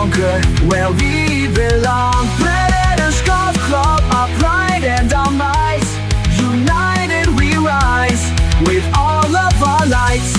conquer where we belong. Predators Golf Club, our pride and our might. United we rise with all of our lights.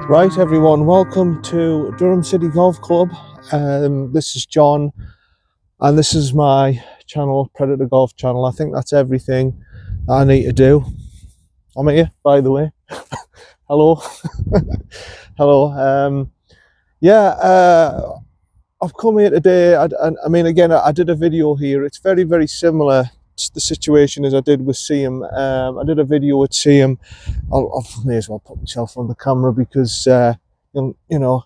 Right everyone, welcome to Durham City Golf Club. This is John and this is my channel, Predator Golf Channel. I think that's everything that I need to do. I'm here, by the way. Hello. Hello. I've come here today. I mean, again, I did a video here. It's very similar to the situation as I did with Siam. I did a video with Siam. I may as well put myself on the camera because you know,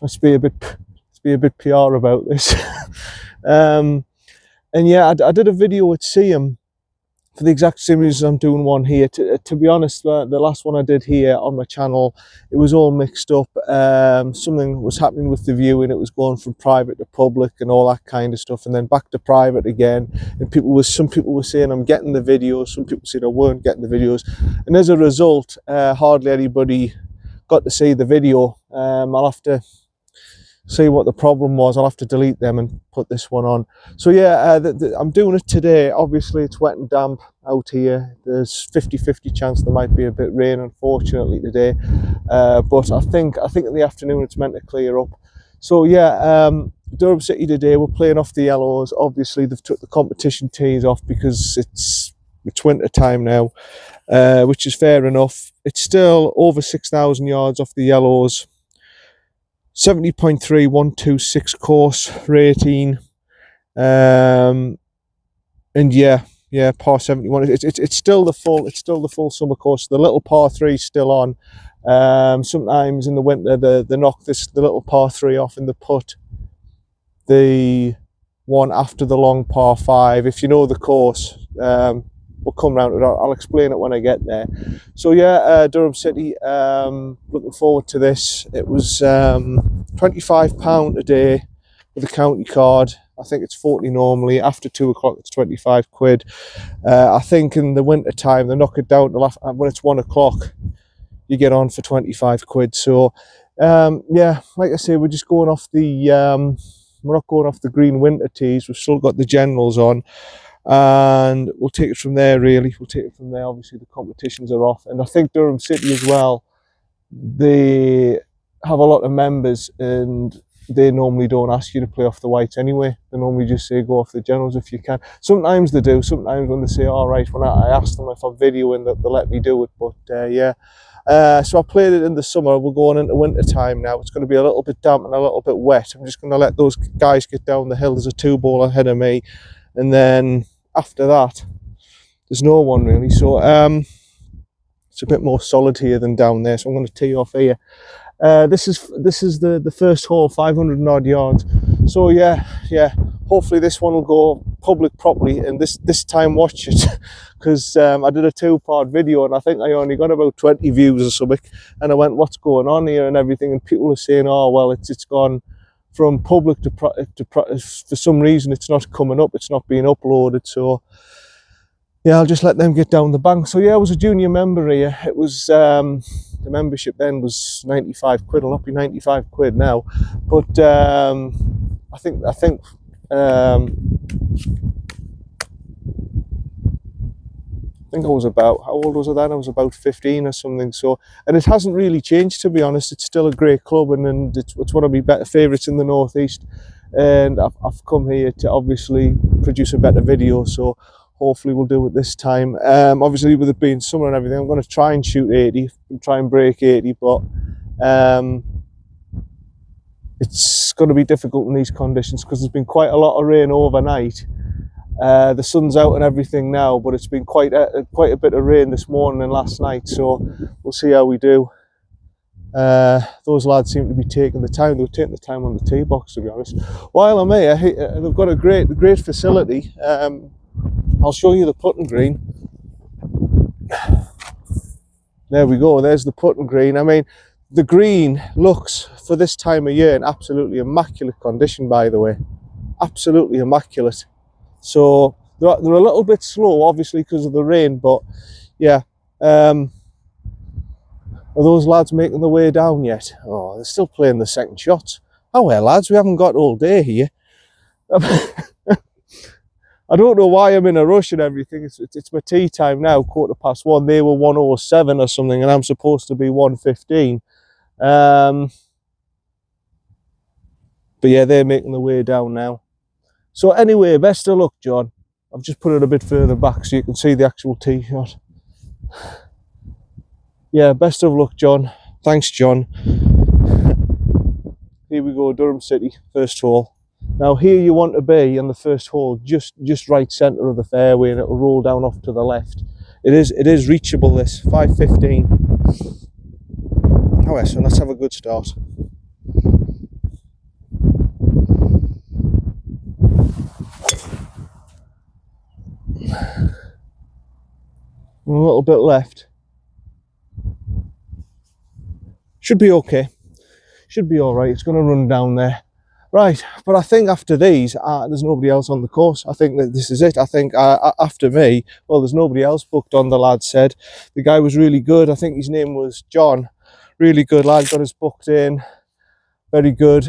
let's be a bit PR about this. And yeah, I did a video with Siam for the exact same reason I'm doing one here. To be honest, the last one I did here on my channel, it was all mixed up. Something was happening with the viewing. It was going from private to public and all that kind of stuff, and then back to private again. And some people were saying I'm getting the videos, some people said I weren't getting the videos, and as a result, hardly anybody got to see the video. I'll have to see what the problem was. I'll have to delete them and put this one on. So yeah, I'm doing it today. Obviously it's wet and damp out here. There's 50-50 chance there might be a bit of rain, unfortunately, today, but I think in the afternoon it's meant to clear up. So yeah, Durham City today, we're playing off the yellows. Obviously they've took the competition tees off because it's winter time now, which is fair enough. It's still over 6,000 yards off the yellows. 70.3126 course rating, and yeah, par 71. It's still the full summer course. The little par 3 is still on. Sometimes in the winter they knock the little par 3 off in the putt, the one after the long par 5. If you know the course, we'll come round to it. I'll explain it when I get there. So yeah, Durham City, looking forward to this. It was £25 a day with a county card. I think it's 40 normally. After 2 o'clock it's 25 quid. I think in the winter time they knock it down to when it's 1 o'clock you get on for 25 quid. So yeah, like I say, we're just going off the we're not going off the green winter tees. We've still got the generals on, and we'll take it from there. Really, we'll take it from there. Obviously the competitions are off, and I think Durham City as well, they have a lot of members and they normally don't ask you to play off the whites anyway. They normally just say go off the generals if you can. Sometimes they do. Sometimes when they say all right, when I ask them if I'm videoing, that they'll let me do it. But yeah, so I played it in the summer. We're going into winter time now. It's going to be a little bit damp and a little bit wet. I'm just going to let those guys get down the hill. There's a 2-ball ahead of me, and then after that there's no one really. So it's a bit more solid here than down there, so I'm going to tee off here. This is the first hole, 500 and odd yards. So yeah, hopefully this one will go public properly, and this time watch it, because I did a 2-part video and I think I only got about 20 views or something, and I went, what's going on here and everything, and people were saying, oh well, it's gone from public to for some reason it's not coming up, it's not being uploaded. So yeah, I'll just let them get down the bank. So yeah, I was a junior member here. It was the membership then was 95 quid. It'll not be 95 quid now, but I think I was about, how old was I then? I was about 15 or something. So, and it hasn't really changed, to be honest. It's still a great club, and it's one of my better favourites in the northeast. And I've come here to obviously produce a better video. So hopefully we'll do it this time. Obviously with it being summer and everything, I'm going to try and shoot 80 and try and break 80, but it's going to be difficult in these conditions because there's been quite a lot of rain overnight. The sun's out and everything now, but it's been quite a bit of rain this morning and last night, so we'll see how we do. Those lads seem to be taking the time. They were taking the time on the tee box, to be honest. While I'm here, they've got a great facility. I'll show you the putting green. There we go, there's the putting green. I mean, the green looks, for this time of year, in absolutely immaculate condition, by the way. Absolutely immaculate. So they're a little bit slow, obviously, because of the rain, but yeah. Are those lads making their way down yet? Oh, they're still playing the second shots. Oh well, lads, we haven't got all day here. I don't know why I'm in a rush and everything. It's my tea time now, 1:15. They were 1:07 or something, and I'm supposed to be 1:15. But yeah, they're making their way down now. So anyway, best of luck, John. I've just put it a bit further back so you can see the actual tee shot. Yeah, best of luck, John. Thanks, John. Here we go, Durham City, first hole. Now here you want to be on the first hole, just right centre of the fairway, and it will roll down off to the left. It is reachable, this 5:15. Alright, so let's have a good start. A little bit left. Should be okay. Should be alright. It's going to run down there. Right, but I think after these, there's nobody else on the course. I think that this is it. I think after me, well, there's nobody else booked on, the lad said. The guy was really good. I think his name was John. Really good lad, got us booked in. Very good.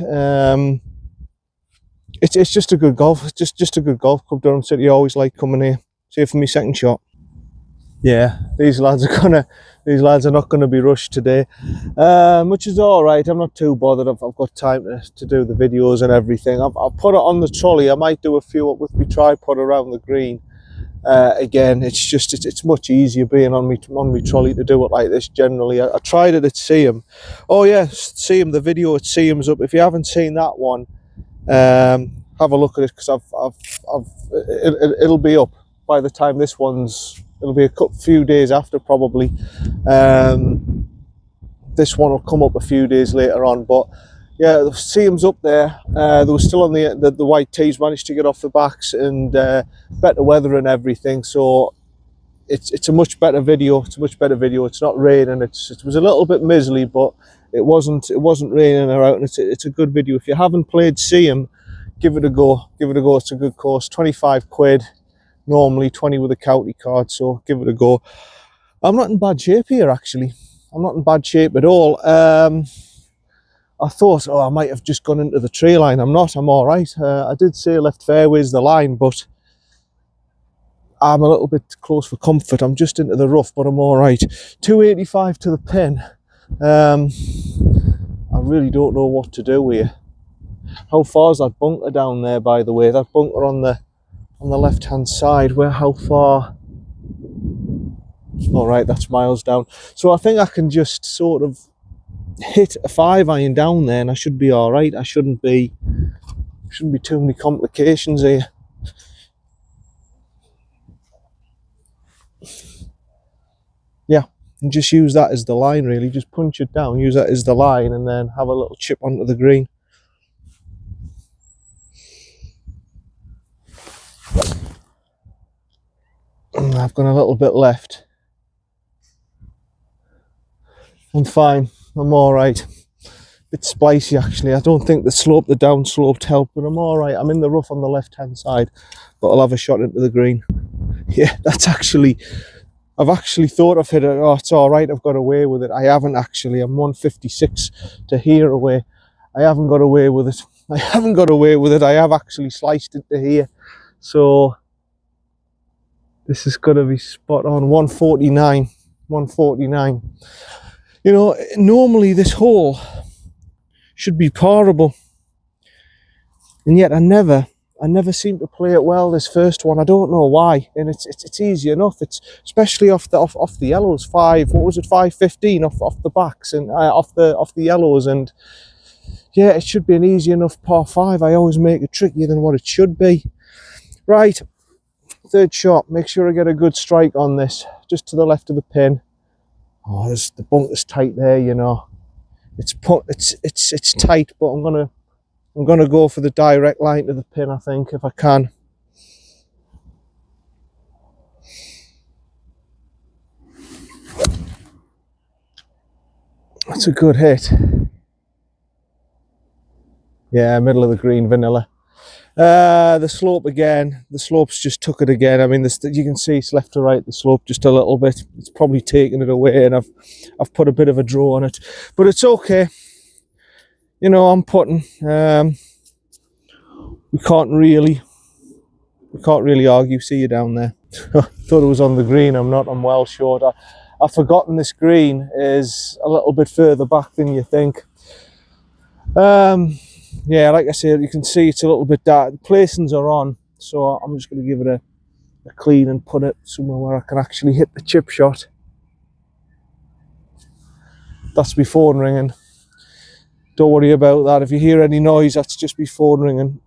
It's just a good golf. Just a good golf club, Durham City. I always like coming here. See for me second shot. Yeah, these lads are not going to be rushed today, which is all right. I'm not too bothered. I've got time to do the videos and everything. I'll put it on the trolley. I might do a few up with my tripod around the green. Again, it's much easier being on me trolley to do it like this. Generally, I tried it at Seaham. Oh yeah, Seaham. The video at Seaham's up. If you haven't seen that one, have a look at it, because it'll be up by the time this one's. It'll be a few days after, probably. This one will come up a few days later on, but yeah, the Seaham's up there. They were still on the white tees, managed to get off the backs, and better weather and everything. So it's a much better video. It's a much better video. It's not raining. It was a little bit miserly, but it wasn't raining or out, and it's a good video. If you haven't played Seaham, give it a go. Give it a go. It's a good course. 25 quid. Normally 20 with a county card, so give it a go. I'm not in bad shape here, actually. I'm not in bad shape at all. I thought, I might have just gone into the tree line. I'm not. I'm all right. I did say left fairway's the line, but I'm a little bit close for comfort. I'm just into the rough, but I'm all right. 285 to the pin. I really don't know what to do here. How far is that bunker down there, by the way? That bunker on the left hand side, how far? All right, that's miles down. So I think I can just sort of hit a 5-iron down there and I should be all right. I shouldn't be too many complications here. Yeah, and just use that as the line, really. Just punch it down, use that as the line, and then have a little chip onto the green. I've got a little bit left. I'm fine. I'm all right. Bit spicy, actually. I don't think the down slope helped, but I'm all right. I'm in the rough on the left-hand side, but I'll have a shot into the green. Yeah, I've actually thought I've hit it. Oh, it's all right. I've got away with it. I haven't actually. I'm 156 to here away. I haven't got away with it. I have actually sliced it to here. So this is going to be spot on. 149. You know, normally this hole should be parable, and yet I never seem to play it well this first one. I don't know why, and it's easy enough. It's especially off the yellows. 5:15 off the backs and off the yellows, and yeah, it should be an easy enough par 5. I always make it trickier than what it should be. Right, third shot. Make sure I get a good strike on this, just to the left of the pin. Oh, the bunker's tight there, you know. It's tight, but I'm gonna go for the direct line to the pin, I think, if I can. That's a good hit. Yeah, middle of the green, vanilla. The slope again. The slope's just took it again. I mean, you can see it's left to right, the slope just a little bit. It's probably taken it away, and I've put a bit of a draw on it, but it's okay. You know, I'm putting. We can't really argue. See you down there. Thought it was on the green. I'm not. I'm well short. I've forgotten this green is a little bit further back than you think. Yeah, like I said, you can see it's a little bit dark. The placings are on, so I'm just going to give it a clean and put it somewhere where I can actually hit the chip shot. That's my phone ringing. Don't worry about that. If you hear any noise, that's just my phone ringing.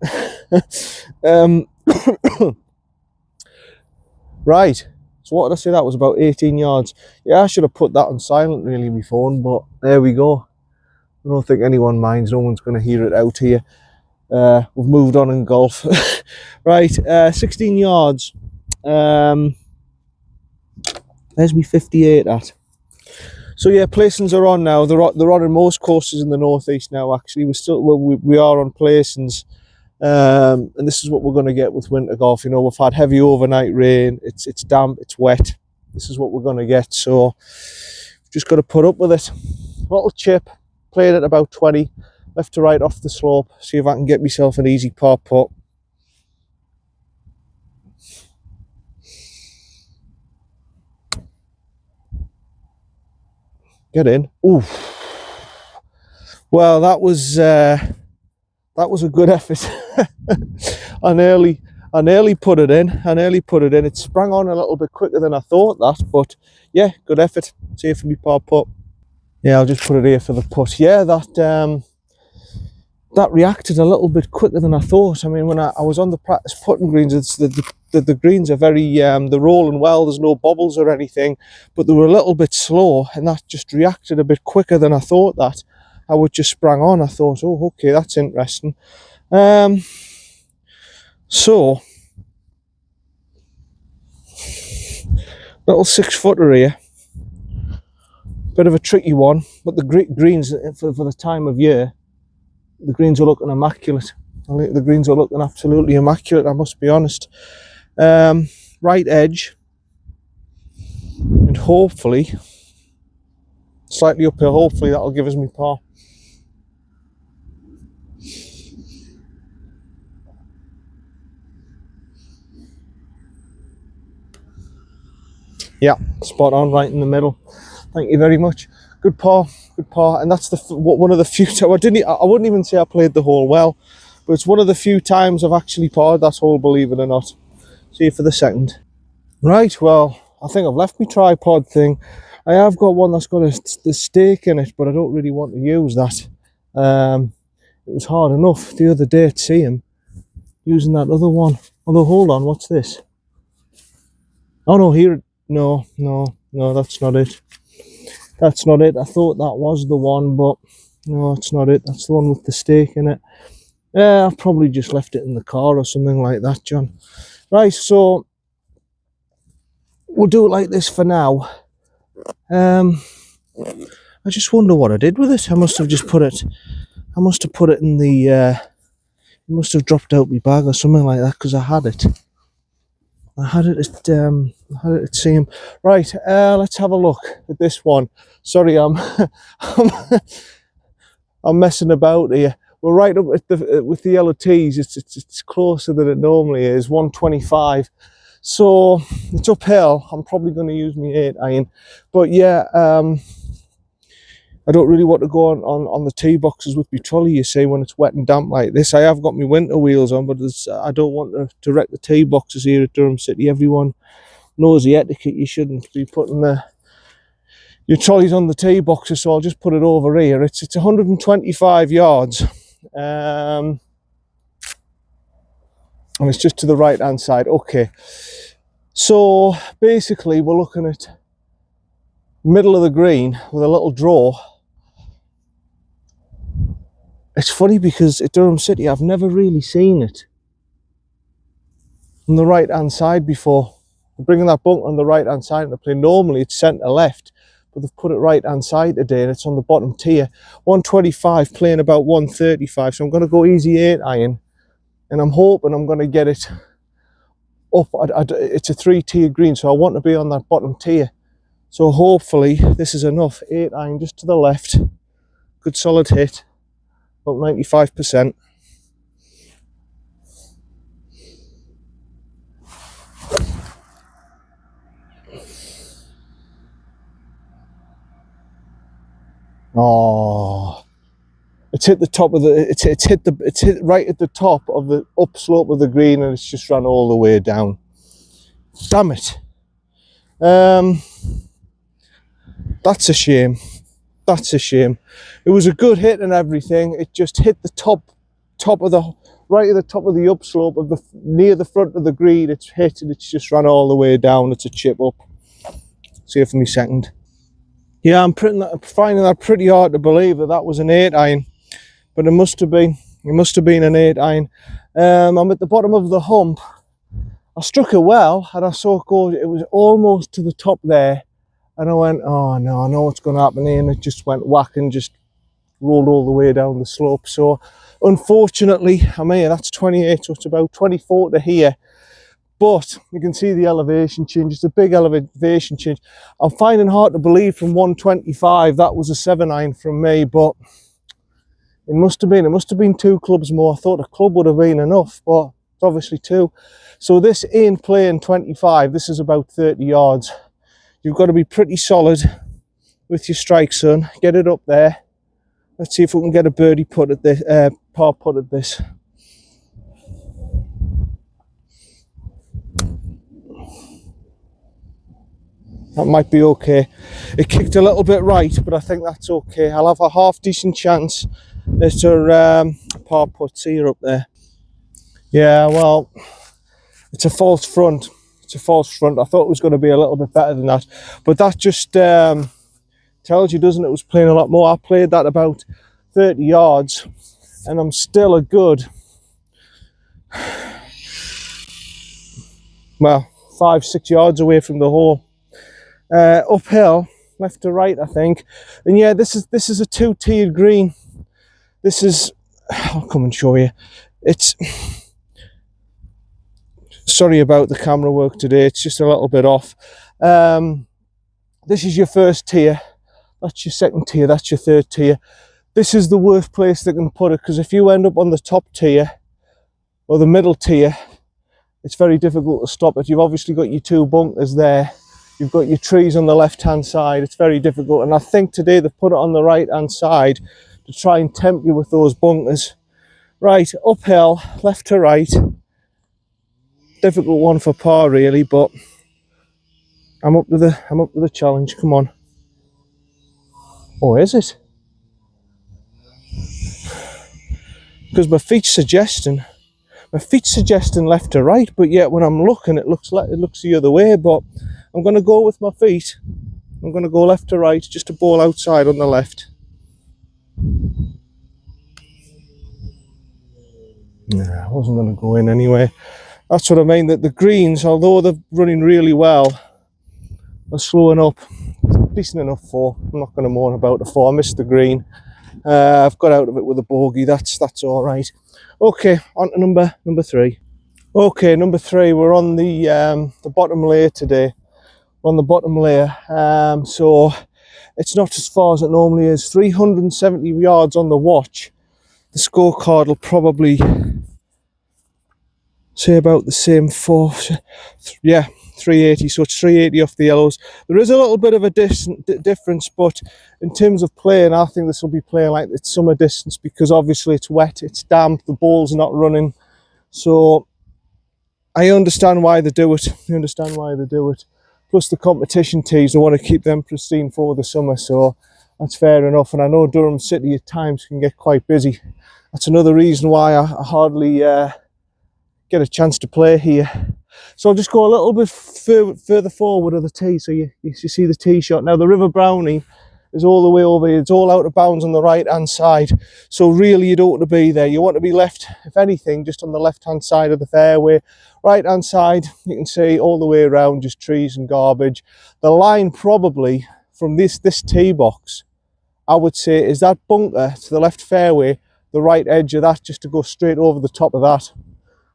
Right, so what did I say? That was about 18 yards. Yeah, I should have put that on silent, really, my phone, but there we go. I don't think anyone minds. No one's going to hear it out here. We've moved on in golf. Right, 16 yards. There's me 58 at. So yeah, placings are on now. They're on in most courses in the northeast now. Actually, we are on placings, and this is what we're going to get with winter golf. You know, we've had heavy overnight rain. It's damp. It's wet. This is what we're going to get. So just got to put up with it. Little chip. Played at about 20, left to right off the slope. See if I can get myself an easy par putt. Get in. Ooh. Well, that was a good effort. I nearly put it in. It sprang on a little bit quicker than I thought that, but yeah, good effort. See you for me par putt. Yeah, I'll just put it here for the putt. Yeah, that reacted a little bit quicker than I thought. I mean, when I was on the practice putting greens, the greens are very, they're rolling well. There's no bobbles or anything, but they were a little bit slow, and that just reacted a bit quicker than I thought that. I would just sprang on. I thought, oh, okay, that's interesting. So, little 6-footer here. Bit of a tricky one, but the greens for the time of year, the greens are looking immaculate. I think the greens are looking absolutely immaculate, I must be honest. Right edge, and hopefully, slightly uphill, hopefully that'll give us me par. Yeah, spot on, right in the middle. Thank you very much. Good par, and that's one of the few times I wouldn't even say I played the hole well, but it's one of the few times I've actually parred that hole, believe it or not. See you for the second. Right, well, I think I've left my tripod thing. I have got one that's got the stake in it, but I don't really want to use that. It was hard enough the other day to see him using that other one. Although, hold on, what's this? Oh no, here. No, that's not it. That's not it. I thought that was the one, but no, it's not it. That's the one with the stake in it. Yeah, I've probably just left it in the car or something like that, John. Right, so we'll do it like this for now. I just wonder what I did with it. I must have just put it. I must have put it in the. It must have dropped out my bag or something like that, because I had it. I had it at CM. Right, let's have a look at this one. Sorry, I'm messing about here. We're right up at with the yellow tees. It's closer than it normally is. 125. So it's uphill. I'm probably going to use my 8-iron. But yeah, I don't really want to go on the tee boxes with my trolley, you see, when it's wet and damp like this. I have got my winter wheels on, but I don't want to wreck the tee boxes here at Durham City. Everyone knows the etiquette. You shouldn't be putting your trolleys on the tee boxes, so I'll just put it over here. It's 125 yards. And it's just to the right hand side. Okay, So basically we're looking at middle of the green with a little draw. It's funny because at Durham City I've never really seen it on the right hand side before. They're bringing that bunker on the right hand side of the play. Normally it's centre left, but they've put it right hand side today and it's on the bottom tier. 125 playing about 135, so I'm going to go easy 8 iron and I'm hoping I'm going to get it up. It's a 3-tier green, so I want to be on that bottom tier. So hopefully this is enough. 8 iron just to the left. Good solid hit. About 95%. Oh, it's hit the top of the. It's hit right at the top of the upslope of the green, and it's just run all the way down. Damn it. That's a shame. That's a shame. It was a good hit and everything. It just hit the top of the, right at the top of the upslope of the, near the front of the green. It's hit and it's just run all the way down. It's a chip up. See it for me second. Yeah, I'm finding that pretty hard to believe that was an 8 iron, but it must have been. It must have been an 8 iron. I'm at the bottom of the hump. I struck it well, and I saw it go. It was almost to the top there. And I went, oh no, I know what's going to happen here, and it just went whack and just rolled all the way down the slope. So unfortunately, I'm here, that's 28, so it's about 24 to here. But you can see the elevation change. It's a big elevation change. I'm finding hard to believe from 125 that was a 7 iron from me, but it must have been 2 clubs more. I thought a club would have been enough, but it's obviously 2. So this ain't playing 25, this is about 30 yards. You've got to be pretty solid with your strike zone. Get it up there. Let's see if we can get a birdie putt at this, par putt at this. That might be okay. It kicked a little bit right, but I think that's okay. I'll have a half decent chance as to par putt. See you up there. Yeah, well, it's a false front. It's a false front. I thought it was going to be a little bit better than that, but that just tells you, doesn't it? It was playing a lot more. I played that about 30 yards, and I'm still a good, well, 5-6 yards away from the hole. Uphill, left to right, I think. And yeah, this is a 2-tiered green. This is. I'll come and show you. It's. Sorry about the camera work today, it's just a little bit off. This is your first tier, that's your second tier, that's your third tier. This is the worst place they can put it, because if you end up on the top tier or the middle tier, it's very difficult to stop it. You've obviously got your 2 bunkers there, you've got your trees on the left hand side, it's very difficult. And I think today they've put it on the right hand side to try and tempt you with those bunkers. Right, uphill, left to right. Difficult one for par really, but I'm up to the challenge. Come on. Oh, is it? Because my feet's suggesting left to right, but yet when I'm looking, it looks the other way. But I'm going to go with my feet. I'm going to go left to right, just a ball outside on the left. Nah, I wasn't going to go in anyway. That's what I mean, that the greens, although they're running really well, are slowing up. It's decent enough 4. I'm not going to moan about the 4. I missed the green. I've got out of it with a bogey. That's all right. Okay, on to number 3. Okay, number 3. We're on the bottom layer today. We're on the bottom layer, so it's not as far as it normally is. 370 yards on the watch. The scorecard will probably say about the same. 380, so it's 380 off the yellows. There is a little bit of a difference, but in terms of playing, I think this will be playing like it's summer distance, because obviously it's wet, it's damp, the ball's not running. So I understand why they do it. Plus the competition teams, they want to keep them pristine for the summer, so that's fair enough. And I know Durham City at times can get quite busy. That's another reason why I hardly get a chance to play here. So I'll just go a little bit further forward of the tee, so you see the tee shot. Now the River Brownie is all the way over here. It's all out of bounds on the right hand side, so really you don't want to be there. You want to be left, if anything, just on the left hand side of the fairway. Right hand side, you can see all the way around just trees and garbage. The line probably from this tee box, I would say, is that bunker to the left fairway, the right edge of that, just to go straight over the top of that.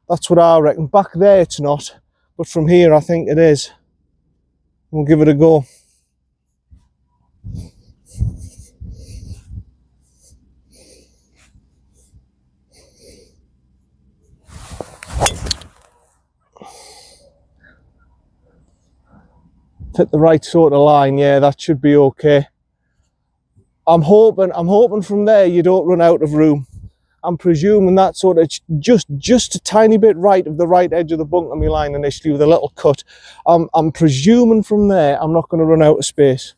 That's what I reckon. Back there it's not, but from here I think it is. We'll give it a go. Hit the right sort of line, yeah, that should be okay. I'm hoping from there you don't run out of room. I'm presuming that sort of just a tiny bit right of the right edge of the bunker me line initially with a little cut. I'm presuming from there I'm not going to run out of space.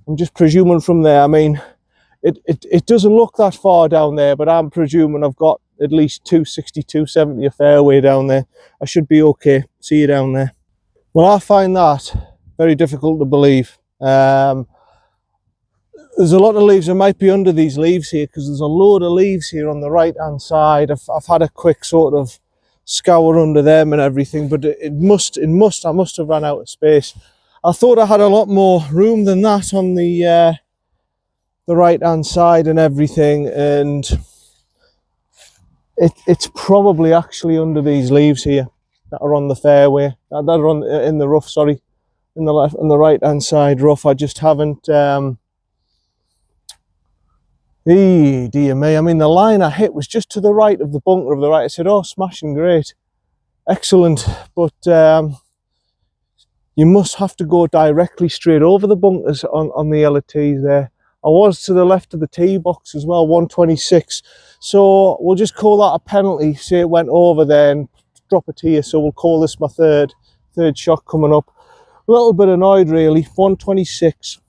I'm just presuming from there. I mean, it doesn't look that far down there, but I'm presuming I've got at least 260, 270 a fairway down there. I should be okay. See you down there. Well, I find that very difficult to believe. There's a lot of leaves that might be under these leaves here, because there's a load of leaves here on the right hand side. I've had a quick sort of scour under them and everything, but I must have run out of space. I thought I had a lot more room than that on the right hand side and everything, and it's probably actually under these leaves here that are on the fairway, that are on in the rough, sorry, in the left and the right hand side rough. I just haven't dear me, I mean, the line I hit was just to the right of the bunker of the right. I said, oh, smashing, great, excellent, but you must have to go directly straight over the bunkers on the yellow tees there. I was to the left of the tee box as well, 126, so we'll just call that a penalty. Say it went over there and drop it here, so we'll call this my third shot coming up. A little bit annoyed really, 126.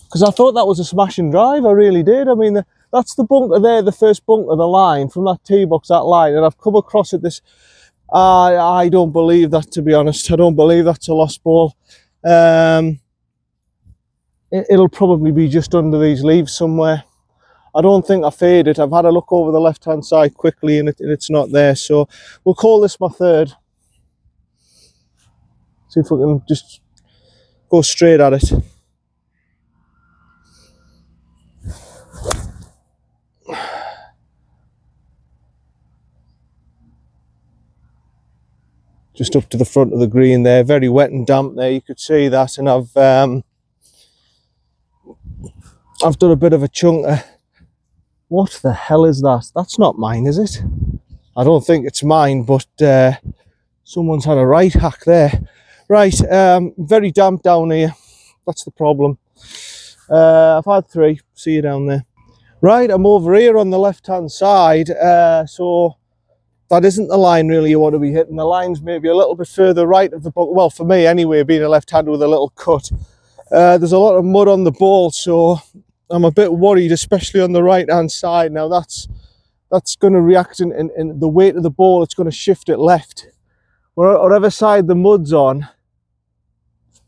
Because I thought that was a smashing drive, I really did. I mean, that's the bunker there, the first bunker of the line, from that tee box, that line, and I've come across it this... I don't believe that, to be honest. I don't believe that's a lost ball. It'll probably be just under these leaves somewhere. I don't think I faded. I've had a look over the left-hand side quickly, and it's not there, so we'll call this my third. See if we can just go straight at it. Just up to the front of the green there, very wet and damp there, you could see that, and I've done a bit of a chunker. What the hell is that? That's not mine, is it? I don't think it's mine, but someone's had a right hack there. Right, very damp down here, that's the problem. I've had 3, see you down there. Right, I'm over here on the left hand side, so that isn't the line really you want to be hitting. The line's maybe a little bit further right of the bunker. Well, for me anyway, being a left-hander with a little cut. There's a lot of mud on the ball, so I'm a bit worried, especially on the right-hand side. Now that's going to react in the weight of the ball. It's going to shift it left. Whatever side the mud's on,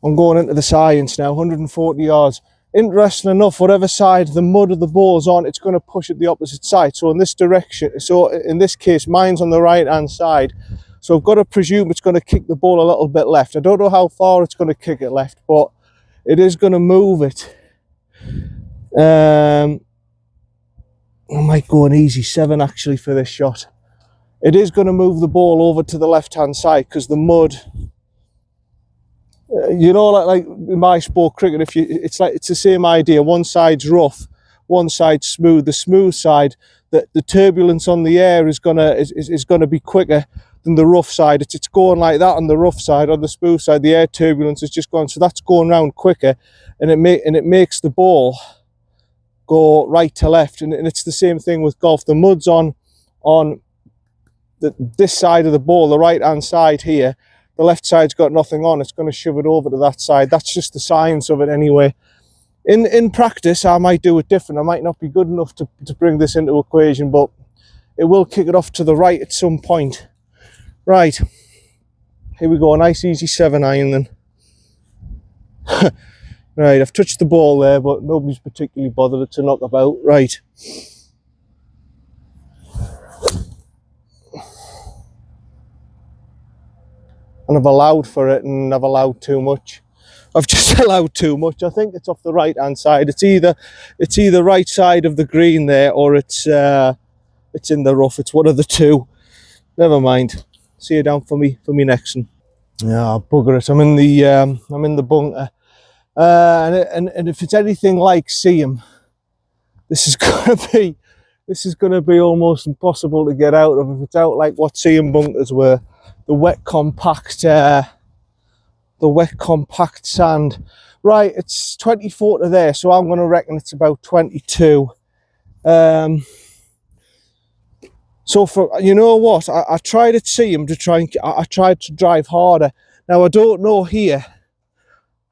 I'm going into the science now, 140 yards. Interesting enough, whatever side the mud of the ball's on, it's going to push it the opposite side. So in this direction, so in this case, mine's on the right hand side. So I've got to presume it's going to kick the ball a little bit left. I don't know how far it's going to kick it left, but it is going to move it. I might go an easy 7 actually for this shot. It is going to move the ball over to the left hand side because the mud, you know, like in my sport cricket, it's the same idea. One side's rough, one side's smooth. The smooth side, the turbulence on the air is gonna be quicker than the rough side. It's going like that on the rough side. On the smooth side, the air turbulence is just going, so that's going round quicker, and it makes the ball go right to left. And it's the same thing with golf. The mud's on this side of the ball, the right hand side here. The left side's got nothing on. It's going to shove it over to that side. That's just the science of it anyway. In practice, I might do it different. I might not be good enough to bring this into equation, but it will kick it off to the right at some point. Right, here we go, a nice easy 7-iron then. Right, I've touched the ball there, but nobody's particularly bothered to knock about. Right. And I've allowed for it, and I've allowed too much. I've just allowed too much. I think it's off the right hand side. It's either right side of the green there, or it's in the rough. It's one of the two. Never mind. See you down for me next one. Yeah, bugger it. I'm in the bunker. And if it's anything like Seam, this is gonna be almost impossible to get out of. If it's out like what Seam bunkers were, the wet compact sand. Right, it's 24 to there, so I'm gonna reckon it's about 22. So for, you know what, I tried at Seam to I tried to drive harder. Now I don't know here.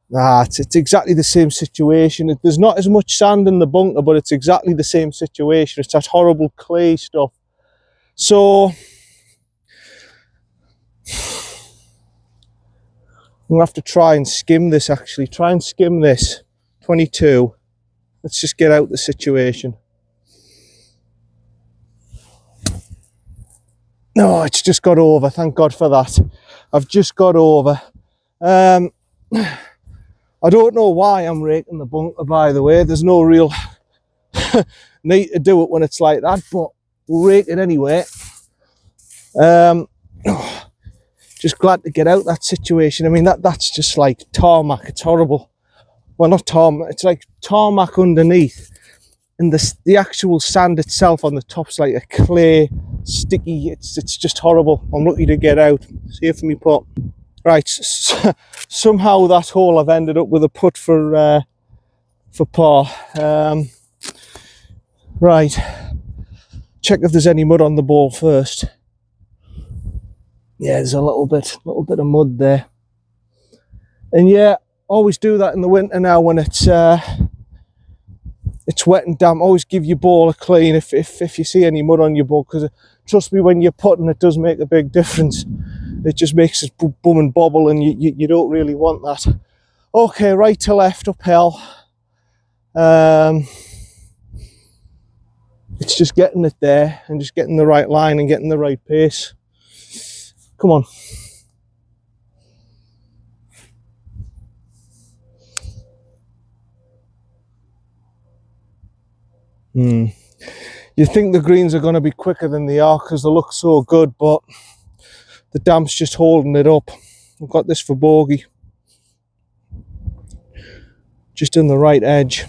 It's exactly the same situation. There's not as much sand in the bunker, but it's exactly the same situation. It's that horrible clay stuff. So I'm gonna have to try and skim this, actually. Try and skim this. 22. Let's just get out the situation. No, it's just got over. Thank God for that. I've just got over. I don't know why I'm raking the bunker, by the way. There's no real need to do it when it's like that, but we'll rake it anyway. Just glad to get out that situation. I mean, that's just like tarmac. It's horrible. Well, not tarmac. It's like tarmac underneath, and the actual sand itself on the top's like a clay, sticky. It's just horrible. I'm lucky to get out. See you for me putt. Right. Somehow that hole I've ended up with a putt for par. Right. Check if there's any mud on the ball first. Yeah, there's a little bit of mud there. And yeah, always do that in the winter now when it's wet and damp. Always give your ball a clean if you see any mud on your ball, because trust me, when you're putting, it does make a big difference. It just makes it bum and bobble, and you don't really want that. Okay, right to left uphill. It's just getting it there and just getting the right line and getting the right pace. Come on. You think the greens are going to be quicker than they are because they look so good, but the damp's just holding it up. I've got this for bogey. Just in the right edge.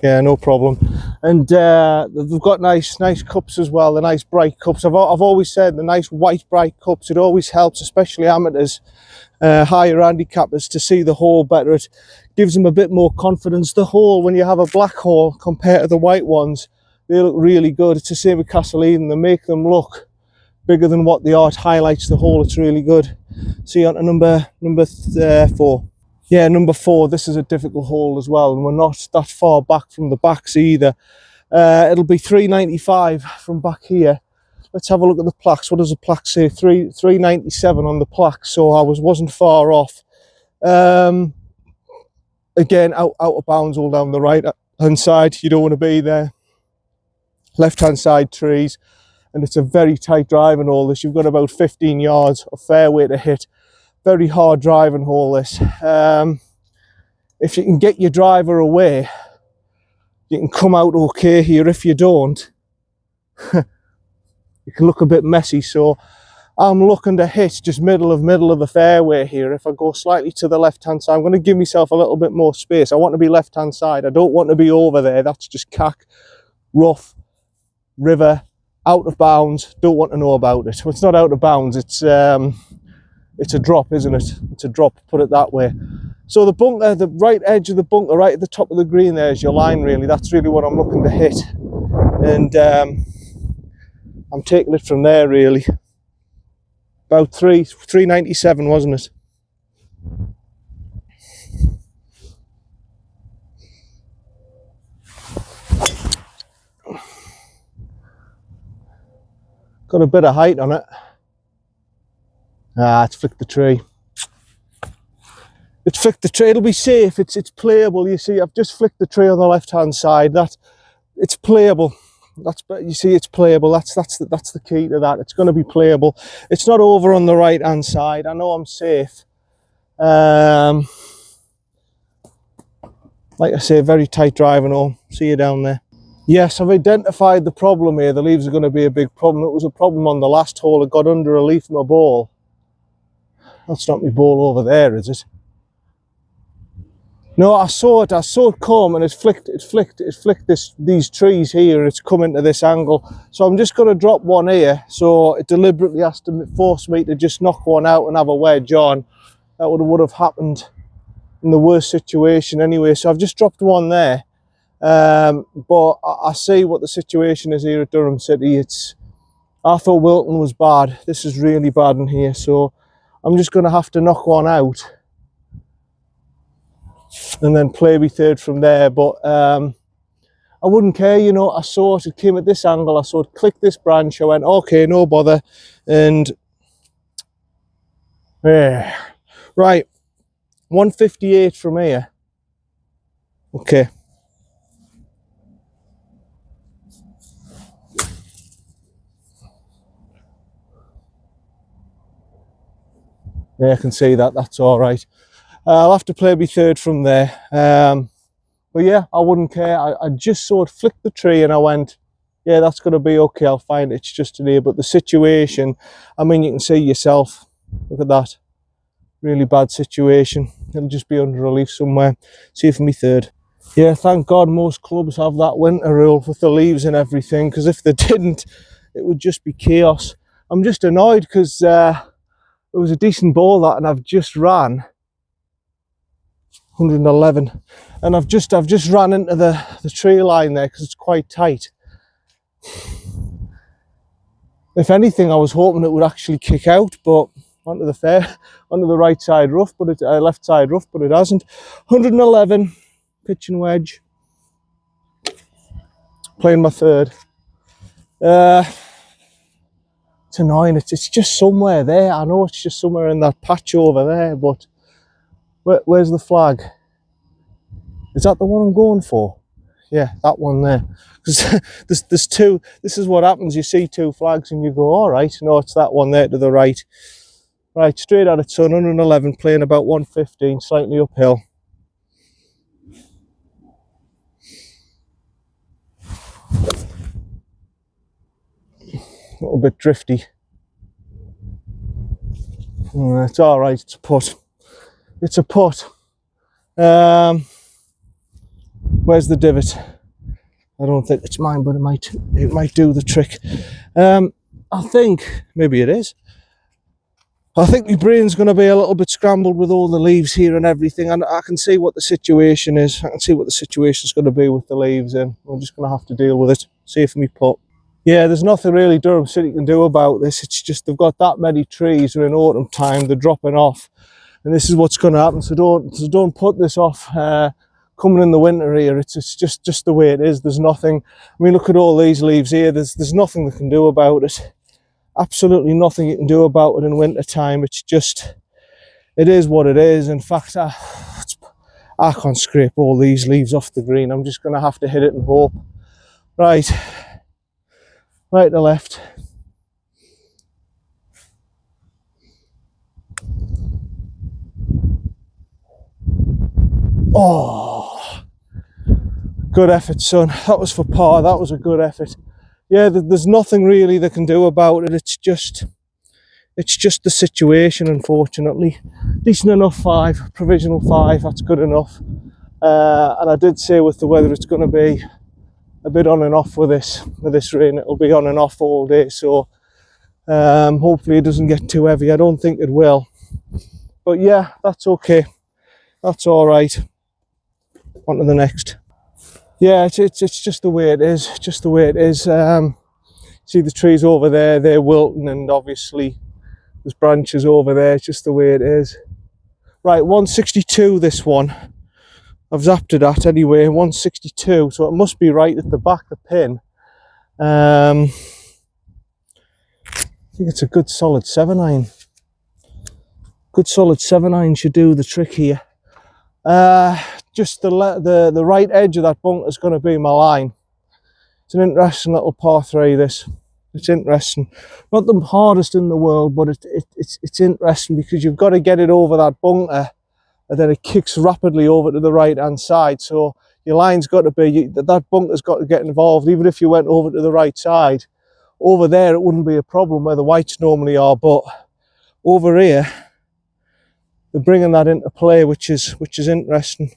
Yeah, no problem. And they've got nice cups as well. The nice bright cups. I've always said the nice white bright cups. It always helps, especially amateurs, higher handicappers, to see the hole better. It gives them a bit more confidence. The hole, when you have a black hole compared to the white ones, they look really good. It's the same with Castle Eden. They make them look bigger than what they are. It highlights the hole. It's really good. See on to number 4. Yeah, number 4, this is a difficult hole as well, and we're not that far back from the backs either. It'll be 395 from back here. Let's have a look at the plaques. What does the plaque say? 397 on the plaque, so I wasn't far off. Again, out of bounds all down the right hand side. You don't want to be there. Left hand side trees, and it's a very tight driving hole. This, you've got about 15 yards of fairway to hit. Very hard driving hole this. If you can get your driver away, you can come out okay here. If you don't, it can look a bit messy. So I'm looking to hit just middle of the fairway here. If I go slightly to the left hand side, I'm going to give myself a little bit more space. I want to be left hand side. I don't want to be over there. That's just cack, rough, river, out of bounds. Don't want to know about it. Well, it's not out of bounds. It's a drop, isn't it? It's a drop, put it that way. So the bunker, the right edge of the bunker, right at the top of the green there is your line, really. That's really what I'm looking to hit. And I'm taking it from there, really. About 397, wasn't it? Got a bit of height on it. Ah, it's flicked the tree. It's flicked the tree. It'll be safe. It's playable. You see, I've just flicked the tree on the left hand side. It's playable. You see, it's playable. That's the key to that. It's going to be playable. It's not over on the right hand side. I know I'm safe. Like I say, very tight driving home. See you down there. Yes, I've identified the problem here. The leaves are going to be a big problem. It was a problem on the last hole. It got under a leaf in my ball. That's not my ball over there, is it? No, I saw it come, and it's flicked these trees here. It's come into this angle. So I'm just going to drop one here. So it deliberately has to force me to just knock one out and have a wedge on. That would have happened in the worst situation anyway. So I've just dropped one there. But I see what the situation is here at Durham City. I thought Wilton was bad. This is really bad in here, so I'm just going to have to knock one out and then play me third from there. But I wouldn't care, you know. I saw it came at this angle. I saw it click this branch. I went, okay, no bother. And yeah, right, 158 from here. Okay. Yeah, I can see that. That's all right. I'll have to play me third from there. But yeah, I wouldn't care. I just saw it flick the tree and I went, yeah, that's going to be okay. I'll find it. It's just in here. But the situation, I mean, you can see yourself. Look at that. Really bad situation. It'll just be under a leaf somewhere. See you for me third. Yeah, thank God most clubs have that winter rule with the leaves and everything, because if they didn't, it would just be chaos. I'm just annoyed because it was a decent ball that, and I've just ran 111, and I've just ran into the tree line there because it's quite tight. If anything, I was hoping it would actually kick out, but onto the right side rough, but it left side rough, but it hasn't. 111, pitch and wedge. Playing my third. It's annoying. It's just somewhere there. I know it's just somewhere in that patch over there, but where's the flag? Is that the one I'm going for? Yeah, that one there. Because there's two. This is what happens. You see two flags and you go, all right. No, it's that one there to the right. Right, straight at it, son. 111, playing about 115, slightly uphill. A little bit drifty. It's all right. It's a putt. It's a putt. Where's the divot? I don't think it's mine, but it might do the trick. I think maybe it is. I think my brain's going to be a little bit scrambled with all the leaves here and everything, and I can see what the situation is. I can see what the situation's going to be with the leaves, and I'm just going to have to deal with it. See if me putt. Yeah, there's nothing really Durham City can do about this. It's just they've got that many trees. We're in autumn time. They're dropping off, and this is what's going to happen. So don't put this off. Coming in the winter here, it's just the way it is. There's nothing. I mean, look at all these leaves here. There's nothing they can do about it. Absolutely nothing you can do about it in winter time. It's just, it is what it is. In fact, I can't scrape all these leaves off the green. I'm just going to have to hit it and hope. Right to left. Oh, good effort, son. That was for par. That was a good effort. Yeah, there's nothing really they can do about it. It's just the situation, unfortunately. Decent enough 5, provisional 5. That's good enough. And I did say with the weather, it's going to be a bit on and off with this rain. It'll be on and off all day. So hopefully it doesn't get too heavy. I don't think it will. But yeah, that's okay. That's all right. On to the next. Yeah, it's just the way it is. Just the way it is. See the trees over there, they're wilting, and obviously there's branches over there. It's just the way it is. Right, 162 this one. I've zapped it at anyway, 162. So it must be right at the back, the pin. think it's a good solid 7-iron. Good solid 7-iron should do the trick here. Just the right edge of that bunker is going to be my line. It's an interesting little par 3, this. It's interesting. Not the hardest in the world, but it's interesting because you've got to get it over that bunker, and then it kicks rapidly over to the right hand side. So your line's got to be, that bunker's got to get involved. Even if you went over to the right side, over there it wouldn't be a problem where the whites normally are, but over here they're bringing that into play, which is interesting.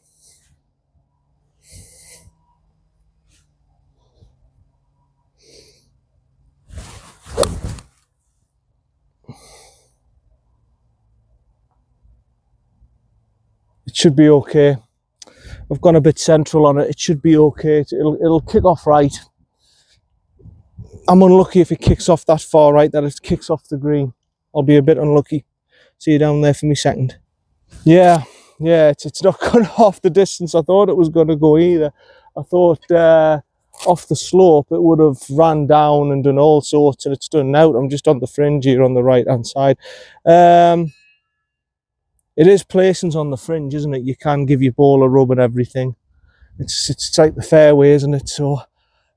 It should be okay. I've gone a bit central on it. It should be okay. It'll kick off right. I'm unlucky if it kicks off that far right, that it kicks off the green. I'll be a bit unlucky. See you down there for me second. Yeah, it's not gone off the distance I thought it was going to go either. I thought off the slope it would have ran down and done all sorts, and it's done out. I'm just on the fringe here on the right hand side. It is placings on the fringe, isn't it? You can give your ball a rub and everything. It's like the fairway, isn't it? So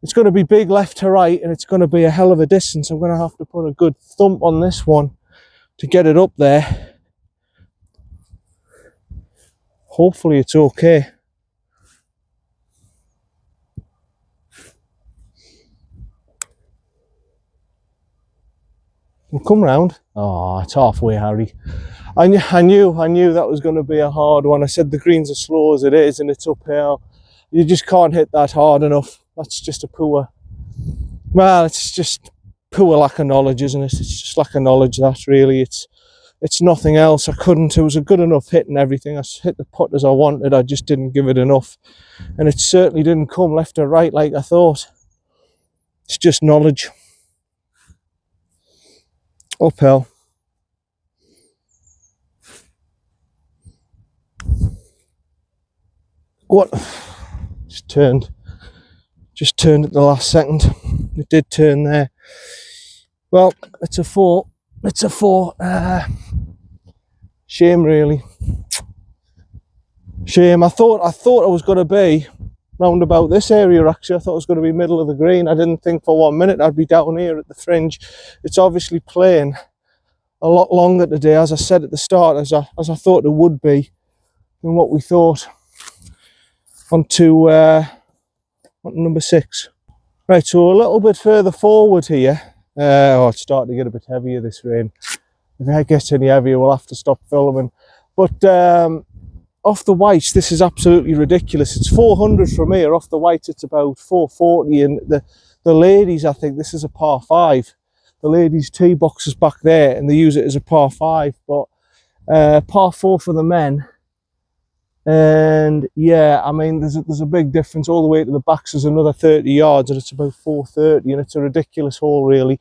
it's going to be big left to right, and it's going to be a hell of a distance. I'm going to have to put a good thump on this one to get it up there. Hopefully it's okay. We'll come round. Oh, it's halfway, Harry. I knew that was going to be a hard one. I said the greens are slow as it is, and it's uphill. You just can't hit that hard enough. That's just a poor, well, it's just poor lack of knowledge, isn't it? It's just lack of knowledge, that really. It's nothing else. It was a good enough hit and everything. I hit the putt as I wanted. I just didn't give it enough. And it certainly didn't come left or right like I thought. It's just knowledge. Uphill. What? Just turned at the last second. It did turn there. Well, it's a 4. It's a 4. Shame, really. Shame. I thought I was going to be round about this area, actually. I thought it was going to be middle of the green. I didn't think for 1 minute I'd be down here at the fringe. It's obviously playing a lot longer today, as I said at the start, as I thought it would be, than what we thought. On to number 6. Right, so a little bit further forward here. Oh, it's starting to get a bit heavier, this rain. If it gets any heavier, we'll have to stop filming. But off the whites, this is absolutely ridiculous. It's 400 from here. Off the whites, it's about 440. And the ladies, I think this is a par 5. The ladies' tee box is back there, and they use it as a par 5. But par 4 for the men. And yeah, I mean, there's a big difference. All the way to the backs is another 30 yards, and it's about 430, and it's a ridiculous hole, really.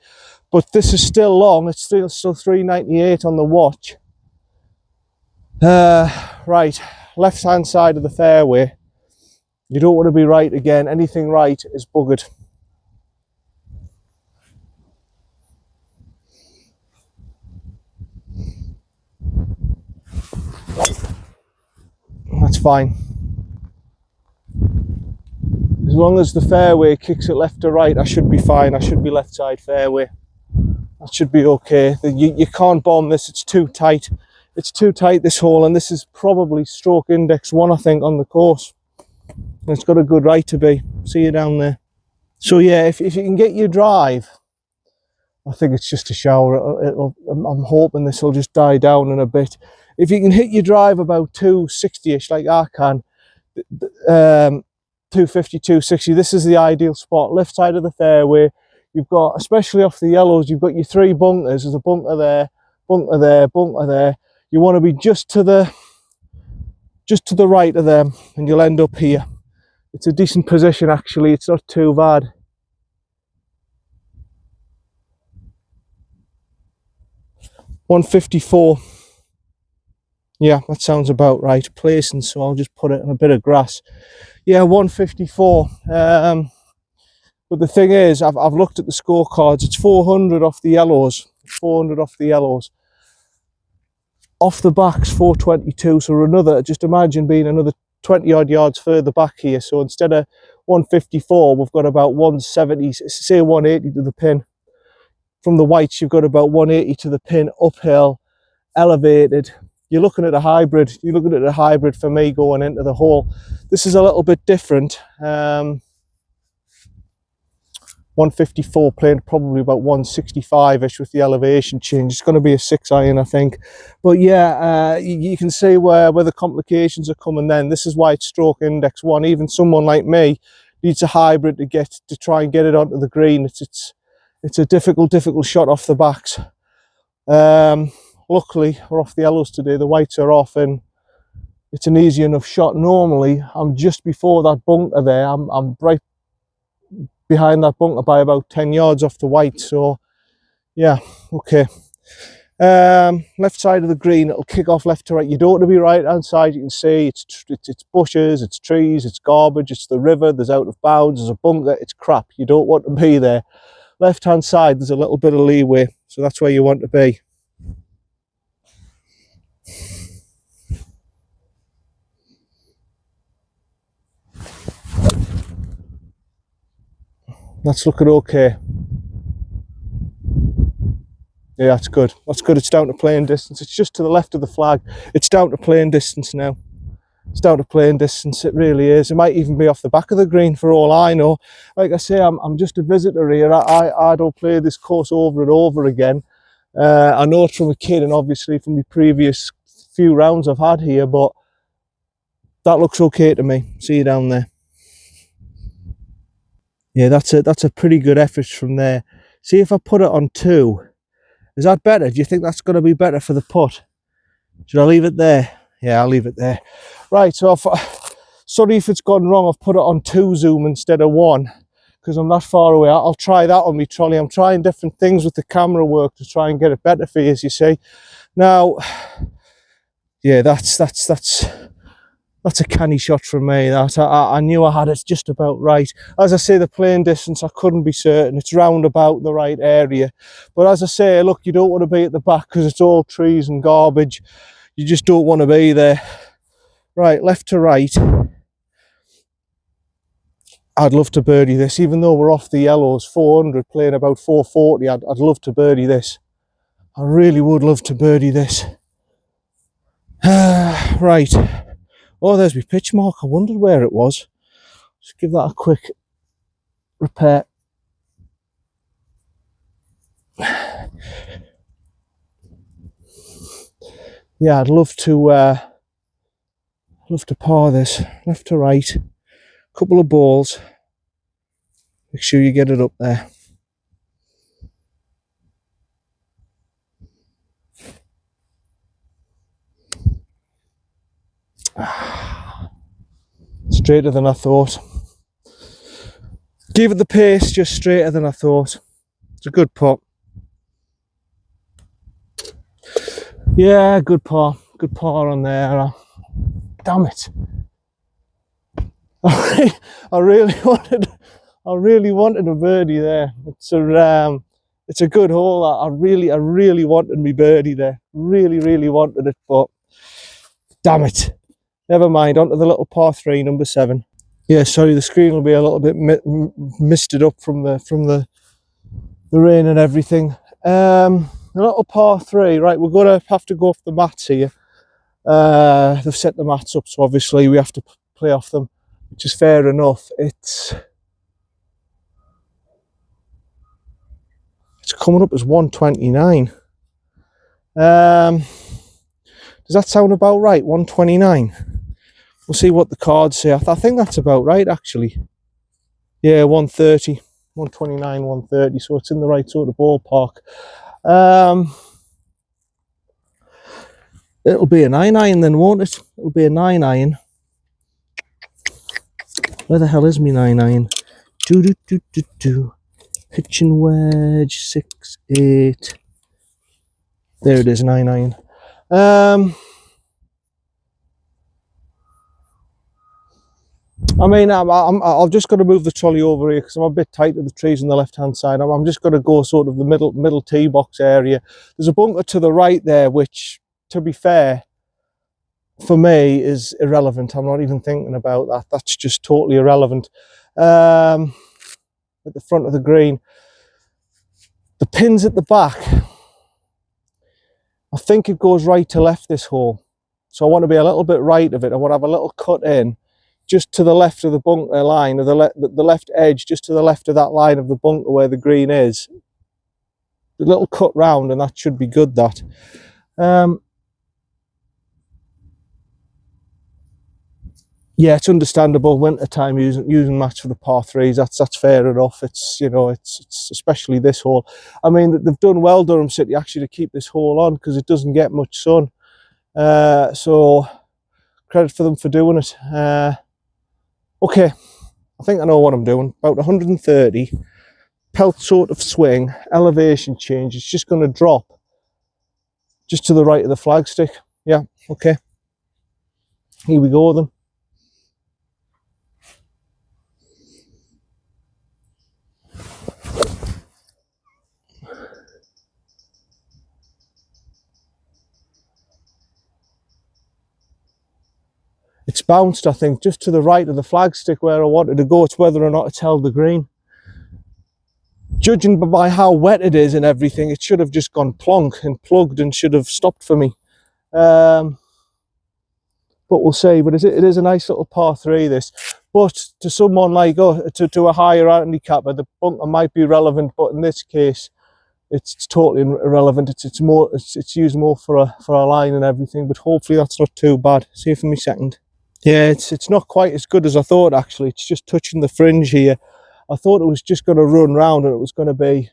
But this is still long. It's still 398 on the watch. Right, left hand side of the fairway. You don't want to be right again. Anything right is buggered. That's fine. As long as the fairway kicks it left to right, I should be fine. I should be left side fairway. That should be okay. You can't bomb this. It's too tight. It's too tight, this hole, and this is probably stroke index 1, I think, on the course. And it's got a good right to be. See you down there. So yeah, if you can get your drive, I think it's just a shower. I'm hoping this will just die down in a bit. If you can hit your drive about 260-ish, like I can, 250, 260, this is the ideal spot. Left side of the fairway. You've got, especially off the yellows, you've got your 3 bunkers. There's a bunker there, bunker there, bunker there. You want to be just to the right of them, and you'll end up here. It's a decent position, actually. It's not too bad. .154. Yeah, that sounds about right. Placing, so I'll just put it in a bit of grass. Yeah, 154. But the thing is, I've looked at the scorecards. It's 400 off the yellows, 400 off the yellows. Off the backs 422, so another, just imagine being another 20 odd yards further back here. So instead of 154, we've got about 170, say 180 to the pin. From the whites, you've got about 180 to the pin, uphill, elevated. You're looking at a hybrid. You're looking at a hybrid for me going into the hole. This is a little bit different. 154 playing probably about 165-ish with the elevation change. It's going to be a 6-iron, I think. But yeah, you can see where the complications are coming then. This is why it's stroke index 1. Even someone like me needs a hybrid to try and get it onto the green. It's a difficult shot off the backs. Luckily, we're off the yellows today. The whites are off and it's an easy enough shot. Normally, I'm just before that bunker there. I'm right behind that bunker by about 10 yards off the white. So yeah, okay. Left side of the green, it'll kick off left to right. You don't want to be right hand side. You can see it's bushes, it's trees, it's garbage, it's the river, there's out of bounds, there's a bunker, it's crap. You don't want to be there. Left hand side, there's a little bit of leeway, so that's where you want to be. That's looking okay. Yeah, that's good. That's good. It's down to playing distance. It's just to the left of the flag. It's down to playing distance now. It's down to playing distance. It really is. It might even be off the back of the green for all I know. Like I say, I'm just a visitor here. I don't play this course over and over again. I know it from a kid and obviously from the previous few rounds I've had here, but that looks okay to me. See you down there. Yeah, that's a pretty good effort from there. See if I put it on 2. Is that better? Do you think that's going to be better for the putt? Should I leave it there? Yeah, I'll leave it there. Right, so sorry if it's gone wrong. I've put it on 2 zoom instead of 1 because I'm that far away. I'll try that on my trolley. I'm trying different things with the camera work to try and get it better for you, as you see. Now, yeah, that's a canny shot from me. That I knew I had it just about right. As I say, the playing distance, I couldn't be certain. It's round about the right area. But as I say, look, you don't want to be at the back because it's all trees and garbage. You just don't want to be there. Right, left to right. I'd love to birdie this, even though we're off the yellows, 400, playing about 440. I'd love to birdie this. I really would love to birdie this. Right. Oh, there's my pitch mark. I wondered where it was. Just give that a quick repair. Yeah, I'd love to par this. Left to right. Couple of balls. Make sure you get it up there. Straighter than I thought. Give it the pace, just straighter than I thought. It's a good putt. Yeah, good par. Good par on there. Damn it. I really wanted a birdie there. It's a good hole. I really wanted me birdie there. Really wanted it, but damn it. Never mind, onto the little par 3, number 7. Yeah, sorry, the screen will be a little bit misted up from the rain and everything. The little par 3, right, we're going to have to go off the mats here. They've set the mats up, so obviously we have to play off them, which is fair enough. It's coming up as 129. Does that sound about right? 129. We'll see what the cards say. I think that's about right, actually. Yeah, 130, 129, 130. So it's in the right sort of ballpark. It'll be a 9-iron then, won't it? It'll be a 9-iron. Where the hell is me 9-iron? Pitch and wedge, 6, 8. There it is, 9-iron. I mean, I'll just got to move the trolley over here because I'm a bit tight to the trees on the left-hand side. I'm just going to go sort of the middle tee box area. There's a bunker to the right there, which, to be fair, for me is irrelevant. I'm not even thinking about that. That's just totally irrelevant. At the front of the green, the pins at the back, I think it goes right to left, this hole. So I want to be a little bit right of it. I want to have a little cut in just to the left of the bunker line, or the left edge, just to the left of that line of the bunker where the green is. A little cut round, and that should be good, that. Yeah, it's understandable. Winter time using mats for the par threes. That's fair enough. It's, you know, it's especially this hole. I mean, they've done well, Durham City, actually, to keep this hole on because it doesn't get much sun. So credit for them for doing it. Okay, I think I know what I'm doing. About 130, pelt sort of swing, elevation change. It's just going to drop just to the right of the flagstick. Yeah, okay. Here we go then. It's bounced, I think, just to the right of the flagstick where I wanted to go. It's whether or not it's held the green. Judging by how wet it is and everything, it should have just gone plonk and plugged and should have stopped for me. But we'll see. But it is a nice little par three, this. But to someone like, to a higher handicapper, the bunker might be relevant. But in this case, it's totally irrelevant. It's used more for a line and everything. But hopefully that's not too bad. See you for me second. Yeah, it's not quite as good as I thought, actually. It's just touching the fringe here. I thought it was just going to run round and it was going to be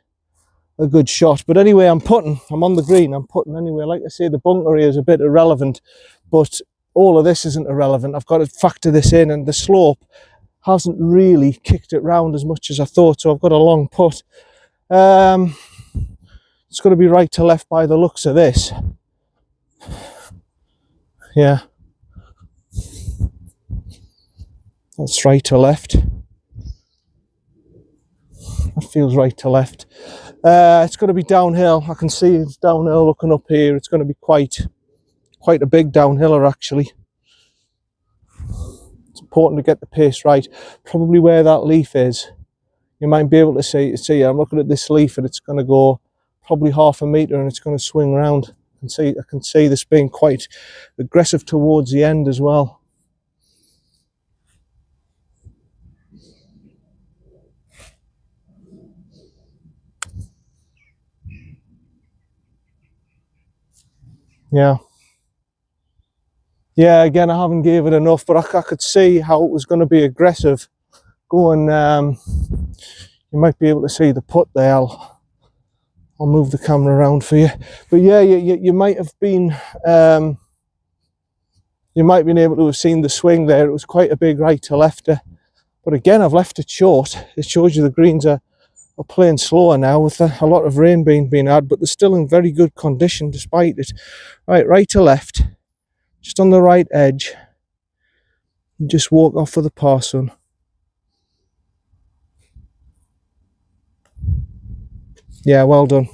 a good shot. But anyway, I'm on the green, I'm putting anyway. Like I say, the bunker here is a bit irrelevant, but all of this isn't irrelevant. I've got to factor this in, and the slope hasn't really kicked it round as much as I thought, so I've got a long putt. It's going to be right to left by the looks of this. Yeah. That's right to left. That feels right to left. It's going to be downhill. I can see it's downhill looking up here. It's going to be quite a big downhiller, actually. It's important to get the pace right. Probably where that leaf is, you might be able to see. I'm looking at this leaf and it's going to go probably half a metre and it's going to swing round. I can see this being quite aggressive towards the end as well. Yeah, again, I haven't gave it enough, but I could see how it was going to be aggressive going. You might be able to see the putt there. I'll move the camera around for you. But yeah, you might have been able to have seen the swing there. It was quite a big right to lefter. But again, I've left it short. It shows you the greens are playing slower now with a lot of rain being had, but they're still in very good condition despite it. Right to left, just on the right edge, and just walk off for the par, son. Yeah, well done,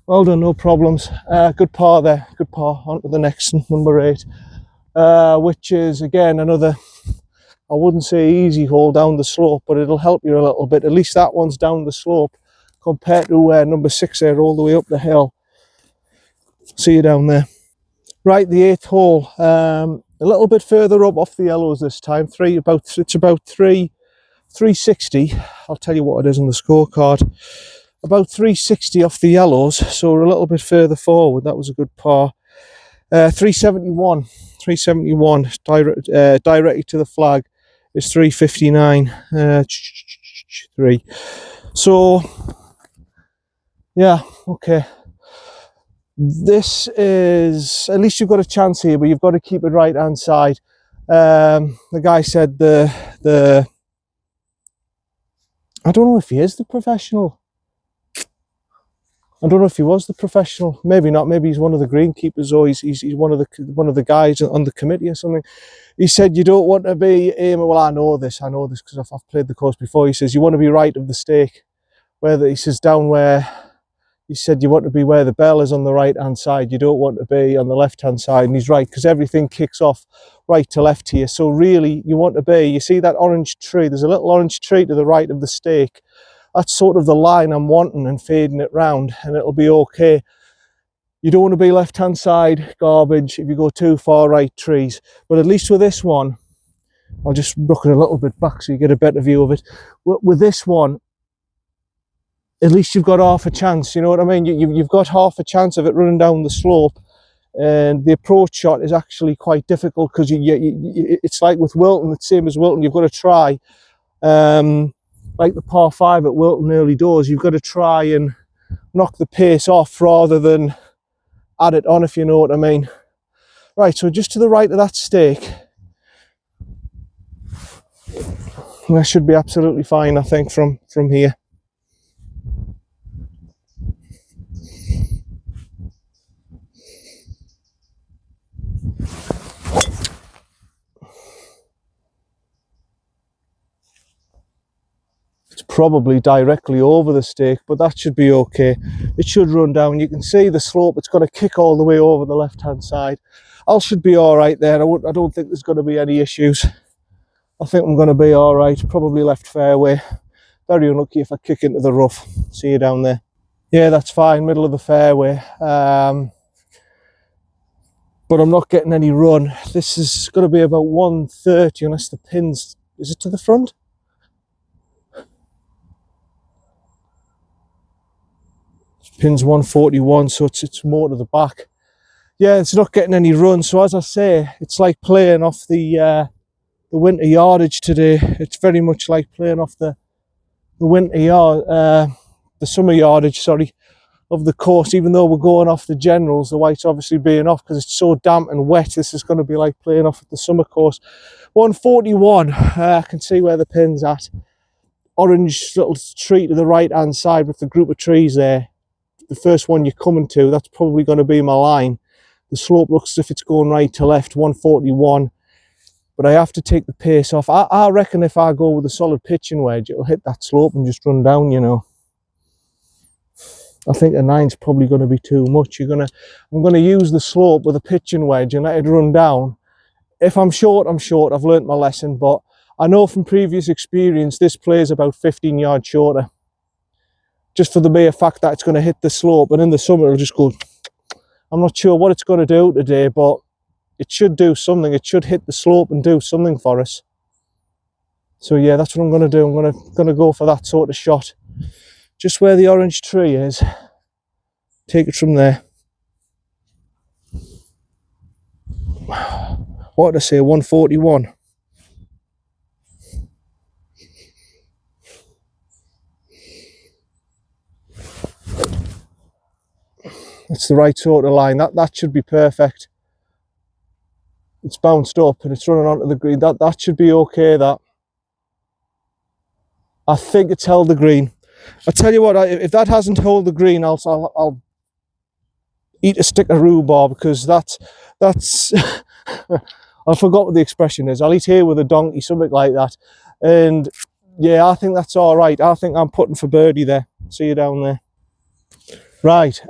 no problems. Good par there, good par. On to the next, number 8, which is again another, I wouldn't say easy hole down the slope, but it'll help you a little bit. At least that one's down the slope compared to number 6 there, all the way up the hill. See you down there. Right, the 8th hole, a little bit further up off the yellows this time. It's about 360. I'll tell you what it is on the scorecard. About 360 off the yellows, so we're a little bit further forward. That was a good par. 371 directly to the flag is 359. 3. So yeah, okay. This is, at least you've got a chance here, but you've got to keep it right hand side. The guy said I don't know if he is the professional. I don't know if he was the professional, maybe not, maybe he's one of the greenkeepers, or he's one of the guys on the committee or something. He said you don't want to be aiming, well I know this because I've played the course before. He says you want to be right of the stake, he says down where, he said you want to be where the bell is on the right hand side, you don't want to be on the left hand side. And he's right, because everything kicks off right to left here. So really you want to be, you see that orange tree, there's a little orange tree to the right of the stake. That's sort of the line I'm wanting, and fading it round, and it'll be okay. You don't want to be left hand side garbage. If you go too far right, trees. But at least with this one, I'll just look it a little bit back so you get a better view of it. With this one, at least you've got half a chance, you know what I mean? You've got half a chance of it running down the slope. And the approach shot is actually quite difficult, because it's like with Wilton, it's the same as Wilton. You've got to try, like the par 5 at Wilton early doors, you've got to try and knock the pace off rather than add it on, if you know what I mean. Right, so just to the right of that stake, that should be absolutely fine, I think, from here. Probably directly over the stake, but that should be okay. It should run down. You can see the slope, it's going to kick all the way over the left hand side. I should be all right there. I don't think there's going to be any issues. I think I'm going to be all right. Probably left fairway. Very unlucky if I kick into the rough. See you down there. Yeah, that's fine, middle of the fairway. But I'm not getting any run. This is going to be about 130 unless the pins, is it to the front? Pins 141, so it's more to the back. Yeah, it's not getting any run. So as I say, it's like playing off the winter yardage today. It's very much like playing off the summer yardage, sorry, of the course. Even though we're going off the generals, the white's obviously being off because it's so damp and wet. This is going to be like playing off at the summer course. 141. I can see where the pin's at. Orange little tree to the right hand side with the group of trees there. The first one you're coming to, that's probably going to be my line. The slope looks as if it's going right to left, 141. But I have to take the pace off. I reckon if I go with a solid pitching wedge, it'll hit that slope and just run down, you know. I think a 9's probably going to be too much. I'm going to use the slope with a pitching wedge and let it run down. If I'm short, I'm short. I've learnt my lesson, but I know from previous experience this plays about 15 yards shorter. Just for the mere fact that it's going to hit the slope, and in the summer it'll just go. I'm not sure what it's going to do today, but it should do something. It should hit the slope and do something for us. So yeah, that's what I'm going to do. I'm going to go for that sort of shot. Just where the orange tree is. Take it from there. What did I say? 141. It's the right sort of line. That should be perfect. It's bounced up and it's running onto the green. That should be okay. That. I think it's held the green. I tell you what, if that hasn't held the green, I'll eat a stick of rhubarb, because that's I forgot what the expression is. I'll eat hay with a donkey, something like that. And yeah, I think that's all right. I think I'm putting for birdie there. See you down there. Right,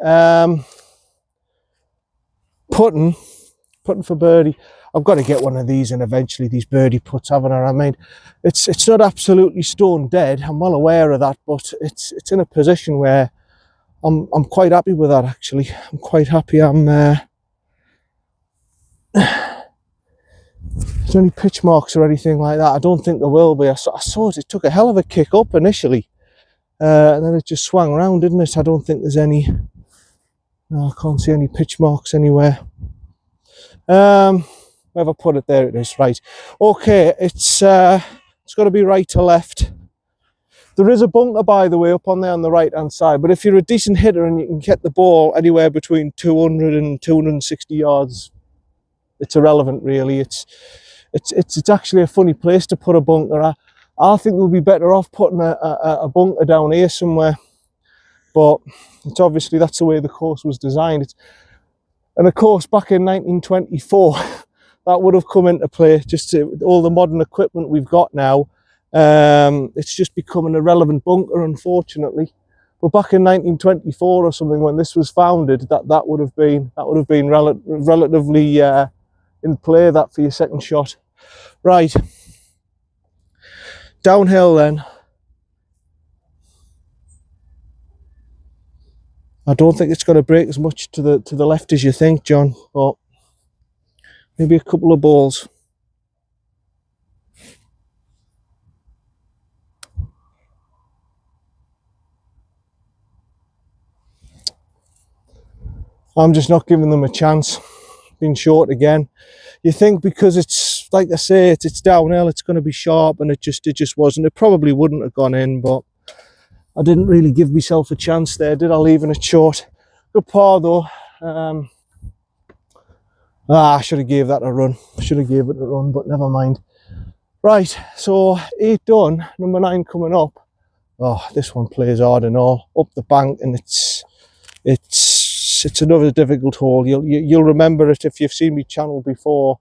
putting for birdie. I've got to get one of these and eventually these birdie putts, haven't I? I mean, it's not absolutely stone dead. I'm well aware of that, but it's in a position where I'm quite happy with that, actually. I'm quite happy. Is there any pitch marks or anything like that? I don't think there will be. I saw it took a hell of a kick up initially. And then it just swung around, didn't it? I don't think there's any. No, I can't see any pitch marks anywhere. Where have I put it? There it is. Right. Okay, it's got to be right to left. There is a bunker, by the way, up on there on the right hand side. But if you're a decent hitter and you can get the ball anywhere between 200 and 260 yards, it's irrelevant, really. It's actually a funny place to put a bunker. I think we'll be better off putting a bunker down here somewhere. but it's obviously that's the way the course was designed. And of course, back in 1924, that would have come into play. Just all the modern equipment we've got now, it's just become an irrelevant bunker, unfortunately. But back in 1924 or something, when this was founded, that would have been relatively in play. That for your second shot, right? Downhill then. I don't think it's going to break as much to the left as you think, John, but maybe a couple of balls. I'm just not giving them a chance. Been short again. You think because it's, like I say, it's downhill, it's going to be sharp, and it just wasn't. It probably wouldn't have gone in, but I didn't really give myself a chance there, did I, leaving it short? Good par though. I should have gave that a run. I should have gave it a run, but never mind. Right, so 8 done, number 9 coming up. Oh, this one plays hard and all up the bank, and it's another difficult hole. You'll remember it if you've seen my channel before,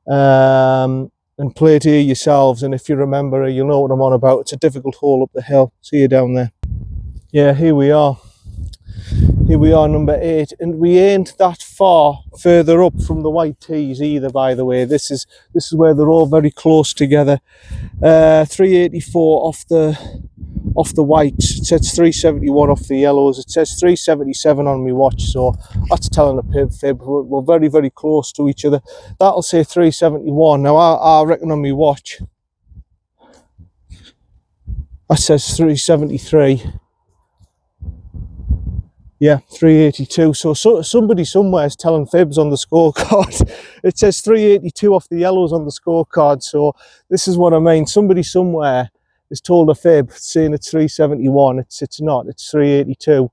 and play it here yourselves. And if you remember it, you'll know what I'm on about. It's a difficult hole up the hill. See you down there. Yeah, here we are. Here we are, number 8, and we ain't that far further up from the white tees either, by the way. This is where they're all very close together. 384 off the whites. It says 371 off the yellows. It says 377 on my watch, so that's telling a fib. We're very, very close to each other. That'll say 371. Now I reckon on my watch that says 373. Yeah, 382. So somebody somewhere is telling fibs on the scorecard. It says 382 off the yellows on the scorecard. So this is what I mean. Somebody somewhere is told a fib, saying it's 371. It's not. It's 382.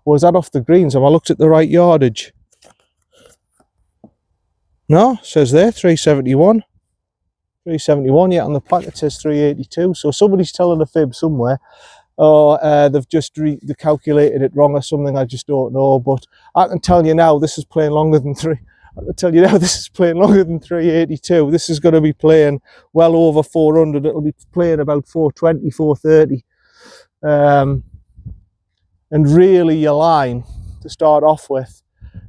Was that off the greens? Have I looked at the right yardage? No, it says there 371. 371. Yeah, on the plaque it says 382. So somebody's telling a fib somewhere. Or they've just calculated it wrong or something. I just don't know. But I can tell you now, this is playing longer than 382. This is going to be playing well over 400. It'll be playing about 420, 430. And really, your line to start off with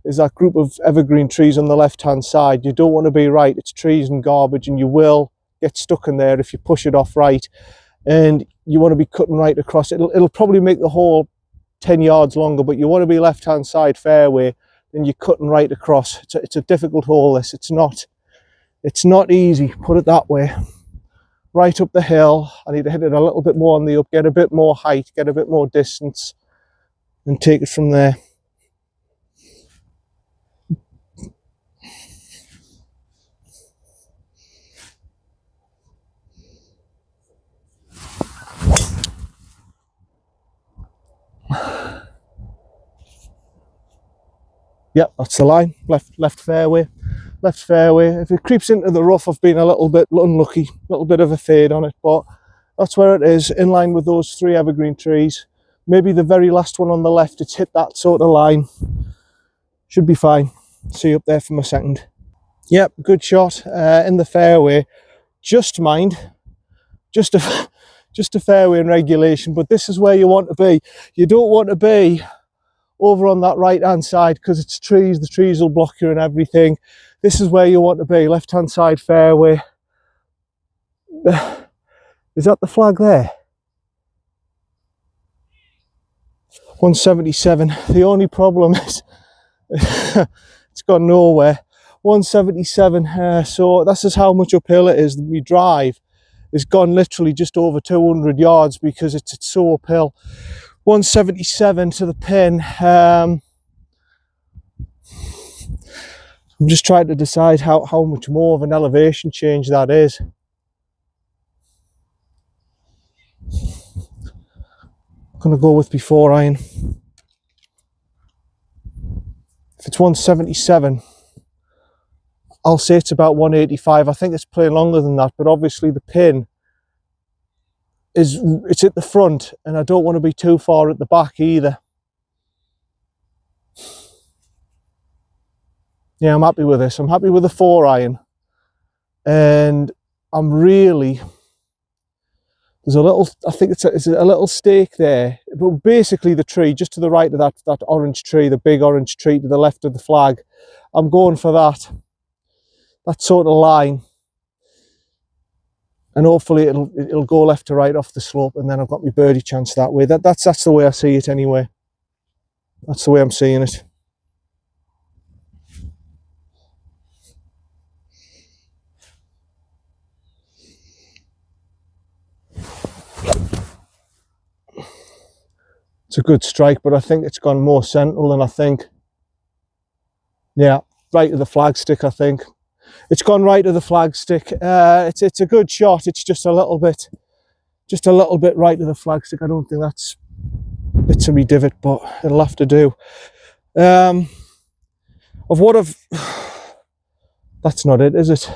is that group of evergreen trees on the left-hand side. You don't want to be right. It's trees and garbage, and you will get stuck in there if you push it off right. And you want to be cutting right across. It'll probably make the hole 10 yards longer, but you want to be left-hand side fairway, then you're cutting right across. It's a difficult hole, this. It's not easy, put it that way. Right up the hill. I need to hit it a little bit more on the up, get a bit more height, get a bit more distance, and take it from there. Yep, that's the line. Left fairway. Left fairway. If it creeps into the rough, I've been a little bit unlucky. A little bit of a fade on it, but that's where it is, in line with those 3 evergreen trees. Maybe the very last one on the left, it's hit that sort of line. Should be fine. See you up there for my second. Yep, good shot in the fairway. Just a fairway in regulation, but this is where you want to be. You don't want to be over on that right hand side because it's trees. The trees will block you and everything. This is where you want to be, left hand side fairway. Is that the flag there? 177. The only problem is it's gone nowhere. 177. So that's just how much uphill it is. We drive has gone literally just over 200 yards because it's so uphill. 177 to the pin. I'm just trying to decide how much more of an elevation change that is. I'm going to go with before iron. If it's 177, I'll say it's about 185. I think it's playing longer than that, but obviously the pin it's at the front, and I don't want to be too far at the back either. Yeah, I'm happy with this. I'm happy with the 4-iron, and I'm really, there's a little, I think it's a little stake there, but basically the tree just to the right of that orange tree, the big orange tree to the left of the flag. I'm going for that sort of line, and hopefully it'll go left to right off the slope, and then I've got my birdie chance that way. That's the way I see it anyway. That's the way I'm seeing it. It's a good strike, but I think it's gone more central than I think. Yeah, right to the flagstick, I think. It's gone right to the flagstick. It's a good shot. It's just a little bit right to the flagstick. I don't think that's a bit to me divot, but it'll have to do. Of what I've... That's not it, is it?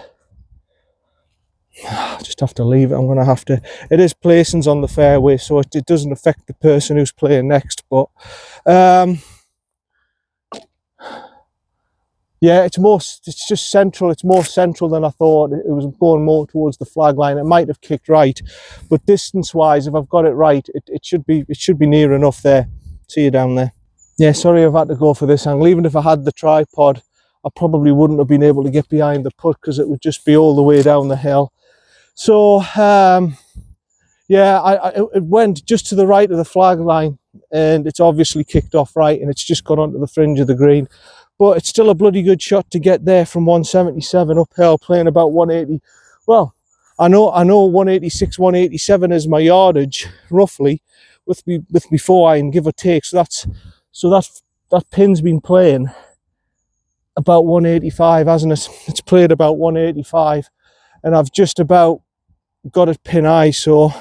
I just have to leave it. I'm going to have to... It is placings on the fairway, so it doesn't affect the person who's playing next, but... yeah, it's just central. It's more central than I thought. It was going more towards the flag line. It might have kicked right, but distance-wise, if I've got it right, it should be near enough there. See you down there. Yeah, sorry I've had to go for this angle. Even if I had the tripod, I probably wouldn't have been able to get behind the putt because it would just be all the way down the hill. So, yeah, it went just to the right of the flag line, and it's obviously kicked off right, and it's just gone onto the fringe of the green. But it's still a bloody good shot to get there from 177 uphill, playing about 180. Well, I know 186, 187 is my yardage roughly, with me 4-iron, give or take. So that pin's been playing about 185, hasn't it? It's played about 185, and I've just about got it pin high. So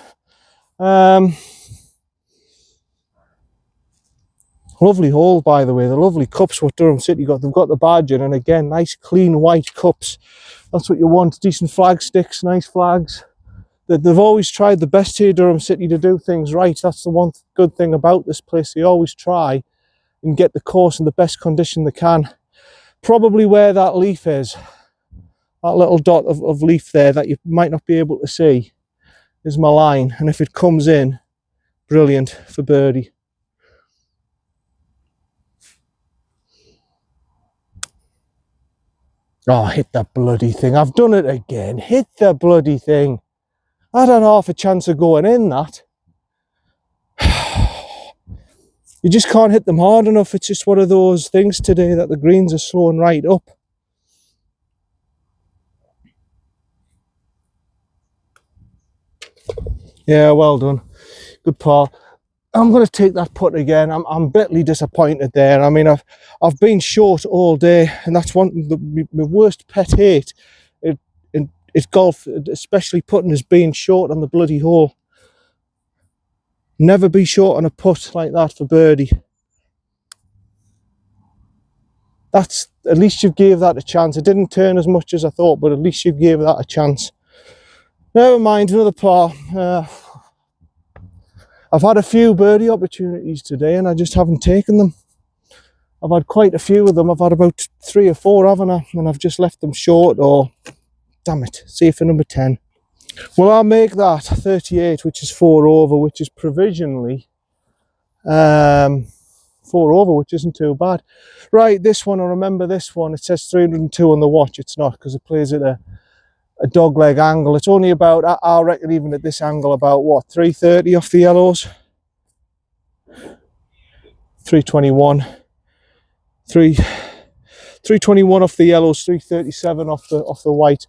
lovely hole, by the way. The lovely cups what Durham City got. They've got the badge in, and again, nice clean white cups. That's what you want. Decent flag sticks, nice flags. They've always tried the best here, Durham City, to do things right. That's the one good thing about this place. They always try and get the course in the best condition they can. Probably where that leaf is, that little dot of leaf there that you might not be able to see, is my line. And if it comes in, brilliant for birdie. Oh, hit that bloody thing. I've done it again. Hit the bloody thing. I had half a chance of going in that. You just can't hit them hard enough. It's just one of those things today that the greens are slowing right up. Yeah, well done. Good par. I'm going to take that putt again. I'm bitterly disappointed there. I mean, I've been short all day, and that's one of my worst pet hate. It's golf, especially putting, is being short on the bloody hole. Never be short on a putt like that for birdie. That's, at least you gave that a chance. It didn't turn as much as I thought, but at least you gave that a chance. Never mind, another par. I've had a few birdie opportunities today, and I just haven't taken them. I've had quite a few of them. I've had about 3 or 4, haven't I? And I've just left them short, or damn it, see for number 10. Well, I'll make that 38, which is 4 over, which is provisionally 4 over, which isn't too bad. Right, this one, I remember this one. It says 302 on the watch. It's not, because it plays at a dogleg angle. It's only about, I reckon, even at this angle, about what, 330 off the yellows, 321, 321 off the yellows, 337 off the white.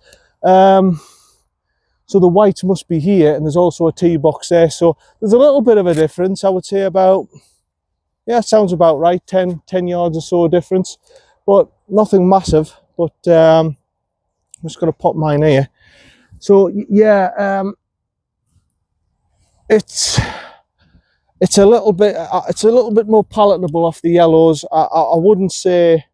So the whites must be here, and there's also a tee box there, so there's a little bit of a difference. I would say about, yeah, sounds about right, 10 yards or so difference, but nothing massive. But I'm just going to pop mine here. So yeah, it's a little bit more palatable off the yellows. I wouldn't say,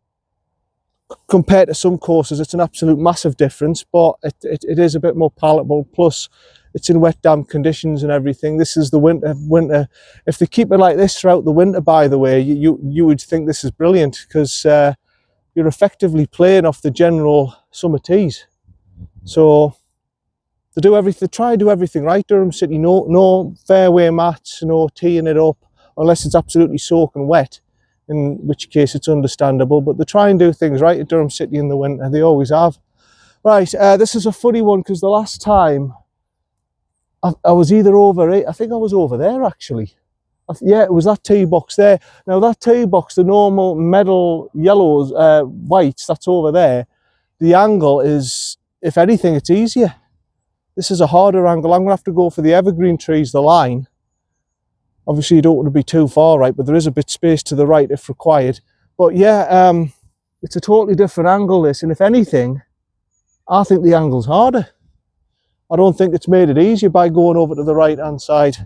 compared to some courses, it's an absolute massive difference, but it is a bit more palatable. Plus, it's in wet damp conditions and everything. This is the winter. If they keep it like this throughout the winter, by the way, you would think this is brilliant, because you're effectively playing off the general summer tees. So they try to do everything right, Durham City. No fairway mats, no teeing it up unless it's absolutely soaking wet, in which case it's understandable. But they try and do things right at Durham City in the winter. They always have. Right, this is a funny one, because the last time I was either over it, I think I was over there actually. Yeah, it was that tee box there. Now that tee box, the normal metal yellows, whites, that's over there. The angle is, if anything, it's easier. This is a harder angle. I'm going to have to go for the evergreen trees, the line. Obviously you don't want to be too far right, but there is a bit space to the right if required. But yeah, it's a totally different angle, this, and if anything, I think the angle's harder. I don't think it's made it easier by going over to the right hand side.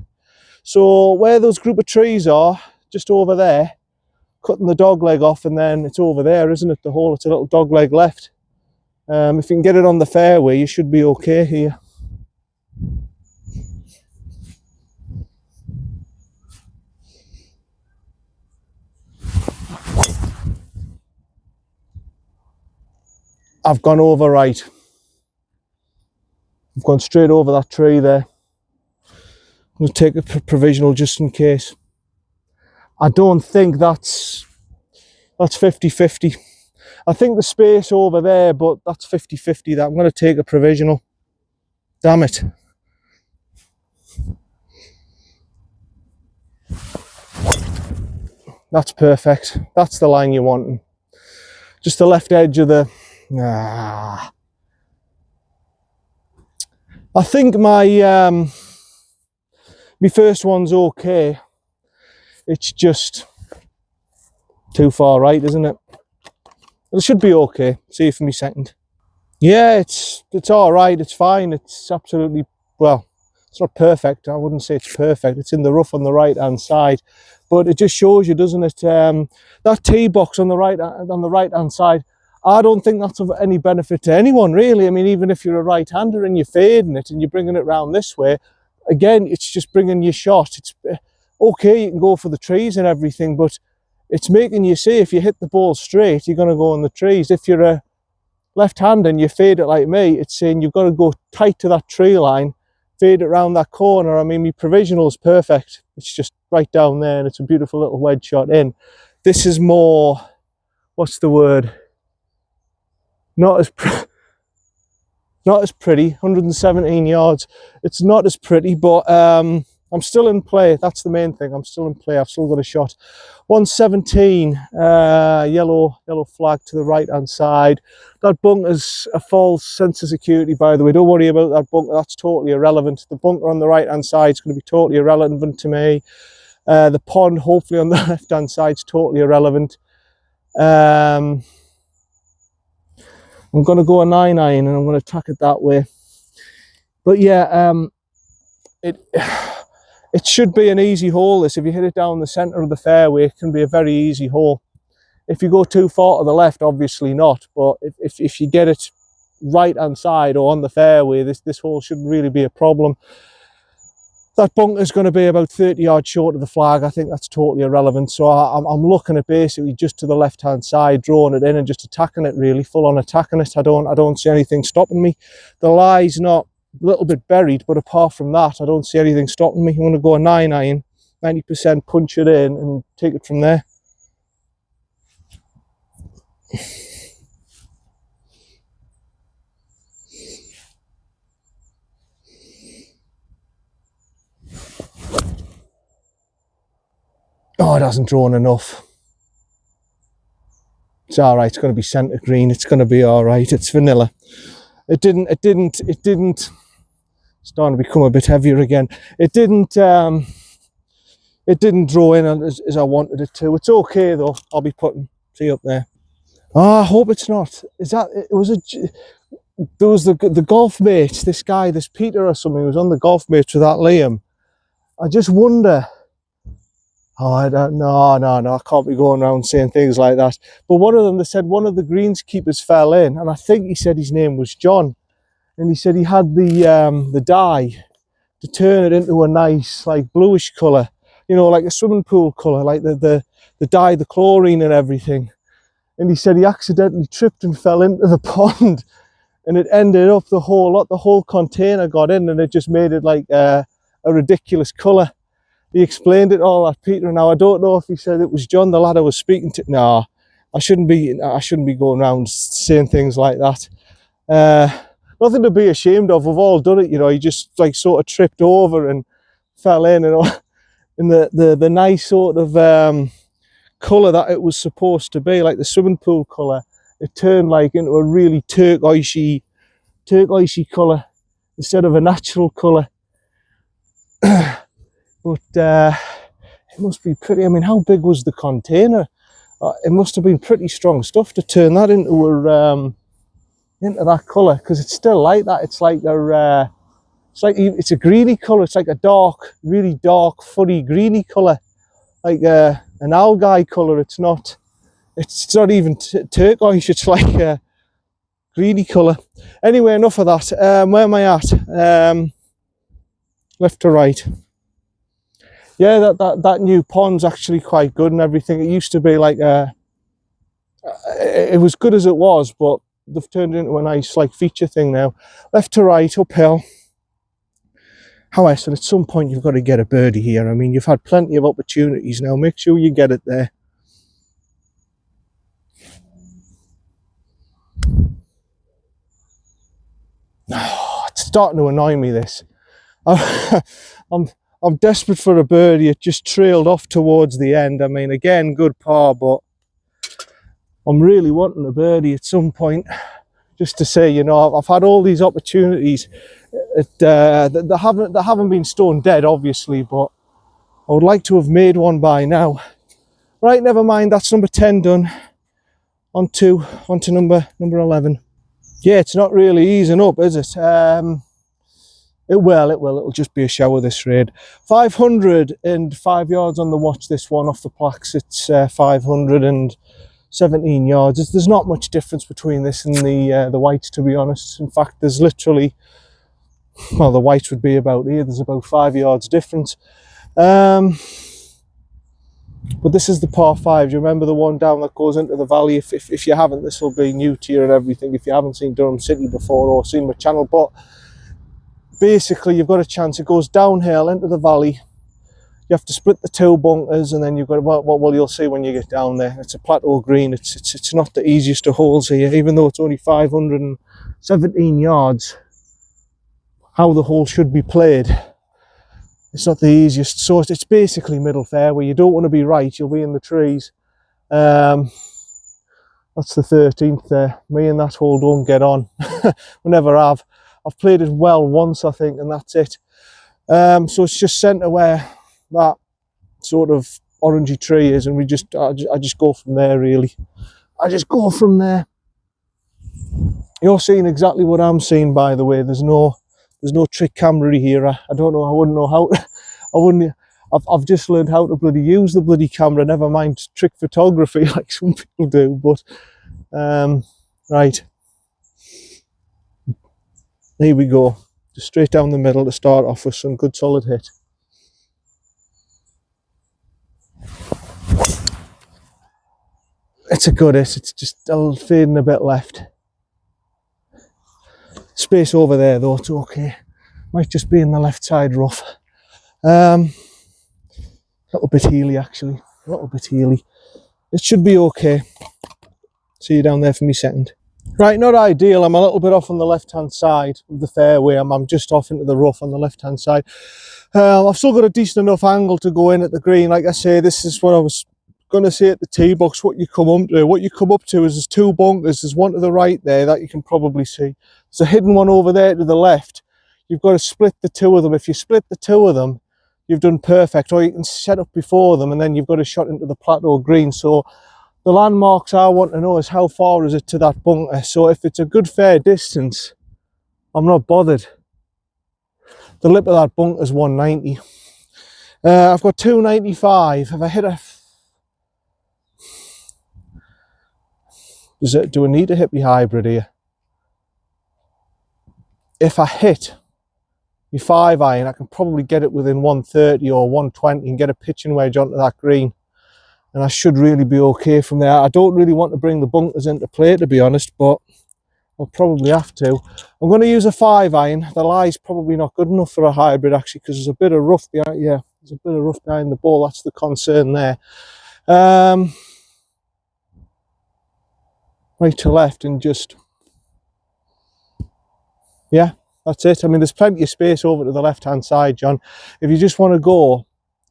So where those group of trees are, just over there, cutting the dog leg off, and then it's over there, isn't it, the hole? It's a little dog leg left. If you can get it on the fairway, you should be okay here. I've gone over right. I've gone straight over that tree there. I'm going to take a provisional just in case. I don't think that's 50-50. I think the space over there, but that's 50-50. That I'm going to take a provisional. Damn it. That's perfect. That's the line you're wanting. Just the left edge of the... I think my first one's okay. It's just too far right, isn't it? It should be okay. See for me second. Yeah, it's all right. It's fine. It's absolutely, well, it's not perfect. I wouldn't say it's perfect. It's in the rough on the right hand side, but it just shows you, doesn't it? That tee box on the right hand side, I don't think that's of any benefit to anyone, really. I mean, even if you're a right-hander and you're fading it and you're bringing it round this way, again, it's just bringing your shot. It's okay, you can go for the trees and everything, but it's making you see, if you hit the ball straight, you're going to go in the trees. If you're a left-hander and you fade it like me, it's saying you've got to go tight to that tree line, fade it round that corner. I mean, my provisional is perfect. It's just right down there, and it's a beautiful little wedge shot in. This is more, what's the word? Not as pretty. 117 yards. It's not as pretty, but I'm still in play. That's the main thing. I'm still in play. I've still got a shot. 117. Yellow flag to the right hand side. That bunker's a false sense of security, by the way. Don't worry about that bunker. That's totally irrelevant. The bunker on the right hand side is going to be totally irrelevant to me. The pond, hopefully on the left hand side, is totally irrelevant. I'm going to go a 9-iron and I'm going to attack it that way. But yeah, it should be an easy hole, this. If you hit it down the centre of the fairway, it can be a very easy hole. If you go too far to the left, obviously not. But if you get it right hand side or on the fairway, this hole shouldn't really be a problem. That bunker's going to be about 30 yards short of the flag. I think that's totally irrelevant. So I'm looking at basically just to the left-hand side, drawing it in and just attacking it, really, full-on attacking it. I don't see anything stopping me. The lie's not a little bit buried, but apart from that, I don't see anything stopping me. I'm going to go a 9-iron, 90%, punch it in and take it from there. Oh, it hasn't drawn enough. It's all right. It's going to be centre green. It's going to be all right. It's vanilla. It didn't. It's starting to become a bit heavier again. It didn't draw in as I wanted it to. It's okay though. I'll be putting, see up there. Oh, I hope it's not. Is that, there was the golf mates, this guy, this Peter or something, who was on the golf mates with that Liam. I just wonder. Oh, I don't know. No, I can't be going around saying things like that. But one of them, they said one of the greenskeepers fell in, and I think he said his name was John, and he said he had the dye to turn it into a nice like bluish colour, you know, like a swimming pool colour, like the dye, the chlorine and everything. And he said he accidentally tripped and fell into the pond, and it ended up the whole container got in, and it just made it like a ridiculous colour. He explained it all at Peter. Now I don't know if he said it was John, the lad I was speaking to. No, I shouldn't be going around saying things like that. Nothing to be ashamed of. We've all done it, you know. He just like sort of tripped over and fell in, and in the nice sort of colour that it was supposed to be, like the swimming pool colour, it turned like into a really turquoisey colour instead of a natural colour. But it must be pretty. I mean, how big was the container? It must have been pretty strong stuff to turn that into that colour, because it's still like that. It's like it's a greeny colour. It's like a dark, really dark, fuddy greeny colour, like an algae colour. It's not even turquoise. It's like a greeny colour. Anyway, enough of that. Where am I at? Left to right. Yeah, that new pond's actually quite good and everything. It used to be like it was good as it was, but they've turned it into a nice like feature thing now. Left to right, uphill. However, at some point you've got to get a birdie here. I mean, you've had plenty of opportunities now. Make sure you get it there. Oh, it's starting to annoy me, this. I'm desperate for a birdie. It just trailed off towards the end. I mean, again, good par, but I'm really wanting a birdie at some point, just to say, you know, I've had all these opportunities. They haven't been stone dead, obviously, but I would like to have made one by now. Right, never mind. That's number 10 done. On to number 11. Yeah, it's not really easing up, is it? It will. It'll just be a shower this raid. 505 yards on the watch, this one off the plaques. It's 517 yards. There's not much difference between this and the whites, to be honest. In fact, there's literally, well, the whites would be about here. There's about 5 yards difference. But this is the par 5. Do you remember the one down that goes into the valley? If you haven't, this will be new to you and everything. If you haven't seen Durham City before or seen my channel, but basically you've got a chance. It goes downhill into the valley. You have to split the two bunkers, and then you've got, well, you'll see when you get down there. It's a plateau green. It's not the easiest of holes here, even though it's only 517 yards. How the hole should be played, it's not the easiest. So it's basically middle fairway. You don't want to be right, you'll be in the trees. That's the 13th there. Me and that hole don't get on. We never have. I've played it well once, I think, and that's it. So it's just centre where that sort of orangey tree is, and I just go from there, really. I just go from there. You're seeing exactly what I'm seeing, by the way. There's no trick camera here. I don't know. I wouldn't know how. I've just learned how to bloody use the bloody camera. Never mind trick photography like some people do. But right. Here we go, just straight down the middle to start off with some good solid hit. It's a good hit, it's just fading a bit left. Space over there though, it's okay. Might just be in the left side rough. A little bit heely actually, a little bit heely. It should be okay. See you down there for me second. Right, not ideal. I'm a little bit off on the left-hand side of the fairway. I'm just off into the rough on the left-hand side. I've still got a decent enough angle to go in at the green. Like I say, this is what I was going to say at the tee box. What you come up to, is there's two bunkers. There's one to the right there that you can probably see. There's a hidden one over there to the left. You've got to split the two of them. If you split the two of them, you've done perfect. Or you can set up before them, and then you've got a shot into the plateau green. So the landmarks I want to know is how far is it to that bunker. So if it's a good fair distance, I'm not bothered. The lip of that bunker is 190. I've got 295. If I hit a... Do I need a hippie hybrid here? If I hit, my 5-iron, I can probably get it within 130 or 120 and get a pitching wedge onto that green. And I should really be okay from there. I don't really want to bring the bunkers into play, to be honest, but I'll probably have to. I'm going to use a 5-iron. The lie's probably not good enough for a hybrid, actually, because there's a bit of rough behind. Yeah, there's a bit of rough behind the ball. That's the concern there. Right to left and just, yeah, that's it. I mean, there's plenty of space over to the left-hand side, John. If you just want to go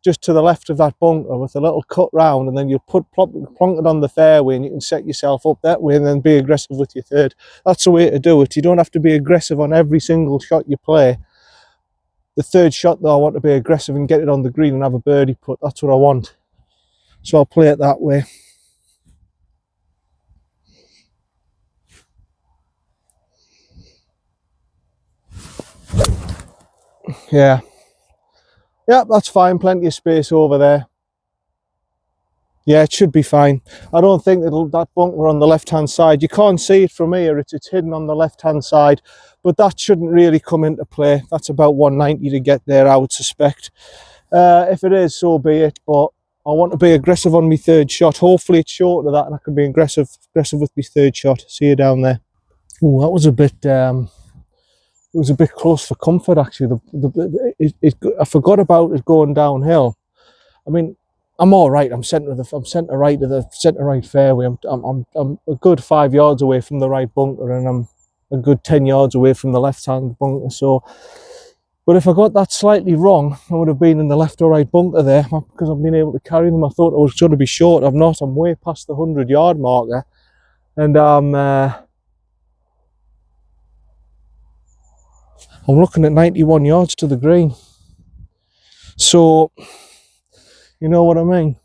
just to the left of that bunker with a little cut round, and then you plonk it on the fairway, and you can set yourself up that way and then be aggressive with your third. That's the way to do it. You don't have to be aggressive on every single shot you play. The third shot, though, I want to be aggressive and get it on the green and have a birdie putt. That's what I want. So I'll play it that way. Yeah. Yeah, that's fine. Plenty of space over there. Yeah, it should be fine. I don't think that bunker on the left-hand side, you can't see it from here. It's hidden on the left-hand side, but that shouldn't really come into play. That's about 190 to get there, I would suspect. If it is, so be it, but I want to be aggressive on my third shot. Hopefully it's short of that and I can be aggressive with my third shot. See you down there. Oh, that was a bit... it was a bit close for comfort, actually. I forgot about it going downhill. I mean, I'm all right. I'm centre right of the centre right fairway. I'm a good 5 yards away from the right bunker, and I'm a good 10 yards away from the left-hand bunker. So, but if I got that slightly wrong, I would have been in the left or right bunker there because I've been able to carry them. I thought I was going to be short. I'm not. I'm way past the 100-yard marker, and I'm looking at 91 yards to the green. So, you know what I mean?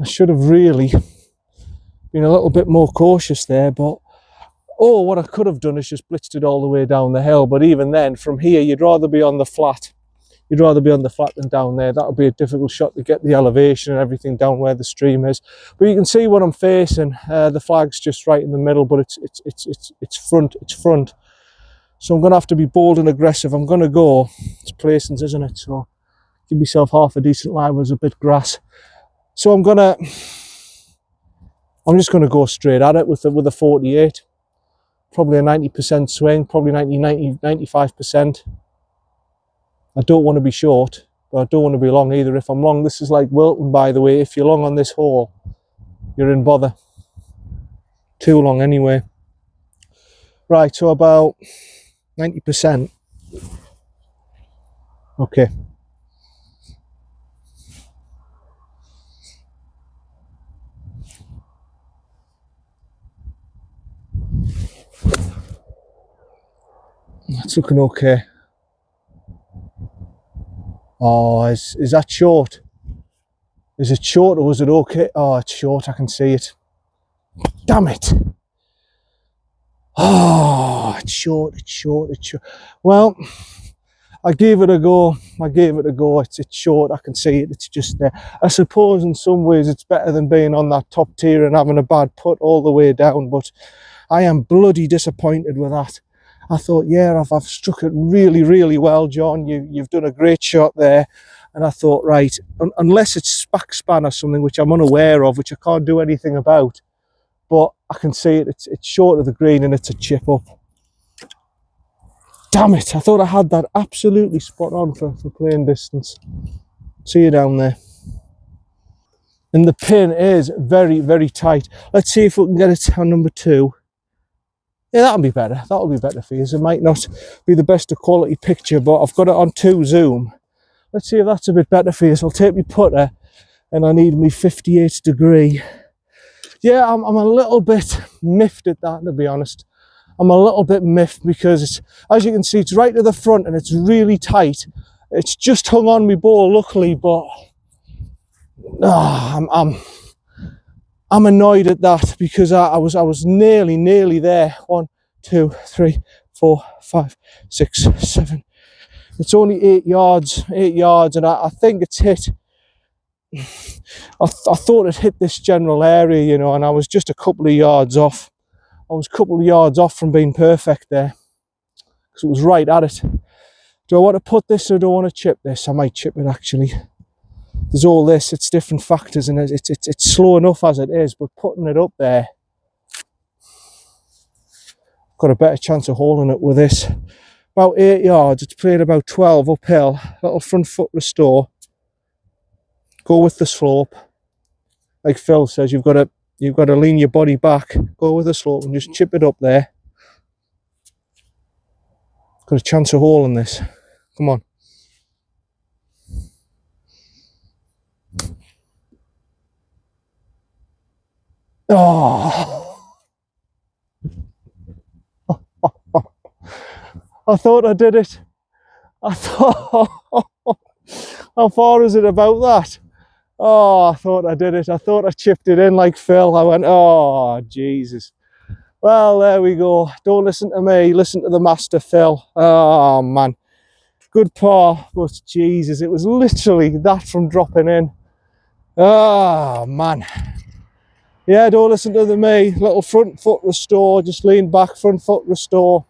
I should have really been a little bit more cautious there, but what I could have done is just blitzed it all the way down the hill. But even then, from here, you'd rather be on the flat. You'd rather be on the flat than down there. That would be a difficult shot to get the elevation and everything down where the stream is. But you can see what I'm facing. The flag's just right in the middle, but it's front. So I'm going to have to be bold and aggressive. I'm going to go. It's placings, isn't it? So give myself half a decent lie with a bit grass. So I'm just going to go straight at it with a 48. Probably a 90% swing, probably 95%. I don't want to be short, but I don't want to be long either. If I'm long, this is like Wilton, by the way. If you're long on this hole, you're in bother. Too long anyway. Right, so about 90%. Okay. That's looking okay. Oh, is that short? Is it short or was it okay? Oh, it's short. I can see it. Damn it. Oh, it's short. Well, I gave it a go. It's short. I can see it. It's just there. I suppose in some ways it's better than being on that top tier and having a bad putt all the way down, but I am bloody disappointed with that. I thought, yeah, I've struck it really, really well, John. You've done a great shot there. And I thought, right, unless it's backspan or something, which I'm unaware of, which I can't do anything about, but I can see it. It's short of the green and it's a chip up. Damn it, I thought I had that absolutely spot on for playing distance. See you down there. And the pin is very, very tight. Let's see if we can get it on number 2. Yeah, that'll be better. That'll be better for you. It might not be the best of quality picture, but I've got it on 2 zoom. Let's see if that's a bit better for you. So I'll take my putter, and I need me 58 degree. Yeah, I'm a little bit miffed at that, to be honest. I'm a little bit miffed because it's, as you can see, it's right to the front and it's really tight. It's just hung on my ball, luckily, but I'm annoyed at that because I was nearly there. 1, 2, 3, 4, 5, 6, 7. It's only 8 yards, and I think it's hit. I thought it hit this general area, you know, and I was just a couple of yards off. I was a couple of yards off from being perfect there because it was right at it. Do I want to put this or do I want to chip this? I might chip it actually. There's all this, it's different factors, and it's slow enough as it is, but putting it up there, got a better chance of holding it with this. About 8 yards, it's played about 12 uphill, little front foot restore. Go with the slope. Like Phil says, you've got to lean your body back, go with the slope and just chip it up there. Got a chance of holding this. Come on. Oh. I thought I did it. I thought, how far is it about that? Oh, I thought I did it. I thought I chipped it in like Phil. I went, oh, Jesus. Well, there we go. Don't listen to me. Listen to the master, Phil. Oh, man. Good par, but Jesus, it was literally that from dropping in. Oh, man. Yeah, don't listen to me. Little front foot restore. Just lean back, front foot restore.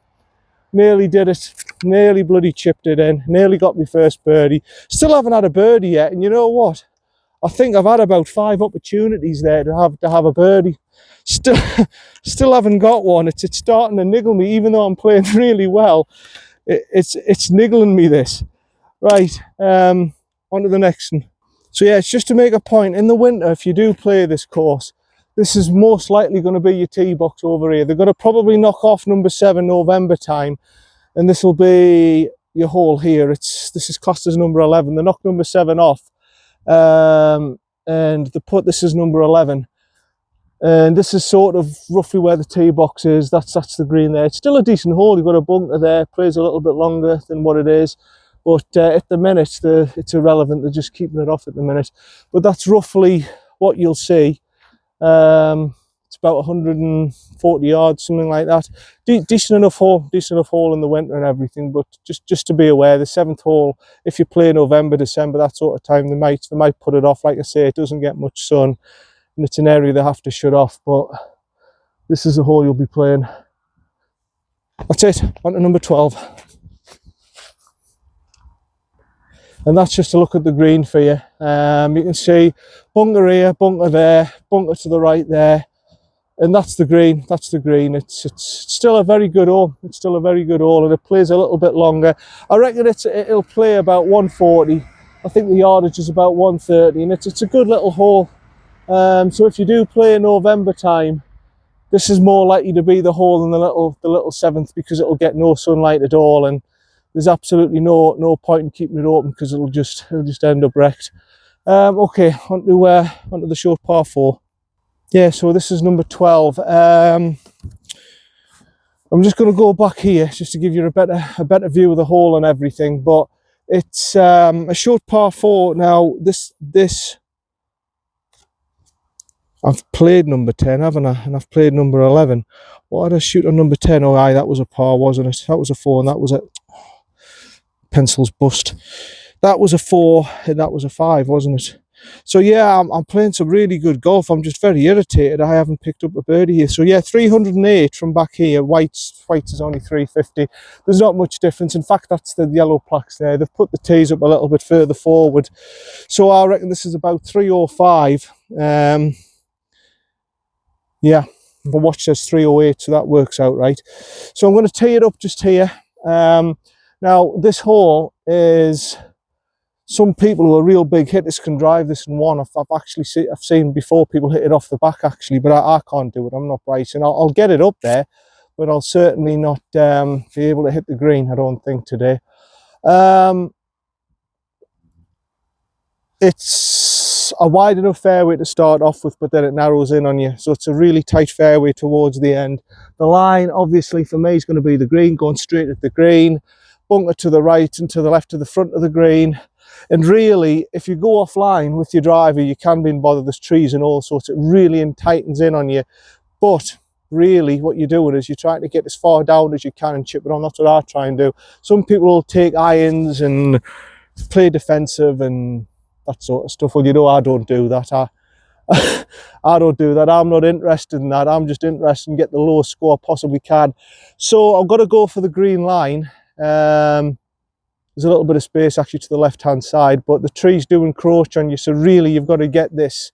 Nearly did it. Nearly bloody chipped it in. Nearly got my first birdie. Still haven't had a birdie yet. And you know what? I think I've had about 5 opportunities there to have a birdie. Still haven't got one. It's starting to niggle me, even though I'm playing really well. It's niggling me, this. Right. On to the next one. So yeah, it's just to make a point. In the winter, if you do play this course, this is most likely going to be your tee box over here. They're going to probably knock off number 7 November time, and this will be your hole here. This is classed as number 11. They knock number 7 off, and they put this as number 11. And this is sort of roughly where the tee box is. That's the green there. It's still a decent hole. You've got a bunker there. Plays a little bit longer than what it is, but at the minute it's irrelevant. They're just keeping it off at the minute. But that's roughly what you'll see. It's about 140 yards, something like that. Decent enough hole in the winter and everything. But just to be aware, the 7th hole, if you play November, December, that sort of time, they might put it off. Like I say, it doesn't get much sun, and it's an area they have to shut off. But this is the hole you'll be playing. That's it. On to number 12. And that's just a look at the green for you. You can see bunker here, bunker there, bunker to the right there, and that's the green. That's the green. It's still a very good hole. It's still a very good hole, and it plays a little bit longer. I reckon it'll play about 140. I think the yardage is about 130, and it's a good little hole. So if you do play in November time, this is more likely to be the hole than the little 7th, because it'll get no sunlight at all, and there's absolutely no point in keeping it open, because it'll just end up wrecked. Okay, onto the short par 4. Yeah, so this is number 12. I'm just going to go back here just to give you a better view of the hole and everything. But it's a short par 4. Now this I've played number 10, haven't I? And I've played number 11. What did I shoot on number 10? Oh, aye, that was a par, wasn't it? That was a 4, and that was a pencil's bust. That was a 4 and that was a 5, wasn't it? So yeah, I'm playing some really good golf. I'm just very irritated I haven't picked up a birdie here. So yeah, 308 from back here. White's is only 350. There's not much difference. In fact, that's the yellow plaques there. They've put the tees up a little bit further forward. So I reckon this is about 305. Yeah, the watch says 308, so that works out right. So I'm going to tee it up just here. Now this hole is, some people who are real big hitters can drive this in one. I've seen before people hit it off the back actually, but I can't do it. I'm not Bryson. I'll get it up there, but I'll certainly not be able to hit the green, I don't think, today. It's a wide enough fairway to start off with, but then it narrows in on you, so it's a really tight fairway towards the end. The line obviously for me is going to be the green, going straight at the green, bunker to the right and to the left of the front of the green. And really, if you go offline with your driver, you can be bothered. There's trees and all sorts. It really tightens in on you. But really, what you're doing is you're trying to get as far down as you can and chip it on. That's what I try and do. Some people will take irons and play defensive and that sort of stuff. Well, you know, I don't do that. I don't do that. I'm not interested in that. I'm just interested in get the lowest score I possibly can. So I've got to go for the green line. There's a little bit of space actually to the left hand side, but the trees do encroach on you, so really you've got to get this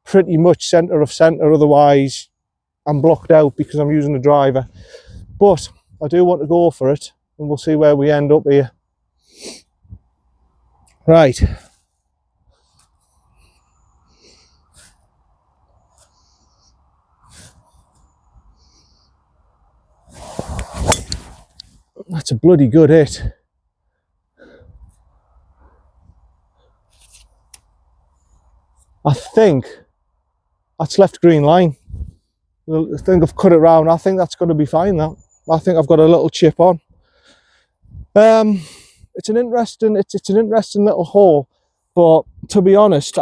pretty much centre of centre, otherwise I'm blocked out because I'm using the driver. But I do want to go for it, and we'll see where we end up here. Right. That's a bloody good hit. I think that's left green line. I think I've cut it round. I think that's going to be fine now. I think I've got a little chip on. It's an interesting little hole, but to be honest,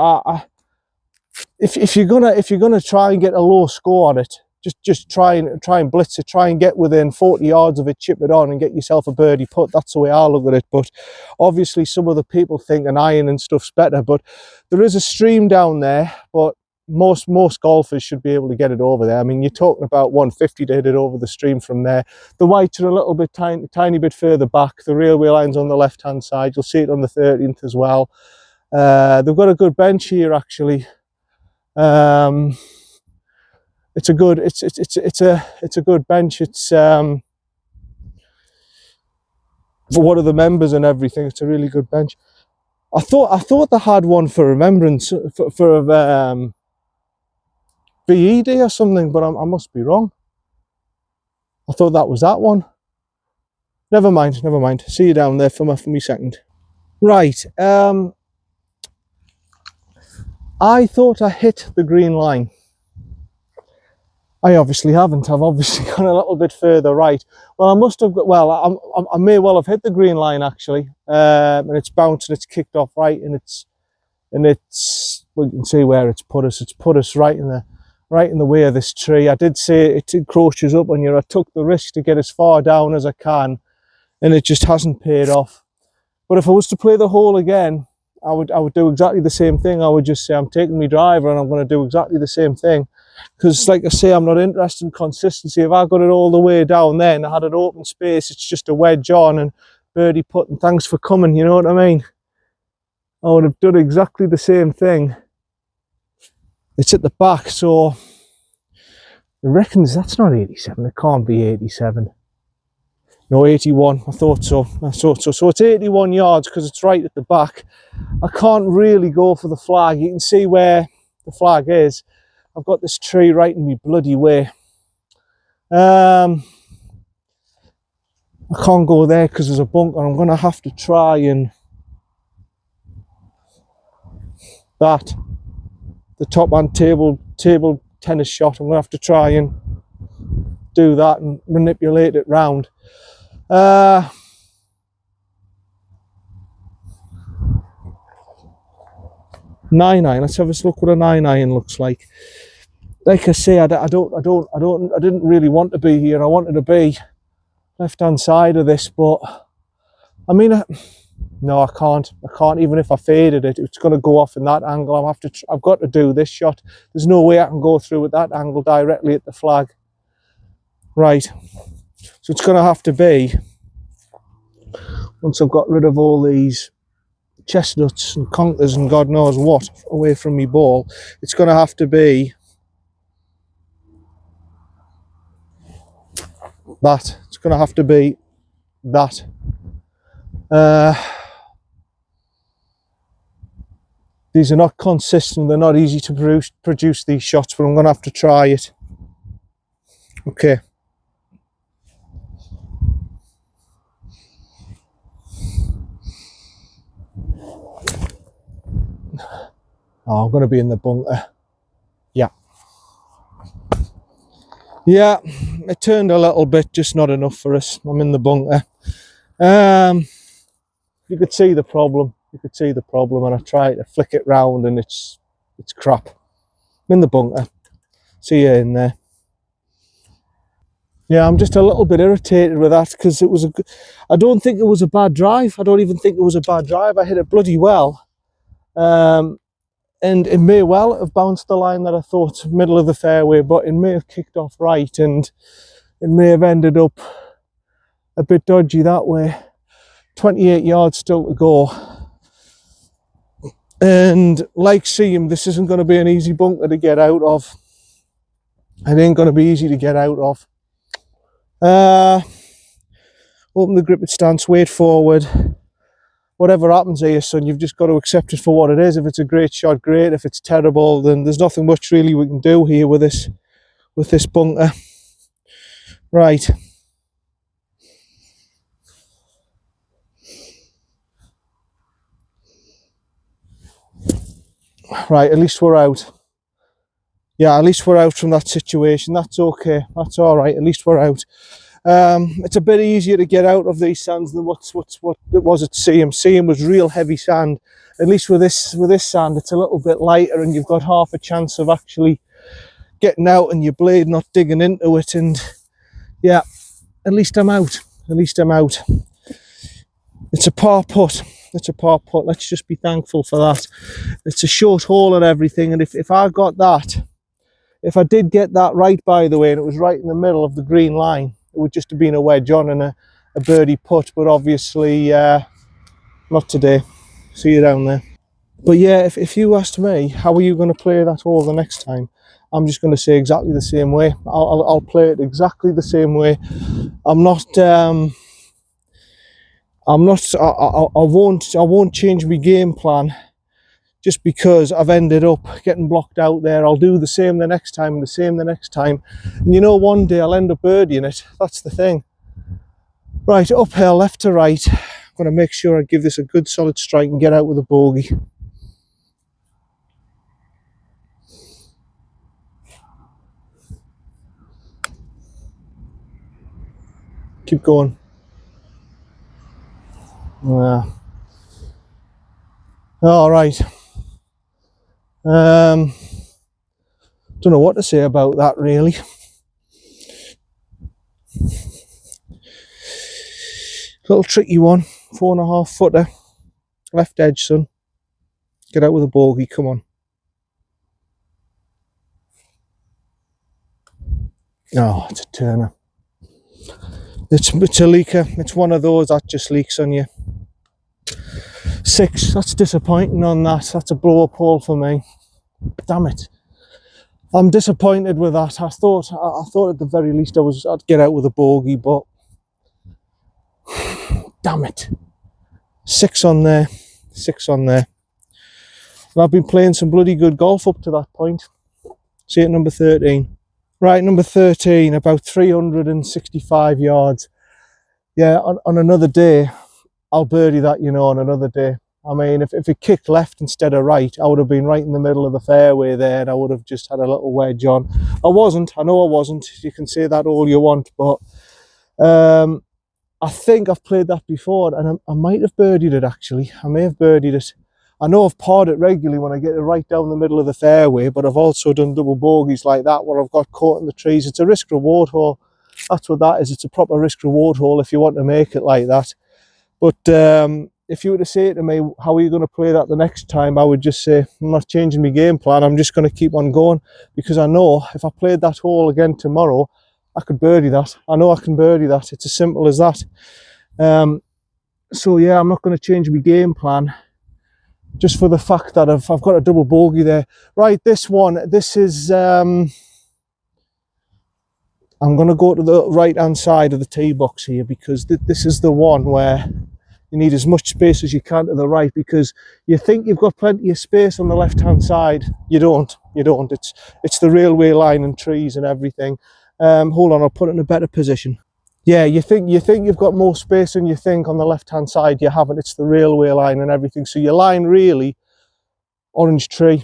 if you're gonna try and get a low score on it, just try and blitz it, try and get within 40 yards of it, chip it on and get yourself a birdie putt. That's the way I look at it. But obviously some other people think an iron and stuff's better, but there is a stream down there, but most golfers should be able to get it over there. I mean, you're talking about 150 to hit it over the stream from there. The whites are a little bit tiny bit further back. The railway line's on the left hand side. You'll see it on the 13th as well. They've got a good bench here actually. It's a good bench. It's for one of the members and everything. It's a really good bench. I thought they had one for remembrance for VE Day or something, but I must be wrong. I thought that was that one. Never mind. See you down there for me second. Right. I thought I hit the green line. I obviously haven't. I've obviously gone a little bit further right. Well, I must have got, well, I may well have hit the green line actually. And it's bounced and it's kicked off right, and it's well, you can see where it's put us. It's put us right in the way of this tree. I did say it encroaches up on you. I took the risk to get as far down as I can, and it just hasn't paid off. But if I was to play the hole again, I would do exactly the same thing. I would just say I'm taking my driver and I'm going to do exactly the same thing. Because like I say, I'm not interested in consistency. If I got it all the way down there and I had an open space, it's just a wedge on and birdie putt and thanks for coming, you know what I mean? I would have done exactly the same thing. It's at the back, so I reckon that's not 87. It can't be 87. No, 81. I thought so. So it's 81 yards because it's right at the back. I can't really go for the flag. You can see where the flag is. I've got this tree right in my bloody way. I can't go there because there's a bunker. I'm going to have to try and the top hand table tennis shot. I'm going to have to try and do that and manipulate it round. 9-iron. Let's have a look what a 9-iron looks like. Like I say, I didn't really want to be here. I wanted to be left hand side of this, but I mean, no, I can't. Even if I faded it, it's going to go off in that angle. I've got to do this shot. There's no way I can go through with that angle directly at the flag. Right. So it's going to have to be, once I've got rid of all these chestnuts and conkers and God knows what away from me ball, it's going to have to be that. It's going to have to be that. These are not consistent. They're not easy to produce these shots, but I'm going to have to try it. Okay. Oh, I'm going to be in the bunker. Yeah. Yeah, it turned a little bit, just not enough for us. I'm in the bunker. You could see the problem. And I tried to flick it round and it's crap. I'm in the bunker. See you in there. Yeah, I'm just a little bit irritated with that because I don't think it was a bad drive. I don't even think it was a bad drive. I hit it bloody well. And it may well have bounced the line that I thought middle of the fairway, but it may have kicked off right and it may have ended up a bit dodgy that way. 28 yards still to go. And like Seam, this isn't going to be an easy bunker to get out of. It ain't going to be easy to get out of. Open the grip at stance, wait forward. Whatever happens here, son, you've just got to accept it for what it is. If it's a great shot, great. If it's terrible, then there's nothing much really we can do here with this bunker. Right. Right, at least we're out. Yeah, at least we're out from that situation. That's okay. That's all right. At least we're out. It's a bit easier to get out of these sands than what it was at Seam. Seam was real heavy sand. At least with this sand, it's a little bit lighter, and you've got half a chance of actually getting out and your blade not digging into it. And yeah, at least I'm out. At least I'm out. It's a par putt. It's a par putt. Let's just be thankful for that. It's a short hole and everything, and if I got that, if I did get that right, by the way, and it was right in the middle of the green line, it would just have been a wedge on and a birdie putt, but obviously not today. See you down there. But yeah, if you asked me, how are you going to play that hole the next time? I'm just going to say exactly the same way. I'll play it exactly the same way. I won't change my game plan just because I've ended up getting blocked out there. I'll do the same the next time, and the same the next time. And you know, one day I'll end up birdieing it. That's the thing. Right, uphill, left to right. I'm going to make sure I give this a good solid strike and get out with a bogey. Keep going. Yeah. All right. Don't know what to say about that really. Little tricky one, 4.5 footer, left edge, son. Get out with a bogey, come on. Oh, it's a turner. It's a leaker. It's one of those that just leaks on you. 6, that's disappointing on that. That's a blow up hole for me. Damn it. I'm disappointed with that. I thought at the very least I'd get out with a bogey, but damn it. 6 on there. 6 on there. And I've been playing some bloody good golf up to that point. See you at number 13. Right, number 13, about 365 yards. Yeah, on another day, I'll birdie that, you know, on another day. I mean, if it kicked left instead of right, I would have been right in the middle of the fairway there, and I would have just had a little wedge on. I wasn't. I know I wasn't. You can say that all you want, but I think I've played that before, and I might have birdied it, actually. I may have birdied it. I know I've parred it regularly when I get it right down the middle of the fairway, but I've also done double bogeys like that where I've got caught in the trees. It's a risk-reward hole. That's what that is. It's a proper risk-reward hole if you want to make it like that. But if you were to say to me, how are you going to play that the next time, I would just say, I'm not changing my game plan. I'm just going to keep on going, because I know if I played that hole again tomorrow, I could birdie that. I know I can birdie that. It's as simple as that. So yeah, I'm not going to change my game plan just for the fact that I've got a double bogey there. Right, this is I'm going to go to the right hand side of the tee box here, because this is the one where you need as much space as you can to the right, because you think you've got plenty of space on the left hand side. You don't. It's the railway line and trees and everything. Hold on, I'll put it in a better position. Yeah, you think you've got more space than you think on the left hand side. You haven't. It's the railway line and everything. So your line really, orange tree.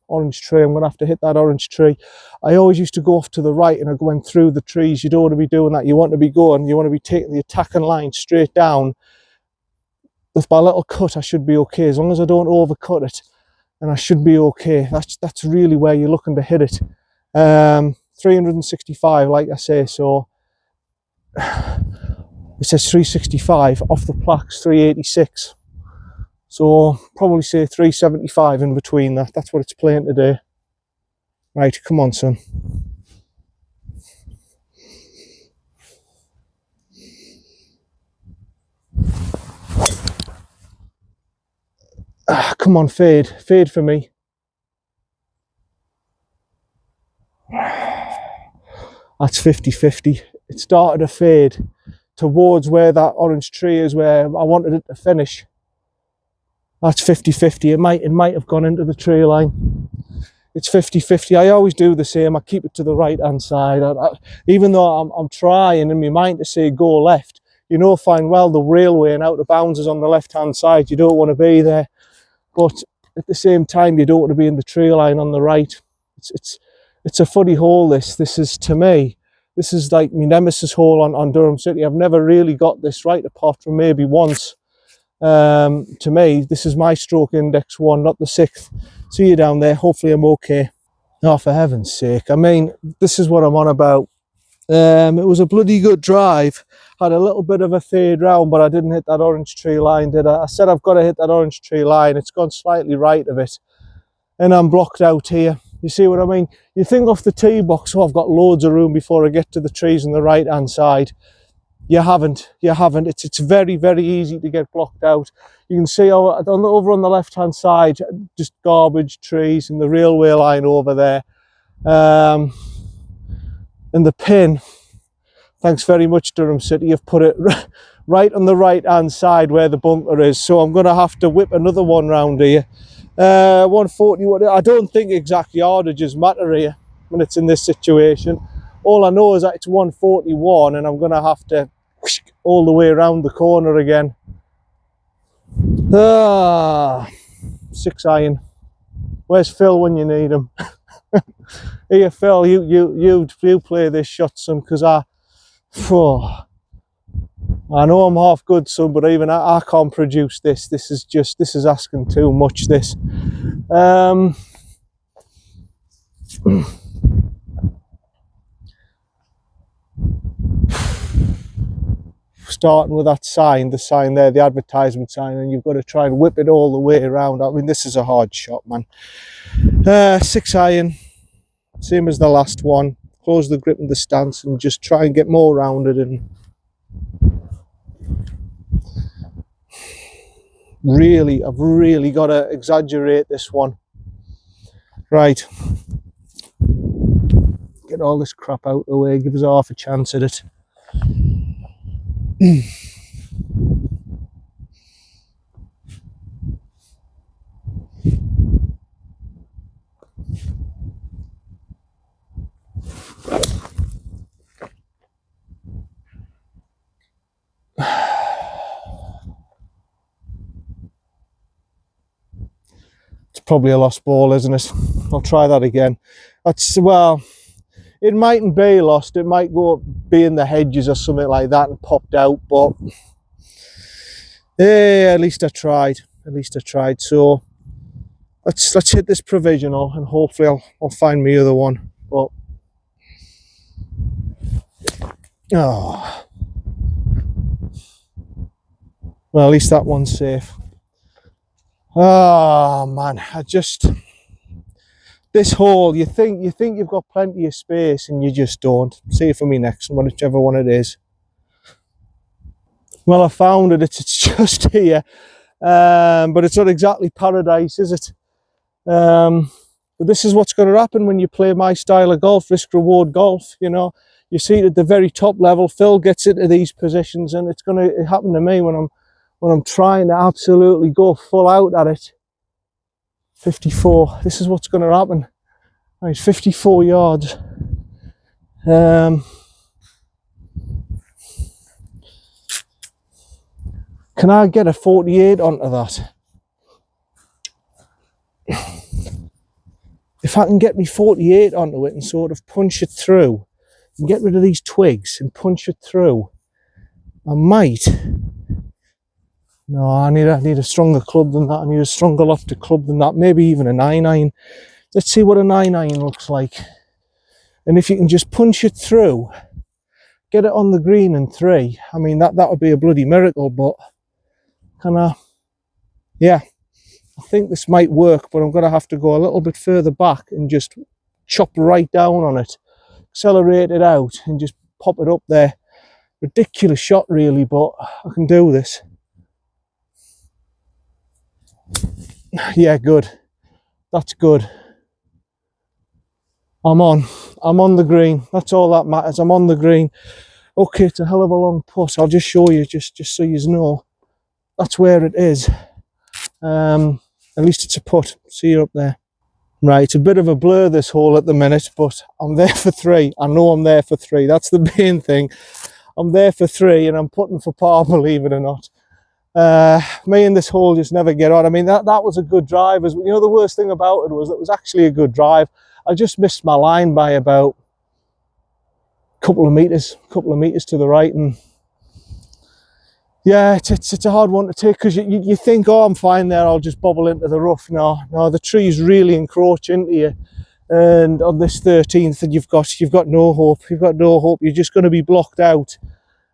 I'm going to have to hit that orange tree. I always used to go off to the right and I went through the trees. You don't want to be doing that. You want to be taking the attacking line straight down. With my little cut, I should be okay. As long as I don't overcut it, and I should be okay. That's really where you're looking to hit it. 365, like I say, so it says 365, off the plaques 386. So probably say 375 in between that. That's what it's playing today. Right, come on, son. Come on, fade for me. That's 50-50. It started to fade towards where that orange tree is, where I wanted it to finish. That's 50-50. It might have gone into the tree line. It's 50-50. I always do the same. I keep it to the right hand side. Even though I'm trying in my mind to say go left, you know fine well the railway and out of bounds is on the left hand side. You don't want to be there, but at the same time you don't want to be in the tree line on the right. It's a funny hole. This is, to me, this is like my nemesis hole on Durham City. I've never really got this right, apart from maybe once. To me, this is my stroke index 1, not the 6th. See you down there. Hopefully I'm okay. Oh, for heaven's sake. I mean, this is what I'm on about. It was a bloody good drive. Had a little bit of a fade round, but I didn't hit that orange tree line, did I? I said I've got to hit that orange tree line. It's gone slightly right of it, and I'm blocked out here. You see what I mean? You think off the tee box, oh, I've got loads of room before I get to the trees on the right hand side. You haven't. It's very, very easy to get blocked out. You can see over on the left hand side, just garbage trees and the railway line over there. And the pin, thanks very much Durham City, you've put it right on the right hand side where the bunker is. So I'm going to have to whip another one round here. 140, I don't think exact yardages matter here when it's in this situation. All I know is that it's 141 and I'm going to have to whoosh all the way around the corner again. 6 iron. Where's Phil when you need him? Here, Phil, you play this shot, son, because I know I'm half good, son, but even I can't produce this. This is asking too much, this. Starting with that sign, the sign there, the advertisement sign, and you've got to try and whip it all the way around. I mean, this is a hard shot, man. 6 iron, same as the last one. Close the grip and the stance and just try and get more rounded. And really, I've really got to exaggerate this one. Right, get all this crap out of the way, give us half a chance at it. It's probably a lost ball, isn't it? I'll try that again. Well, it mightn't be lost. It might be in the hedges or something like that and popped out, but yeah, at least I tried. So let's hit this provisional and hopefully I'll find my other one. But oh, well, at least that one's safe. Oh man, this hole, you think you've got plenty of space and you just don't. See it for me next one, whichever one it is. Well, I found it. It's just here, but it's not exactly paradise, is it? But this is what's going to happen when you play my style of golf, risk reward golf. You know, you see it at the very top level. Phil gets into these positions, and it's going to happen to me when I'm trying to absolutely go full out at it. 54. This is what's going to happen. Right, 54 yards. Can I get a 48 onto that? If I can get me 48 onto it and sort of punch it through and get rid of these twigs and punch it through, I might. No, I need a stronger club than that. I need a stronger lofted club than that. Maybe even a 9 iron. Let's see what a 9 iron looks like. And if you can just punch it through, get it on the green in 3. I mean, that would be a bloody miracle. But can I? Yeah, I think this might work. But I'm going to have to go a little bit further back and just chop right down on it, accelerate it out, and just pop it up there. Ridiculous shot, really, but I can do this. Yeah, good. That's good. I'm on the green. That's all that matters. I'm on the green. Okay, it's a hell of a long putt. I'll just show you, just so you know. That's where it is. At least it's a putt. See you up there. Right, it's a bit of a blur, this hole at the minute, but I'm there for 3. I know I'm there for 3. That's the main thing. I'm there for 3 and I'm putting for par, believe it or not. Me and this hole just never get on. I mean, that was a good drive. You know, the worst thing about it was actually a good drive. I just missed my line by about a couple of meters to the right, and yeah, it's a hard one to take, because you think, oh, I'm fine there, I'll just bobble into the rough. No, the trees really encroach into you, and on this 13th, and you've got no hope. You're just going to be blocked out,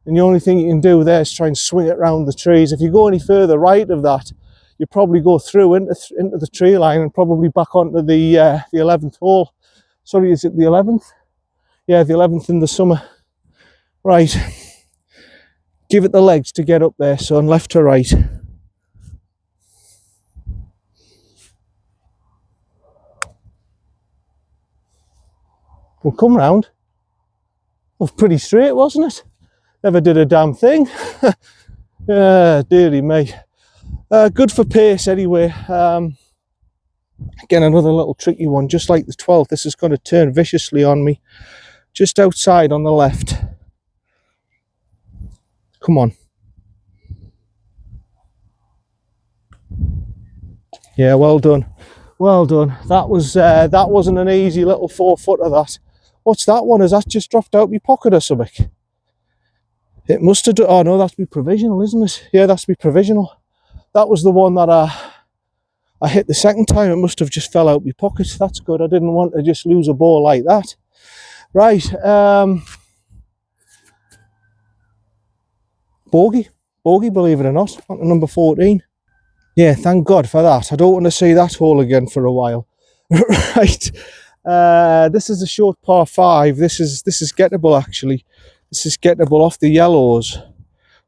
and the only thing you can do there is try and swing it around the trees. If you go any further right of that, you probably go through into the tree line and probably back onto the 11th hole. Sorry, is it the 11th? Yeah, the 11th in the summer. Right. Give it the legs to get up there, son, left to right. We'll come round. Well, pretty straight, wasn't it? Never did a damn thing. Dearie me. Good for pace anyway. Again, another little tricky one, just like the 12th. This is going to turn viciously on me. Just outside on the left. Come on. Yeah, well done. Well done. That wasn't an easy little 4-footer, that. What's that one? Has that just dropped out my pocket or something? It must have done. Oh no, that's me provisional, isn't it? Yeah, that's me provisional. That was the one that I hit the second time. It must have just fell out my pocket. That's good. I didn't want to just lose a ball like that. Right. Bogey, believe it or not, on to number 14. Yeah, thank God for that. I don't want to see that hole again for a while. Right. This is a short par 5. This is gettable, actually. This is gettable off the yellows.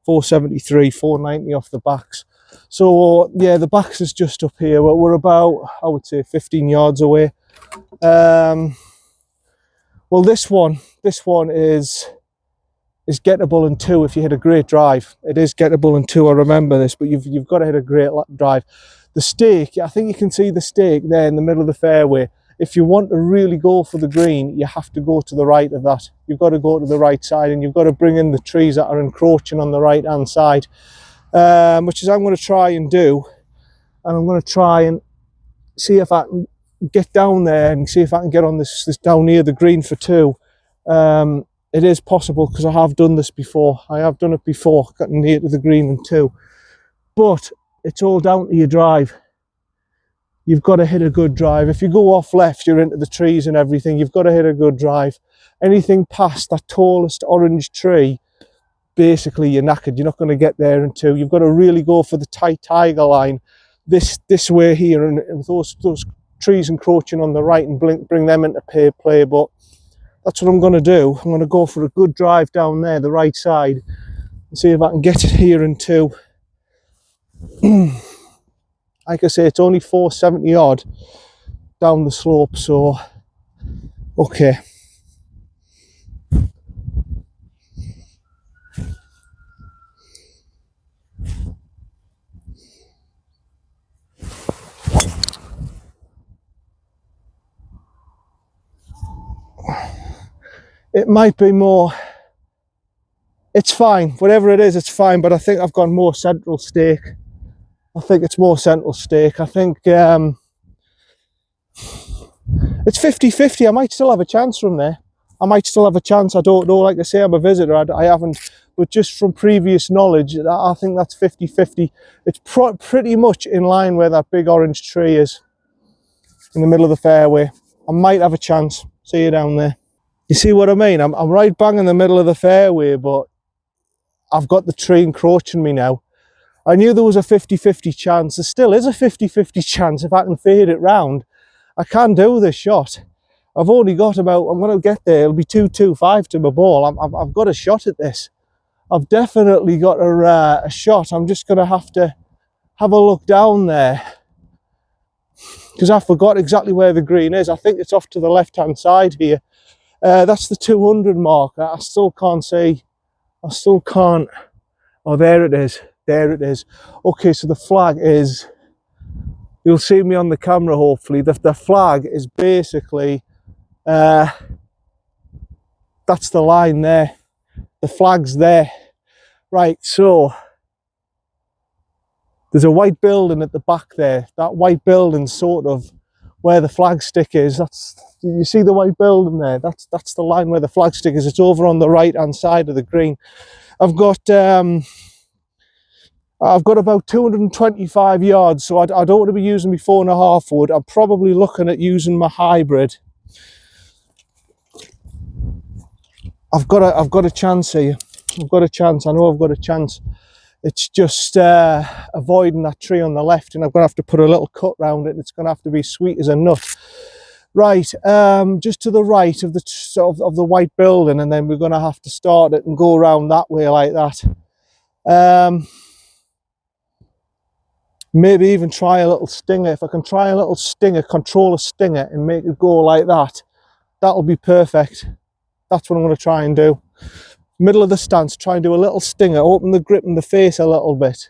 473, 490 off the backs. So yeah, the backs is just up here. We're about, I would say, 15 yards away. Well, this one is gettable in 2 if you hit a great drive. It is gettable in 2, I remember this, but you've got to hit a great drive. The stake, I think you can see the stake there in the middle of the fairway. If you want to really go for the green, you have to go to the right of that. You've got to go to the right side, and you've got to bring in the trees that are encroaching on the right hand side, which is I'm going to try and do. And I'm going to try and see if I can get down there and see if I can get on this down near the green for 2. It is possible, because I have done this before. I have done it before, gotten near to the green in 2. But it's all down to your drive. You've got to hit a good drive. If you go off left, you're into the trees and everything. You've got to hit a good drive. Anything past that tallest orange tree, basically you're knackered. You're not going to get there in 2. You've got to really go for the tight tiger line this way here, and with those trees encroaching on the right, and bring them into play. But that's what I'm going to do. I'm going to go for a good drive down there, the right side, and see if I can get it here in 2. Like I say, it's only 470 odd down the slope, so okay. It might be more, it's fine, whatever it is, it's fine, but I think I've got more central stake. I think it's more central stake. I think it's 50-50. I might still have a chance from there. I might still have a chance. I don't know. Like I say, I'm a visitor. I haven't, but just from previous knowledge, I think that's 50-50. It's pretty much in line where that big orange tree is in the middle of the fairway. I might have a chance. See you down there. You see what I mean? I'm right bang in the middle of the fairway, but I've got the tree encroaching me now. I knew there was a 50-50 chance. There still is a 50-50 chance. If I can fade it round, I can do this shot. I've only got about, I'm going to get there, it'll be 225 to my ball. I've got a shot at this. I've definitely got a shot. I'm just going to have a look down there because I forgot exactly where the green is. I think it's off to the left hand side here. That's the 200 marker. I still can't see. I still can't. Oh, there it is. There it is. Okay, so the flag is, you'll see me on the camera hopefully. The flag is basically, that's the line there. The flag's there. Right, so there's a white building at the back there. That white building's sort of where the flag stick is. You see the white building there? That's the line where the flag stick is. It's over on the right hand side of the green. I've got about 225 yards, so I don't want to be using my 4.5 wood. I'm probably looking at using my hybrid. I've got a chance here. I've got a chance. I know I've got a chance. It's just avoiding that tree on the left, and I'm going to have to put a little cut round it. It's going to have to be sweet as a nut. Right, just to the right of the white building, and then we're going to have to start it and go around that way like that. Maybe even try a little stinger. If I can try a little stinger, control a stinger and make it go like that, that'll be perfect. That's what I'm going to try and do. Middle of the stance, try and do a little stinger, open the grip in the face a little bit,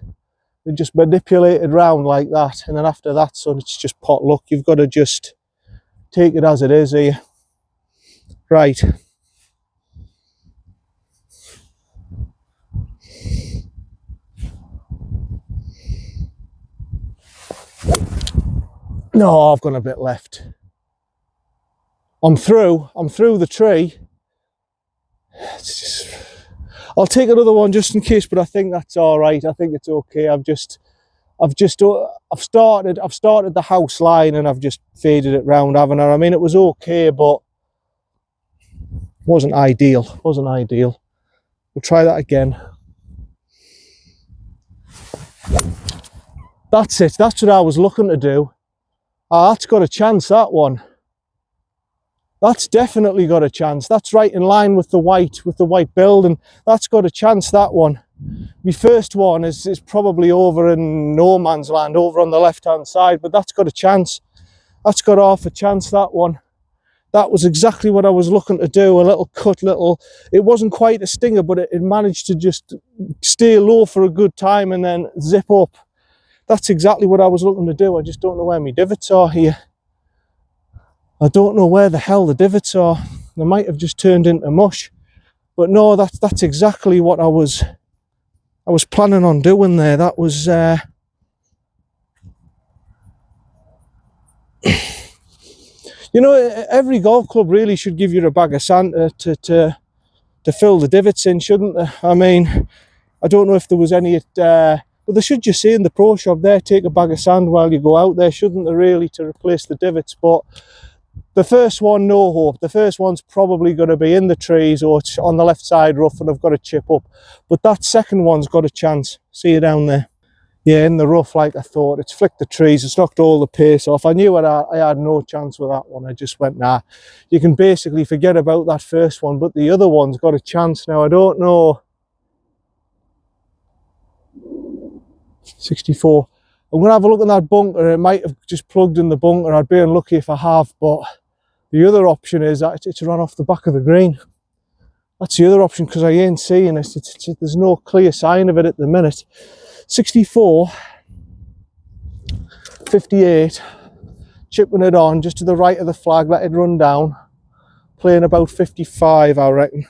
and just manipulate it round like that. And then after that, son, it's just pot luck. You've got to just take it as it is here. Right. No, I've gone a bit left. I'm through the tree. It's just, I'll take another one just in case, but I think that's all right. I think it's okay. I've started the house line and I've just faded it round, haven't I? I mean, it was okay, but wasn't ideal. Wasn't ideal. We'll try that again. That's it. That's what I was looking to do. Ah, that's got a chance, that one. That's definitely got a chance. That's right in line with the white building. That's got a chance, that one. My first one is probably over in no man's land, over on the left hand side, but that's got a chance. That's got half a chance, that one. That was exactly what I was looking to do. A little cut, it wasn't quite a stinger, but it managed to just stay low for a good time and then zip up. That's exactly what I was looking to do. I just don't know where my divots are here. I don't know where the hell the divots are. They might have just turned into mush. But no, that's exactly what I was planning on doing there. That was you know, every golf club really should give you a bag of sand to fill the divots in, shouldn't they? I mean, I don't know if there was any but they should just say in the pro shop there, take a bag of sand while you go out there, shouldn't they, really, to replace the divots? But the first one, no hope. The first one's probably going to be in the trees or it's on the left side rough and I've got to chip up. But that second one's got a chance. See you down there. Yeah, in the rough like I thought. It's flicked the trees, it's knocked all the pace off. I knew I had no chance with that one. I just went, nah. You can basically forget about that first one, but the other one's got a chance now. I don't know. 64. I'm going to have a look at that bunker. It might have just plugged in the bunker. I'd be unlucky if I have, but the other option is that it's run off the back of the green. That's the other option because I ain't seeing it. There's no clear sign of it at the minute. 64, 58, chipping it on just to the right of the flag, let it run down. Playing about 55, I reckon.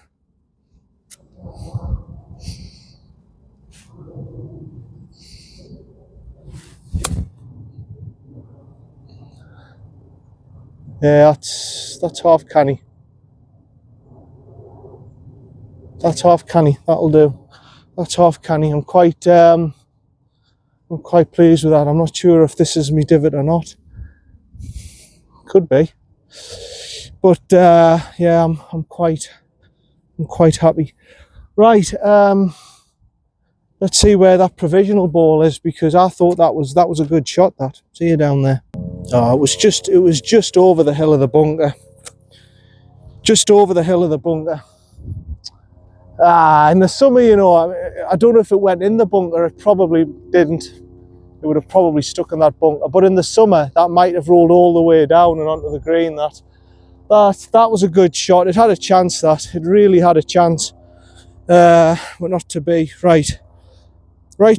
Yeah, that's half canny. That's half canny. That'll do. That's half canny. I'm quite pleased with that. I'm not sure if this is me divot or not. Could be. But yeah, I'm quite happy. Right. Let's see where that provisional ball is, because I thought that was a good shot. That. See you down there. Oh, it was just over the hill of the bunker. Just over the hill of the bunker. In the summer, you know, I don't know if it went in the bunker. It probably didn't. it would have probably stuck in that bunker. But in the summer, that might have rolled all the way down and onto the green. That was a good shot. It had a chance, that. It really had a chance. But not to be. Right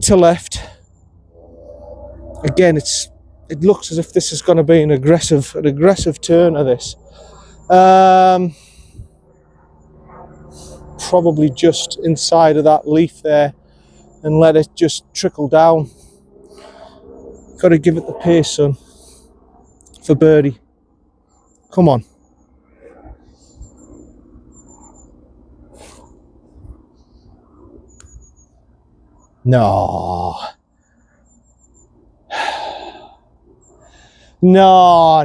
to left. Again, it looks as if this is going to be an aggressive turn of this. Probably just inside of that leaf there, and let it just trickle down. Got to give it the pace, son, for birdie. Come on. No. No.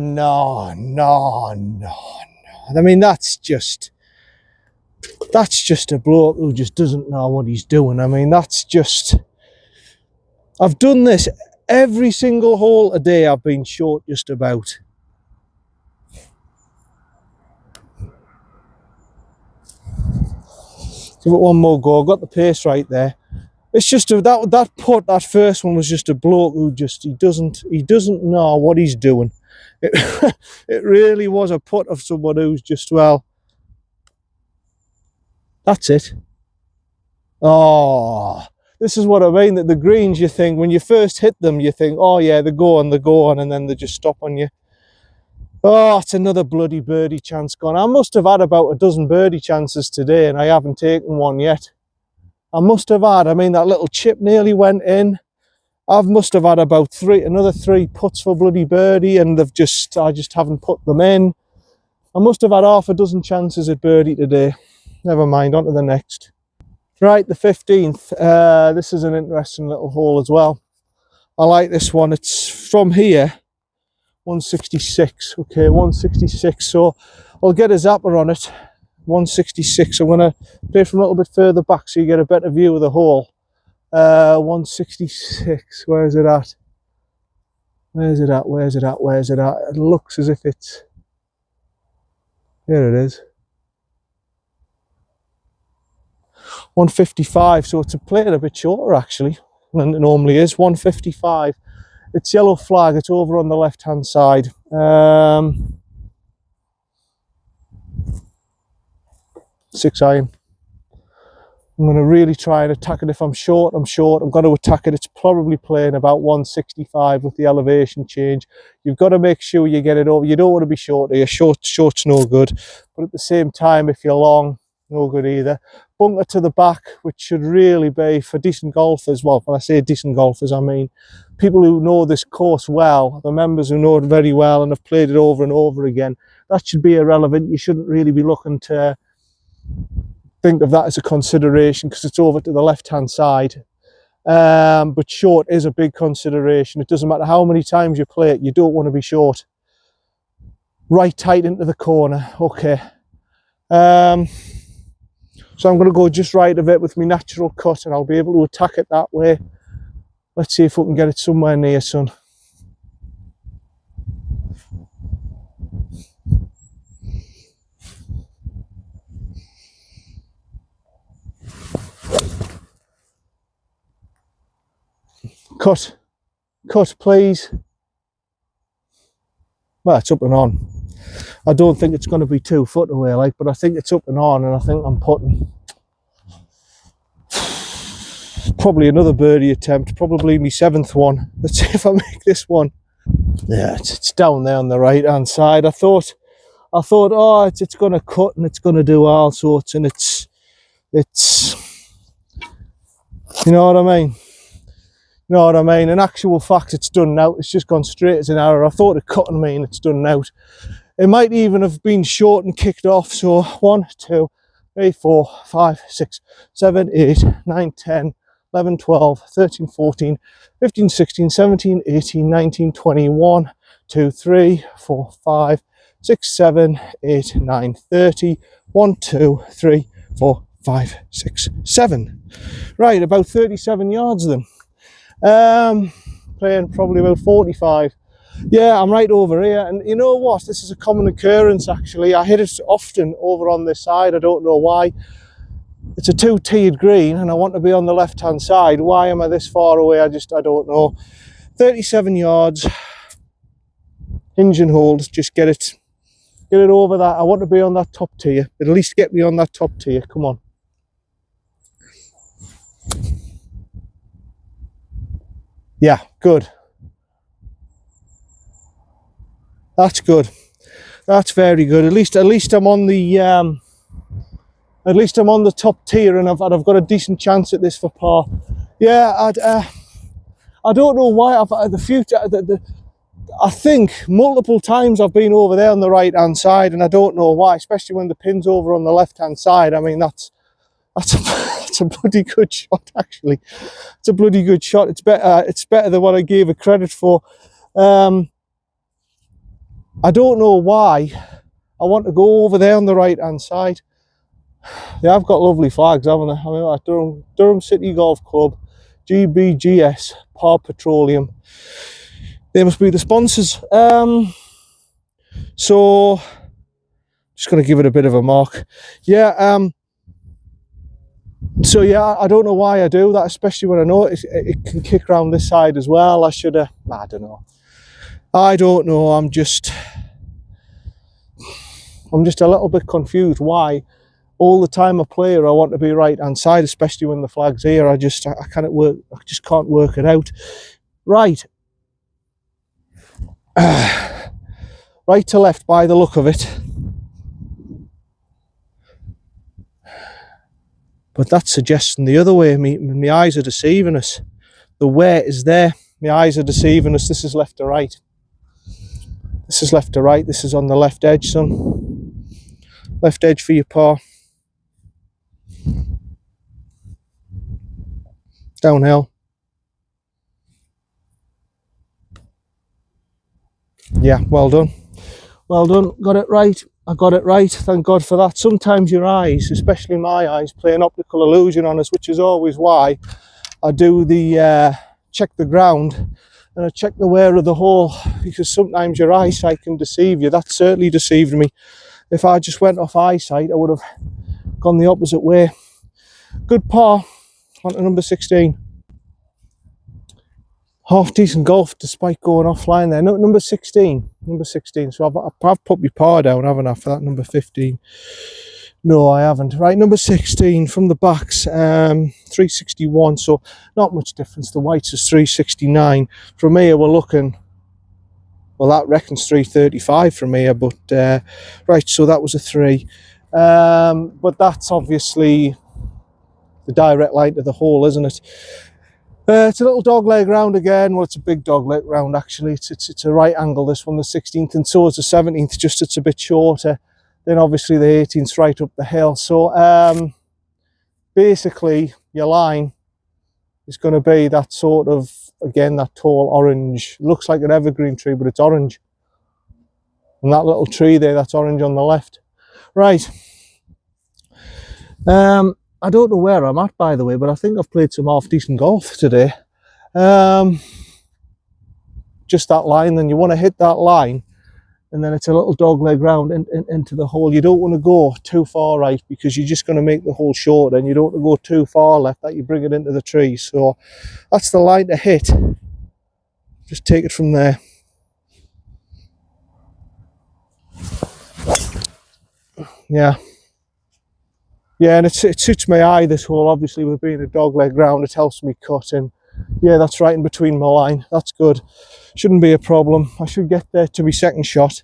I mean, that's just a bloke who just doesn't know what he's doing. I mean, I've done this every single hole a day. I've been short just about. Give it one more go. I've got the pace right there. It's just that first one was just a bloke who he doesn't know what he's doing. It really was a putt of someone who's just, well, that's it. Oh, this is what I mean, that the greens, you think, when you first hit them, you think, oh yeah, they go on, and then they just stop on you. Oh, it's another bloody birdie chance gone. I must have had about a dozen birdie chances today, and I haven't taken one yet. I must have had, I mean, that little chip nearly went in. I must have had about another three putts for bloody birdie, and I just haven't put them in. I must have had half a dozen chances at birdie today. Never mind, on to the next. Right, the 15th. This is an interesting little hole as well. I like this one. It's from here, 166. Okay, 166. So I'll get a zapper on it. 166. I'm going to play from a little bit further back so you get a better view of the hole. 166. Where is it at? Where's it at? It looks as if it's... There it is. 155. So it's played a bit shorter actually than it normally is. 155. It's yellow flag. It's over on the left hand side. 6 iron. I'm going to really try and attack it. If I'm short, I'm short. I'm going to attack it. It's probably playing about 165 with the elevation change. You've got to make sure you get it over. You don't want to be short here. Short's no good. But at the same time, if you're long, no good either. Bunker to the back, which should really be for decent golfers. Well, when I say decent golfers, I mean people who know this course well, the members who know it very well and have played it over and over again. That should be irrelevant. You shouldn't really be looking to think of that as a consideration because it's over to the left hand side. But short is a big consideration. It doesn't matter how many times you play it, you don't want to be short. Right tight into the corner. Okay. So I'm going to go just right of it with my natural cut, and I'll be able to attack it that way. Let's see if we can get it somewhere near, son. Cut, please. Well, it's up and on. I don't think it's going to be 2 foot away, like, but I think it's up and on, and I think I'm putting. Probably another birdie attempt, probably my 7th one. Let's see if I make this one. Yeah, it's down there on the right hand side. I thought, oh, it's going to cut and it's going to do all sorts, and it's, you know what I mean? You know what I mean? In actual fact, it's done now. It's just gone straight as an arrow. I thought it cut on me, and it's done now. It might even have been short and kicked off. So 1, 2, 3, 4, 5, 6, 7, 8, 9, 10, 11, 12, 13, 14, 15, 16, 17, 18, 19, 20, 1, 2, 3, 4, 5, 6, 7, 8, 9, 30, 1, 2, 3, 4, 5, 6, 7. Right, about 37 yards then. Playing probably about 45. Yeah, I'm right over here, and you know what, this is a common occurrence actually. I hit it often over on this side. I don't know why. It's a 2-tiered green and I want to be on the left hand side. Why am I this far away? I don't know. 37 yards, hinge and hold, just get it over that. I want to be on that top tier, at least get me on that top tier, come on. Yeah, good. That's good. That's very good. At least I'm on the top tier, and I've got a decent chance at this for par. Yeah, I don't know why I think multiple times I've been over there on the right hand side, and I don't know why, especially when the pin's over on the left hand side. I mean, that's a bloody good shot, actually. It's a bloody good shot. It's better than what I gave it credit for. I don't know why I want to go over there on the right hand side. They have got lovely flags, haven't they? I mean, like Durham City Golf Club, GBGS, Par Petroleum. They must be the sponsors. So just going to give it a bit of a mark. Yeah. So yeah, I don't know why I do that, especially when I know it can kick around this side as well. I should have. I don't know. I'm just a little bit confused why all the time I play here I want to be right hand side, especially when the flag's here. I just can't work it out. Right. Right to left by the look of it. But that's suggesting the other way. My eyes are deceiving us. The wet is there. My eyes are deceiving us. This is left to right. This is left to right. This is on the left edge, son. Left edge for your par. Downhill. Yeah, well done. Well done. Got it right. I got it right. Thank God for that. Sometimes your eyes, especially my eyes, play an optical illusion on us, which is always why I do the check the ground and I check the wear of the hole, because sometimes your eyesight can deceive you. That certainly deceived me. If I just went off eyesight, I would have gone the opposite way. Good par. On to number 16. Half decent golf despite going offline there. No, number 16. Number 16. So I've put my par down, haven't I, for that number 15? No, I haven't. Right, number 16 from the backs, 361. So not much difference. The whites is 369. From here, we're looking. Well, that reckons 335 from here. But right, so that was a 3. But that's obviously the direct line to the hole, isn't it? It's a little dog leg round again. Well, it's a big dog leg round actually. It's a right angle, this one, the 16th, and so is the 17th, just it's a bit shorter. Then obviously the 18th right up the hill. So basically your line is going to be that sort of, again, that tall orange. It looks like an evergreen tree, but it's orange. And that little tree there, that's orange on the left. Right. I don't know where I'm at, by the way, but I think I've played some half decent golf today. Just that line, then you want to hit that line, and then it's a little dog leg round into the hole. You don't want to go too far right, because you're just going to make the hole short, and you don't want to go too far left that you bring it into the tree. So that's the line to hit. Just take it from there. Yeah. Yeah, and it suits my eye, this hole, obviously, with being a dog leg round. It helps me cut in. Yeah, that's right in between my line. That's good. Shouldn't be a problem. I should get there to my second shot,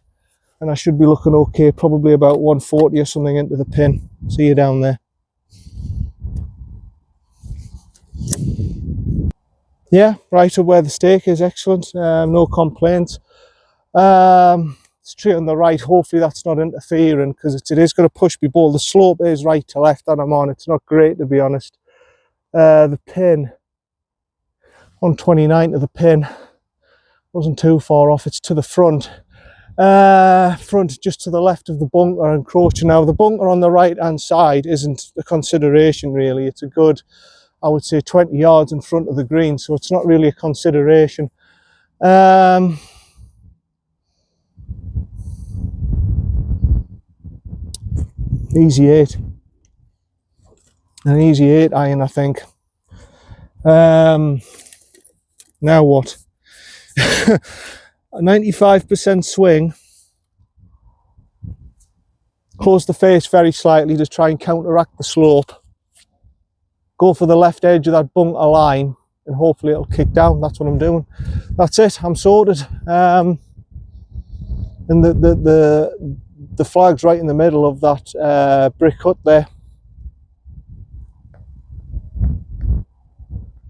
and I should be looking okay, probably about 140 or something into the pin. See you down there. Yeah, right up where the stake is, excellent. No complaints. Tree on the right, hopefully that's not interfering, because it is going to push me ball. The slope is right to left and I'm on. It's not great, to be honest. The pin, 129 to the pin, wasn't too far off. It's to the front. Front just to the left of the bunker, encroaching. Now the bunker on the right hand side isn't a consideration really. It's a good, I would say, 20 yards in front of the green, so it's not really a consideration. Easy 8. An easy 8 iron, I think. Now what? A 95% swing. Close the face very slightly to try and counteract the slope. Go for the left edge of that bunker line and hopefully it'll kick down. That's what I'm doing. That's it, I'm sorted. And the flag's right in the middle of that brick hut there.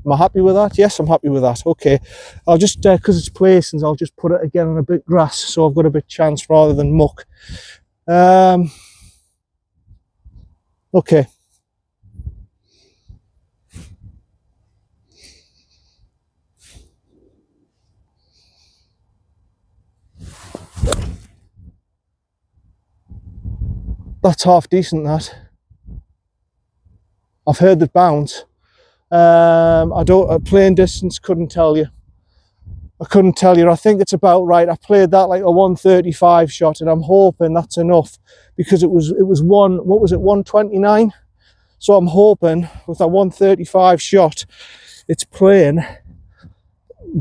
Am I happy with that? Yes, I'm happy with that. Okay, I'll just, because it's placings, I'll just put it again on a bit grass so I've got a bit chance rather than muck. Okay. That's half decent, that. I've heard it bounce. I don't, playing distance, couldn't tell you. I couldn't tell you. I think it's about right. I played that like a 135 shot and I'm hoping that's enough because it was one, what was it, 129? So I'm hoping with a 135 shot, it's playing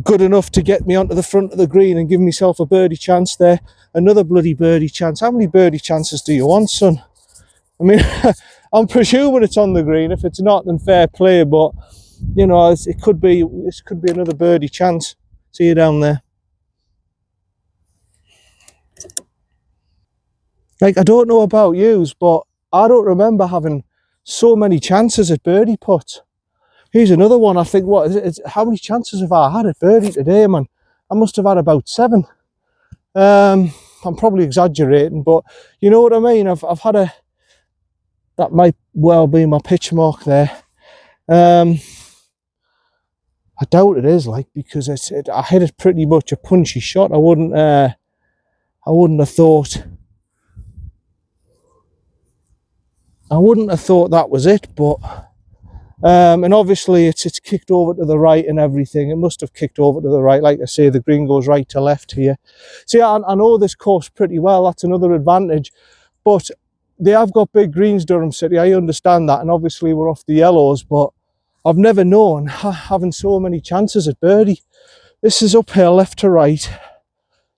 good enough to get me onto the front of the green and give myself a birdie chance there. Another bloody birdie chance. How many birdie chances do you want, son? I mean, I'm presuming it's on the green. If it's not, then fair play. But you know, it could be. This could be another birdie chance. See you down there. Like, I don't know about yous, but I don't remember having so many chances at birdie putts. Here's another one. I think, what is it? How many chances have I had at birdie today, man? I must have had about 7. I'm probably exaggerating, but you know what I mean. I've had a. That might well be my pitch mark there. I doubt it is, like, because I hit it pretty much a punchy shot. I wouldn't have thought. I wouldn't have thought that was it, but and obviously it's kicked over to the right and everything. It must have kicked over to the right. Like I say, the green goes right to left here. See, I know this course pretty well. That's another advantage, but they have got big greens, Durham City. I understand that, and obviously we're off the yellows, but I've never known having so many chances at birdie. This is uphill, left to right.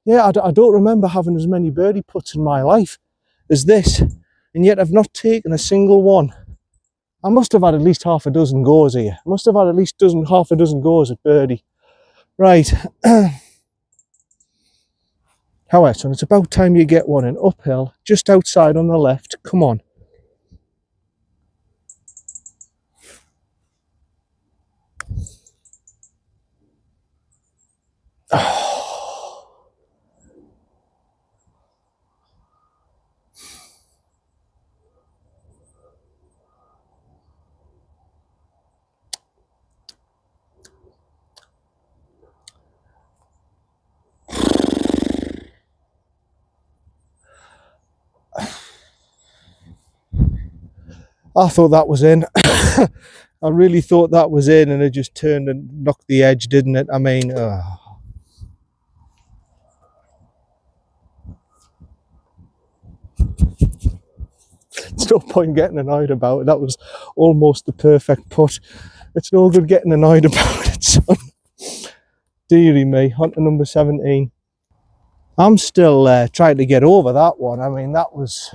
Yeah, I don't remember having as many birdie putts in my life as this, and yet I've not taken a single one. I must have had at least half a dozen goes here. I must have had at least half a dozen goes at birdie. Right. However, son, it's about time you get one in. Uphill, just outside on the left. Come on. I thought that was in. I really thought that was in, and it just turned and knocked the edge, didn't it? I mean, it's no point getting annoyed about it. That was almost the perfect putt. It's no good getting annoyed about it, son. Deary me, on to number 17. I'm still trying to get over that one. I mean, that was...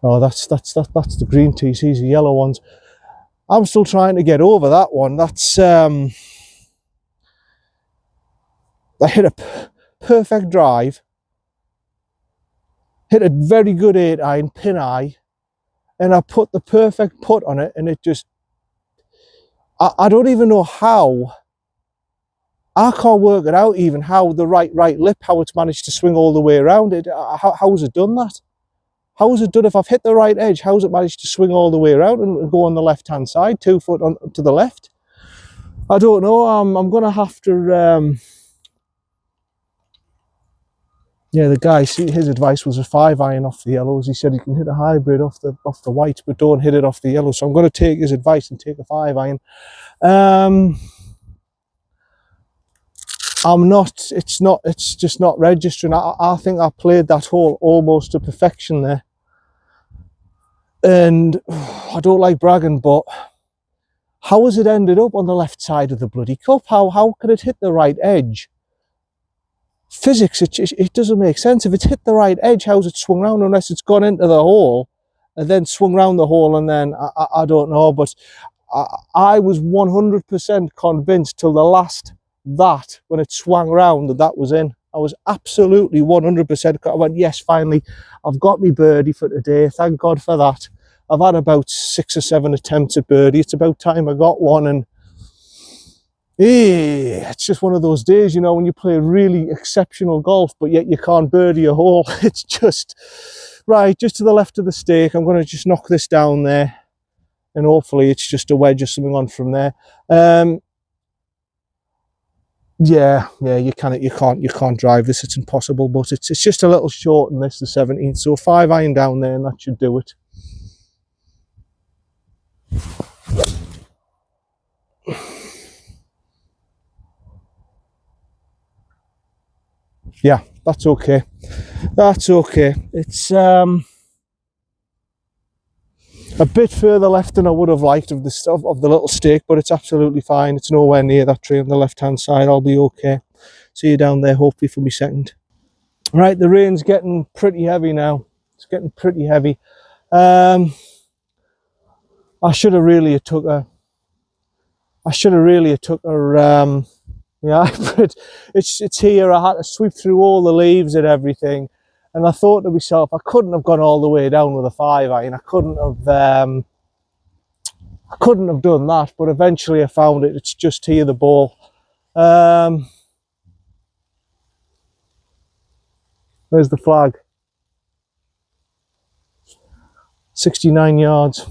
Oh, that's the green tees. These are the yellow ones. I'm still trying to get over that one. That's I hit a perfect drive, hit a very good 8-iron, pin eye, and I put the perfect putt on it, and it just, I don't even know how. I can't work it out even how the right lip, how it's managed to swing all the way around it. How has it done that? How has it done, if I've hit the right edge, how has it managed to swing all the way around and go on the left-hand side, 2 foot on to the left? I don't know. I'm going to have to... Yeah, the guy, see, his advice was a 5-iron off the yellows. He said you can hit a hybrid off the whites, but don't hit it off the yellows. So I'm going to take his advice and take a 5-iron. It's just not registering. I think I played that hole almost to perfection there. And I don't like bragging, but how has it ended up on the left side of the bloody cup? How could it hit the right edge? Physics, it doesn't make sense. If it's hit the right edge, how's it swung round, unless it's gone into the hole and then swung round the hole, and then I don't know. But I was 100% convinced till the last that when it swung round that was in. I was absolutely 100%. I went, yes, finally, I've got me birdie for today. Thank God for that. I've had about 6 or 7 attempts at birdie. It's about time I got one, and it's just one of those days, you know, when you play really exceptional golf, but yet you can't birdie a hole. It's just, right, just to the left of the stake. I'm going to just knock this down there, and hopefully it's just a wedge or something on from there. Yeah, you can't drive this. It's impossible, but it's just a little short in this, the 17th. So 5 iron down there, and that should do it. Yeah, that's okay. That's okay. It's a bit further left than I would have liked of the little stake, but it's absolutely fine. It's nowhere near that tree on the left hand side. I'll be okay. See you down there, hopefully, for me second. Right, the rain's getting pretty heavy now. It's getting pretty heavy. I should have really took a yeah, but it's here. I had to sweep through all the leaves and everything, and I thought to myself, I couldn't have gone all the way down with a 5 iron. I couldn't have done that. But eventually, I found it. It's just here, the ball. Where's the flag? 69 yards.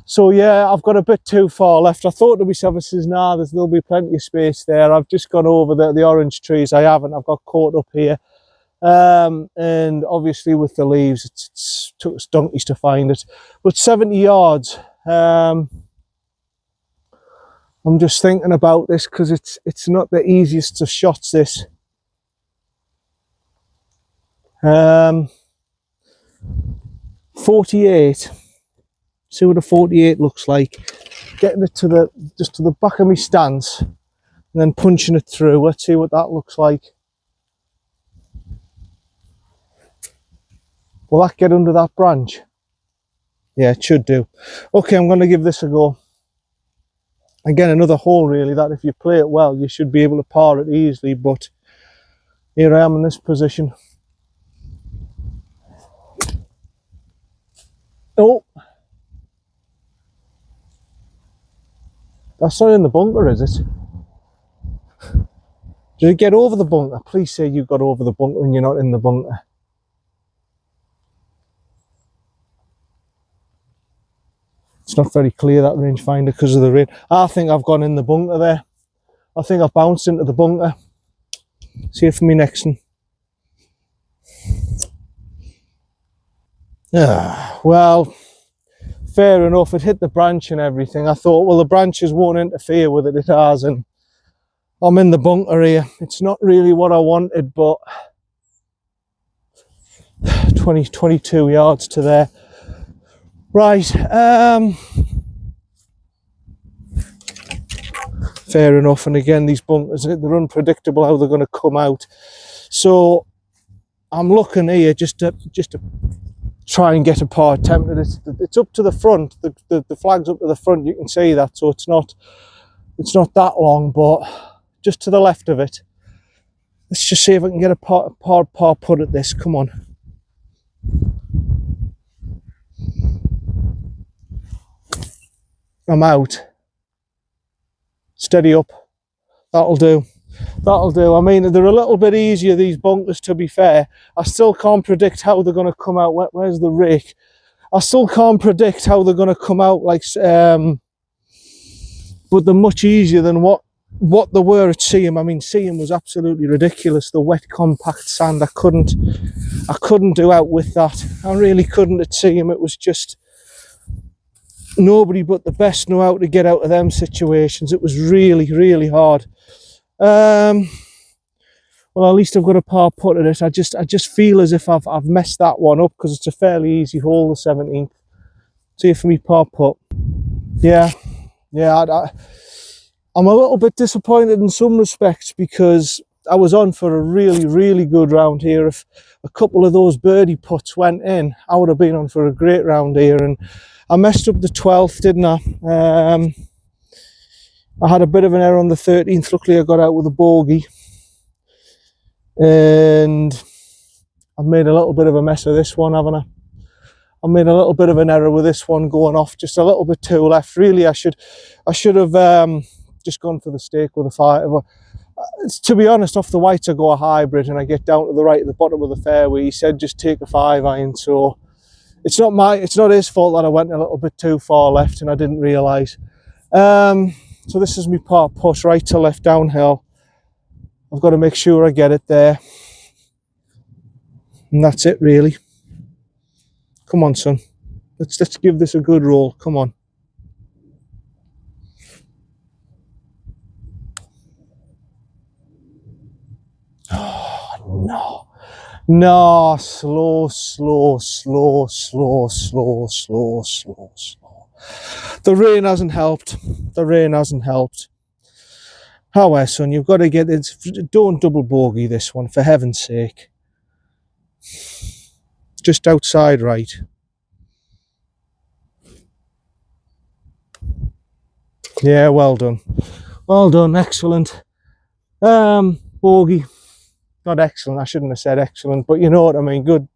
So yeah, I've got a bit too far left. I thought to myself, there'll be plenty of space there. I've just gone over the orange trees. I haven't. I've got caught up here. And obviously with the leaves, it's took us donkeys to find it. But 70 yards. I'm just thinking about this because it's not the easiest of shots, this. 48. See what a 48 looks like. Getting it just to the back of my stance and then punching it through. Let's see what that looks like. Will that get under that branch? Yeah, it should do. Okay, I'm going to give this a go. Again, another hole really that if you play it well, you should be able to par it easily, but here I am in this position. Oh! That's not in the bunker, is it? Did it get over the bunker? Please say you got over the bunker and you're not in the bunker. It's not very clear, that rangefinder, because of the rain. I think I've gone in the bunker there. I think I've bounced into the bunker. See it for me next one. Well, fair enough. It hit the branch and everything. I thought, well, the branches won't interfere with it. It has, and I'm in the bunker here. It's not really what I wanted, but 22 yards to there. Right, fair enough. And again, these bunkers, they're unpredictable how they're going to come out. So I'm looking here just to try and get a par attempt. It's up to the front. The flag's up to the front. You can see that. So it's not that long, but just to the left of it. Let's just see if I can get a par putt at this. Come on. I'm out. Steady up. That'll do. That'll do. I mean, they're a little bit easier, these bunkers, to be fair. I still can't predict how they're going to come out. Where's the rake? I still can't predict how they're going to come out, like, but they're much easier than what they were at Seaham. I mean, Seaham was absolutely ridiculous. The wet, compact sand, I couldn't do out with that. I really couldn't at Seaham. It was just nobody but the best know how to get out of them situations. It was really, really hard. Well, at least I've got a par putt at it. I just feel as if I've messed that one up because it's a fairly easy hole, the 17th. See it for me par putt. Yeah, Yeah, I'm a little bit disappointed in some respects because I was on for a really, really good round here. If a couple of those birdie putts went in, I would have been on for a great round here. And I messed up the 12th, didn't I? I had a bit of an error on the 13th. Luckily, I got out with a bogey. And I've made a little bit of a mess of this one, haven't I? I made a little bit of an error with this one going off just a little bit too left. Really, I should have just gone for the stake with a 5. To be honest, off the whites I go a hybrid and I get down to the right at the bottom of the fairway. He said just take a 5 iron, so it's not his fault that I went a little bit too far left and I didn't realise. So this is my par putt, right to left downhill. I've got to make sure I get it there, and that's it really. Come on, son. Let's give this a good roll. Come on. Oh, no. No, slow. The rain hasn't helped. The rain hasn't helped. However, son, you've got to get it. Don't double bogey this one, for heaven's sake. Just outside right. Yeah, well done. Well done, excellent. Bogey. Not excellent, I shouldn't have said excellent, but you know what I mean. Good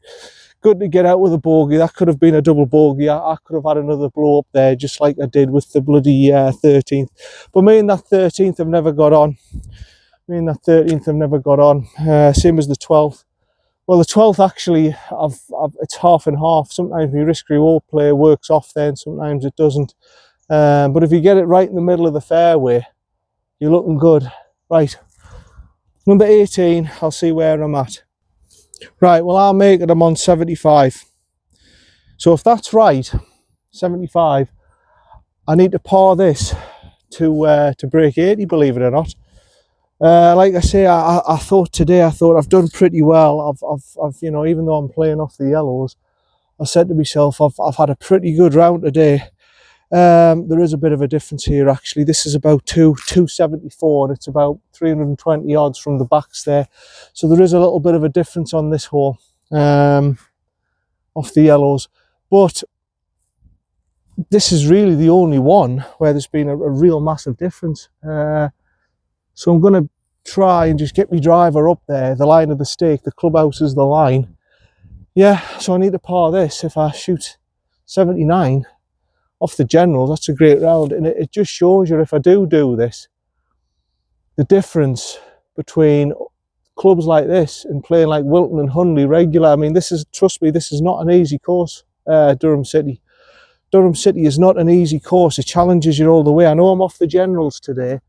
to get out with a bogey. That could have been a double bogey. I could have had another blow up there, just like I did with the bloody 13th. But me and that 13th have never got on. Same as the 12th. Well, the 12th actually, it's half and half. Sometimes my risk reward play works off there, and sometimes it doesn't. But if you get it right in the middle of the fairway, you're looking good. Right. Number 18, I'll see where I'm at. Right, well, I'll make it. I'm on 75. So if that's right, 75, I need to par this to break 80, believe it or not. Like I say, I thought today, I've done pretty well. I've you know, even though I'm playing off the yellows, I said to myself, I've had a pretty good round today. There is a bit of a difference here actually. This is about 274 and it's about 320 yards from the backs there, so there is a little bit of a difference on this hole off the yellows, but this is really the only one where there's been a real massive difference. So I'm going to try and just get my driver up there, the line of the stake. The clubhouse is the line. Yeah, so I need to par this. If I shoot 79 off the generals, that's a great round, and it just shows you, if I do this, the difference between clubs like this and playing like Wilton and Hundley regular. I mean, this is, trust me, this is not an easy course. Durham City is not an easy course. It challenges you all the way. I know I'm off the generals today,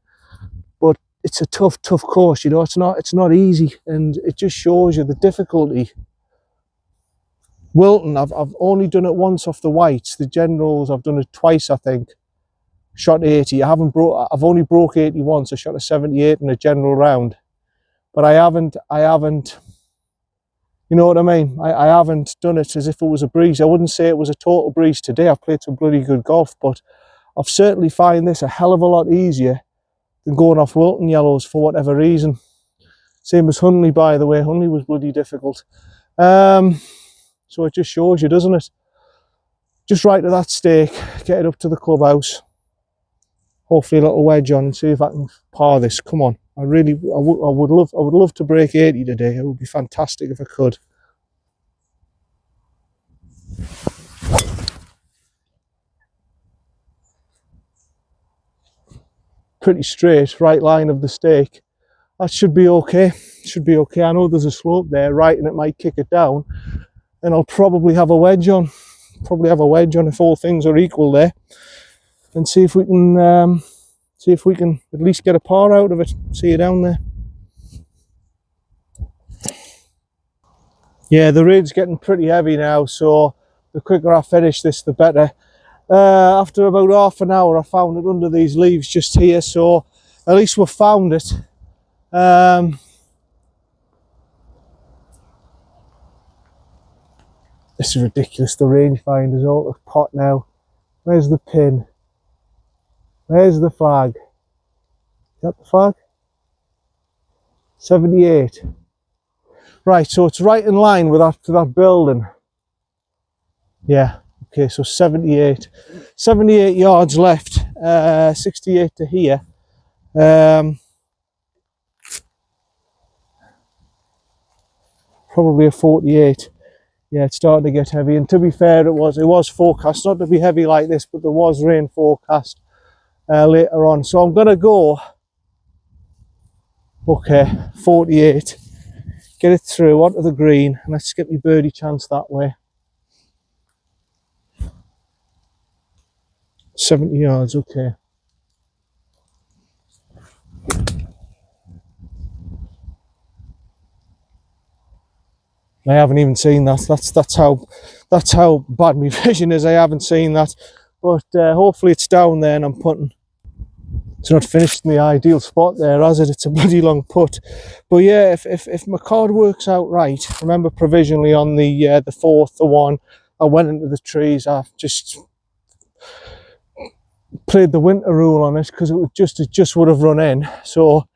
but it's a tough course, you know. It's not easy, and it just shows you the difficulty. Wilton, I've only done it once off the whites. The generals, I've done it twice, I think. Shot 80. I've only broke 80 once. I shot a 78 in a general round, but I haven't. You know what I mean? I haven't done it as if it was a breeze. I wouldn't say it was a total breeze today. I've played some bloody good golf, but I've certainly find this a hell of a lot easier than going off Wilton yellows for whatever reason. Same as Hundley, by the way. Hundley was bloody difficult. So it just shows you, doesn't it? Just right to that stake, get it up to the clubhouse. Hopefully a little wedge on and see if I can par this. Come on. I would love to break 80 today. It would be fantastic if I could. Pretty straight, right line of the stake. That should be okay. Should be okay. I know there's a slope there, right, and it might kick it down. And I'll probably have a wedge on. If all things are equal there, and see if we can at least get a par out of it. See you down there. Yeah, the rain's getting pretty heavy now, so the quicker I finish this, the better. After about half an hour, I found it under these leaves just here, so at least we've found it. This is ridiculous. The rangefinder's out of pot now. Where's the pin? Where's the flag? Is that the flag? 78. Right, so it's right in line with that building. Yeah, okay, so 78. 78 yards left, 68 to here. Probably a 48. Yeah, it's starting to get heavy, and to be fair, it was forecast not to be heavy like this, but there was rain forecast later on. So I'm gonna go, okay, 48, get it through onto the green, and let's get my birdie chance that way. 70 yards, okay. I haven't even seen that. That's how bad my vision is. I haven't seen that, but hopefully it's down there, and I'm putting. It's not finished in the ideal spot there, has it? It's a bloody long putt. But yeah, if my card works out right, remember provisionally on the fourth, the one, I went into the trees. I just played the winter rule on it because it just would have run in. So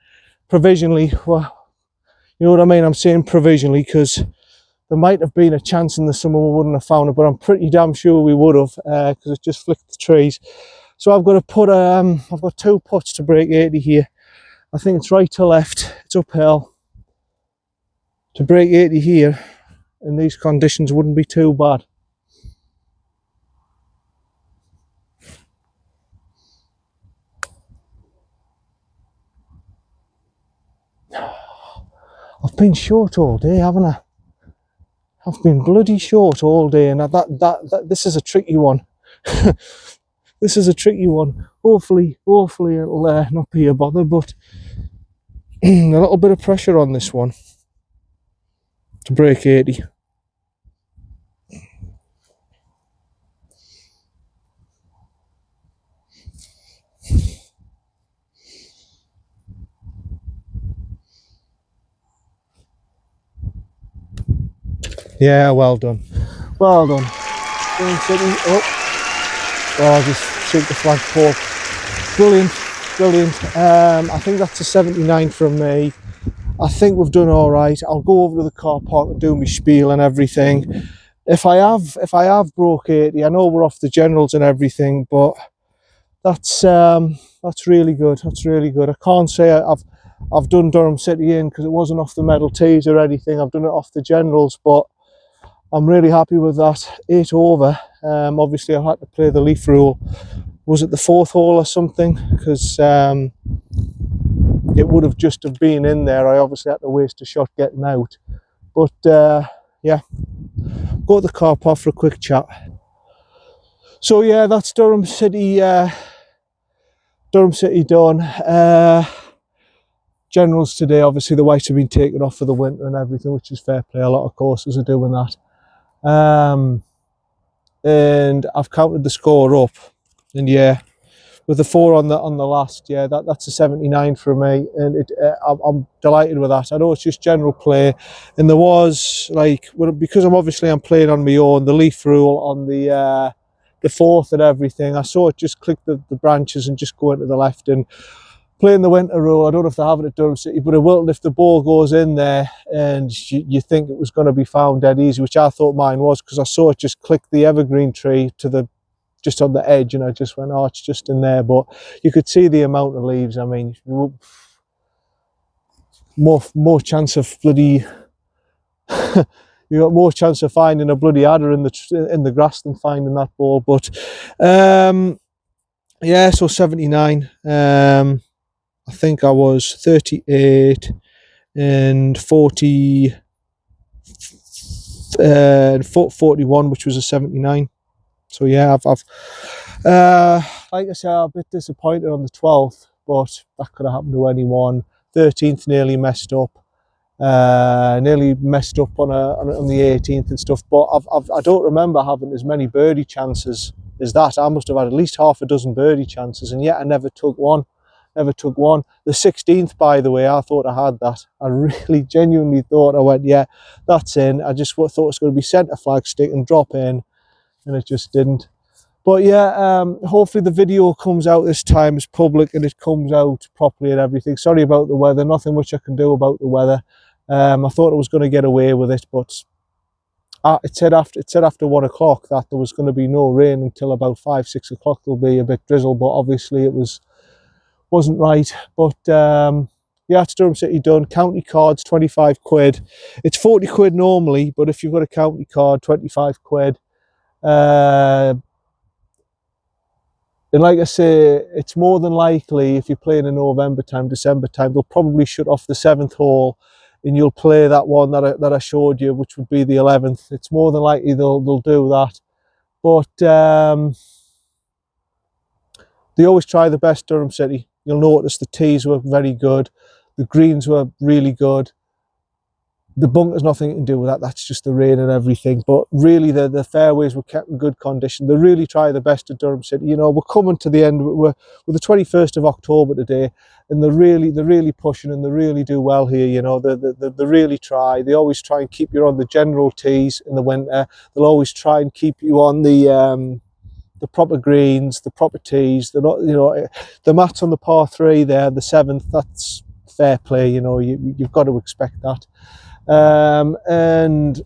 provisionally, well, you know what I mean? I'm saying provisionally because there might have been a chance in the summer we wouldn't have found it, but I'm pretty damn sure we would have because it just flicked the trees. So I've got to put I've got 2 putts to break 80 here. I think it's right to left, it's uphill. To break 80 here in these conditions wouldn't be too bad. I've been short all day, haven't I? I've been bloody short all day, and this is a tricky one. This is a tricky one. Hopefully it'll not be a bother, but a little bit of pressure on this one to break 80. Yeah, well done. Well done. Durham City. Oh, I just shoot the flagpole. Brilliant, brilliant. I think that's a 79 from me. I think we've done all right. I'll go over to the car park and do my spiel and everything. If I have broke 80, I know we're off the generals and everything, but that's really good. That's really good. I can't say I've done Durham City in because it wasn't off the medal tees or anything. I've done it off the generals, but I'm really happy with that. 8 over. Obviously, I had to play the leaf rule. Was it the 4th hole or something? Because it would have just have been in there. I obviously had to waste a shot getting out. But yeah, go to the car park for a quick chat. So yeah, that's Durham City. Durham City done. Generals today, obviously the whites have been taken off for the winter and everything, which is fair play. A lot of courses are doing that. And I've counted the score up, and yeah, with the 4 on the last, yeah, that's a 79 for me, and I'm delighted with that. I know it's just general play, and there was like, because I'm playing on my own, the leaf rule on the 4th and everything. I saw it just click the branches and just go into the left, and playing the winter rule, I don't know if they have it at Durham City, but it will if the ball goes in there and you think it was going to be found dead easy, which I thought mine was, because I saw it just click the evergreen tree to just on the edge, and I just went, oh, it's just in there. But you could see the amount of leaves. I mean, more chance of bloody you got more chance of finding a bloody adder in the grass than finding that ball. But yeah, so 79. I think I was 38 and 40 and 41, which was a 79. So yeah, I've like I said, I'm a bit disappointed on the 12th, but that could have happened to anyone. 13th nearly messed up. Nearly messed up on the 18th and stuff, but I don't remember having as many birdie chances as that. I must have had at least half a dozen birdie chances, and yet I never took one. Never took one. The 16th, by the way, I thought I had that. I really genuinely thought, I went, yeah, that's in. I just thought it was going to be centre flag stick and drop in, and it just didn't. But yeah, hopefully the video comes out this time as public and it comes out properly and everything. Sorry about the weather, nothing much I can do about the weather. I thought I was going to get away with it, but it said after 1 o'clock that there was going to be no rain until about 5-6 o'clock. There'll be a bit drizzle, but obviously it wasn't right. But yeah, it's Durham City done. County cards, 25 quid. It's 40 quid normally, but if you've got a county card, 25 quid. And like I say, it's more than likely if you're playing in November time, December time, they'll probably shut off the 7th hole and you'll play that one that I showed you, which would be the 11th. It's more than likely they'll do that. But they always try the best, Durham City. You'll notice the tees were very good. The greens were really good. The bunker's nothing to do with that. That's just the rain and everything. But really, the fairways were kept in good condition. They really try the best at Durham City. You know, we're coming to the end. We're the 21st of October today, and they're really pushing and they really do well here. You know, they really try. They always try and keep you on the general tees in the winter. They'll always try and keep you on the proper greens, the proper tees. They're not, you know, the mats on the par 3 there, the 7th. That's fair play. You know, you've got to expect that. And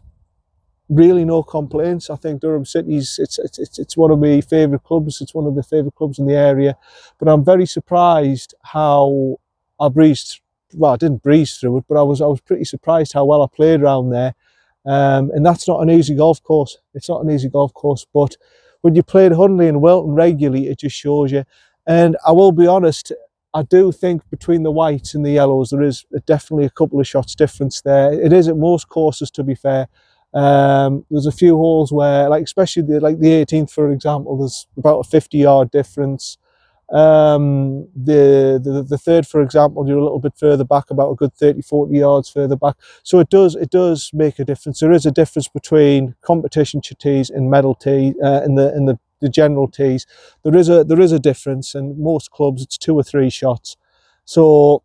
really no complaints. I think Durham City's it's one of my favourite clubs. It's one of the favourite clubs in the area. But I'm very surprised how I breezed. Well, I didn't breeze through it, but I was pretty surprised how well I played around there. And that's not an easy golf course. It's not an easy golf course, but when you played Hundley and Wilton regularly, it just shows you. And I will be honest, I do think between the whites and the yellows, there is definitely a couple of shots difference there. It is at most courses, to be fair. There's a few holes where, like especially the 18th, for example, there's about a 50-yard difference. The third, for example, you're a little bit further back, about a good 30-40 yards further back. So it does make a difference. There is a difference between competition tees and medal tees in the general tees. There is a difference, and most clubs it's 2 or 3 shots. So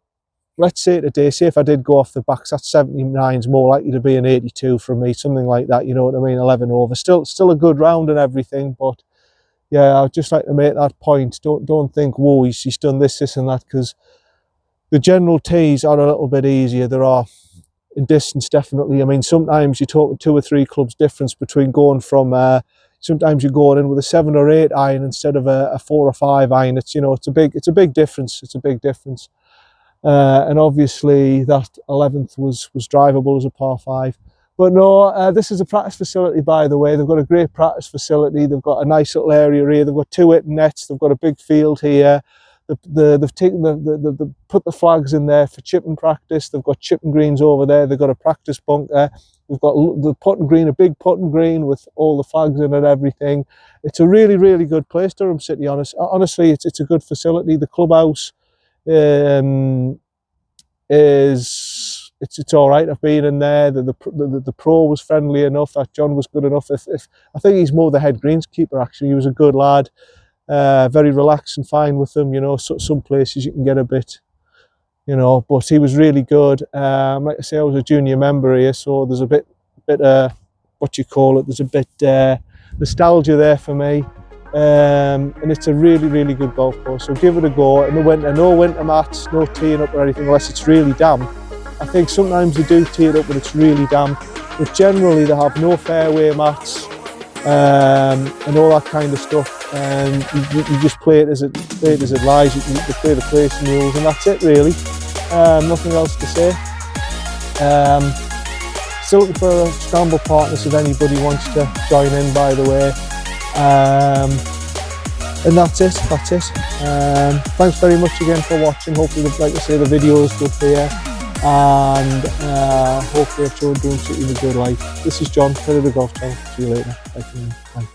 let's say today, say if I did go off the backs, that 79 is more likely to be an 82 from me, something like that. You know what I mean? 11 over, still a good round and everything, but yeah, I'd just like to make that point. Don't think, whoa, he's done this and that, because the general tees are a little bit easier. There are in distance, definitely. I mean, sometimes you're talking 2 or 3 clubs difference between going from sometimes you're going in with a 7 or 8 iron instead of a 4 or 5 iron. It's, you know, it's a big difference. It's a big difference. And obviously that 11th was drivable as a par 5. But no, this is a practice facility, by the way. They've got a great practice facility. They've got a nice little area here. They've got 2 hitting nets. They've got a big field here. They've put the flags in there for chipping practice. They've got chipping greens over there. They've got a practice bunker. We've got the putting green, a big putting green with all the flags in it and everything. It's a really good place, Durham City. Honestly, it's a good facility. The clubhouse it's all right. I've been in there. The pro was friendly enough. That John was good enough. I think he's more the head greenskeeper, actually. He was a good lad, very relaxed and fine with them. You know, some places you can get a bit, you know, but he was really good. Like I say, I was a junior member here, so there's a bit what you call it, there's a bit nostalgia there for me. And it's a really good golf course, so give it a go. In the winter, no winter mats, no teeing up or anything unless it's really damp. I think sometimes they do tee it up when it's really damp, but generally they have no fairway mats and all that kind of stuff, and you just play it as it lies. You play the placing rules, and that's it really. Nothing else to say. Still looking for scramble partners if anybody wants to join in, by the way. And that's it. Thanks very much again for watching. Hopefully, like I say, the video is good for you, and hopefully I've shown Durham City in a good light. This is John, Predator Golf Channel. See you later. Bye for now. Bye.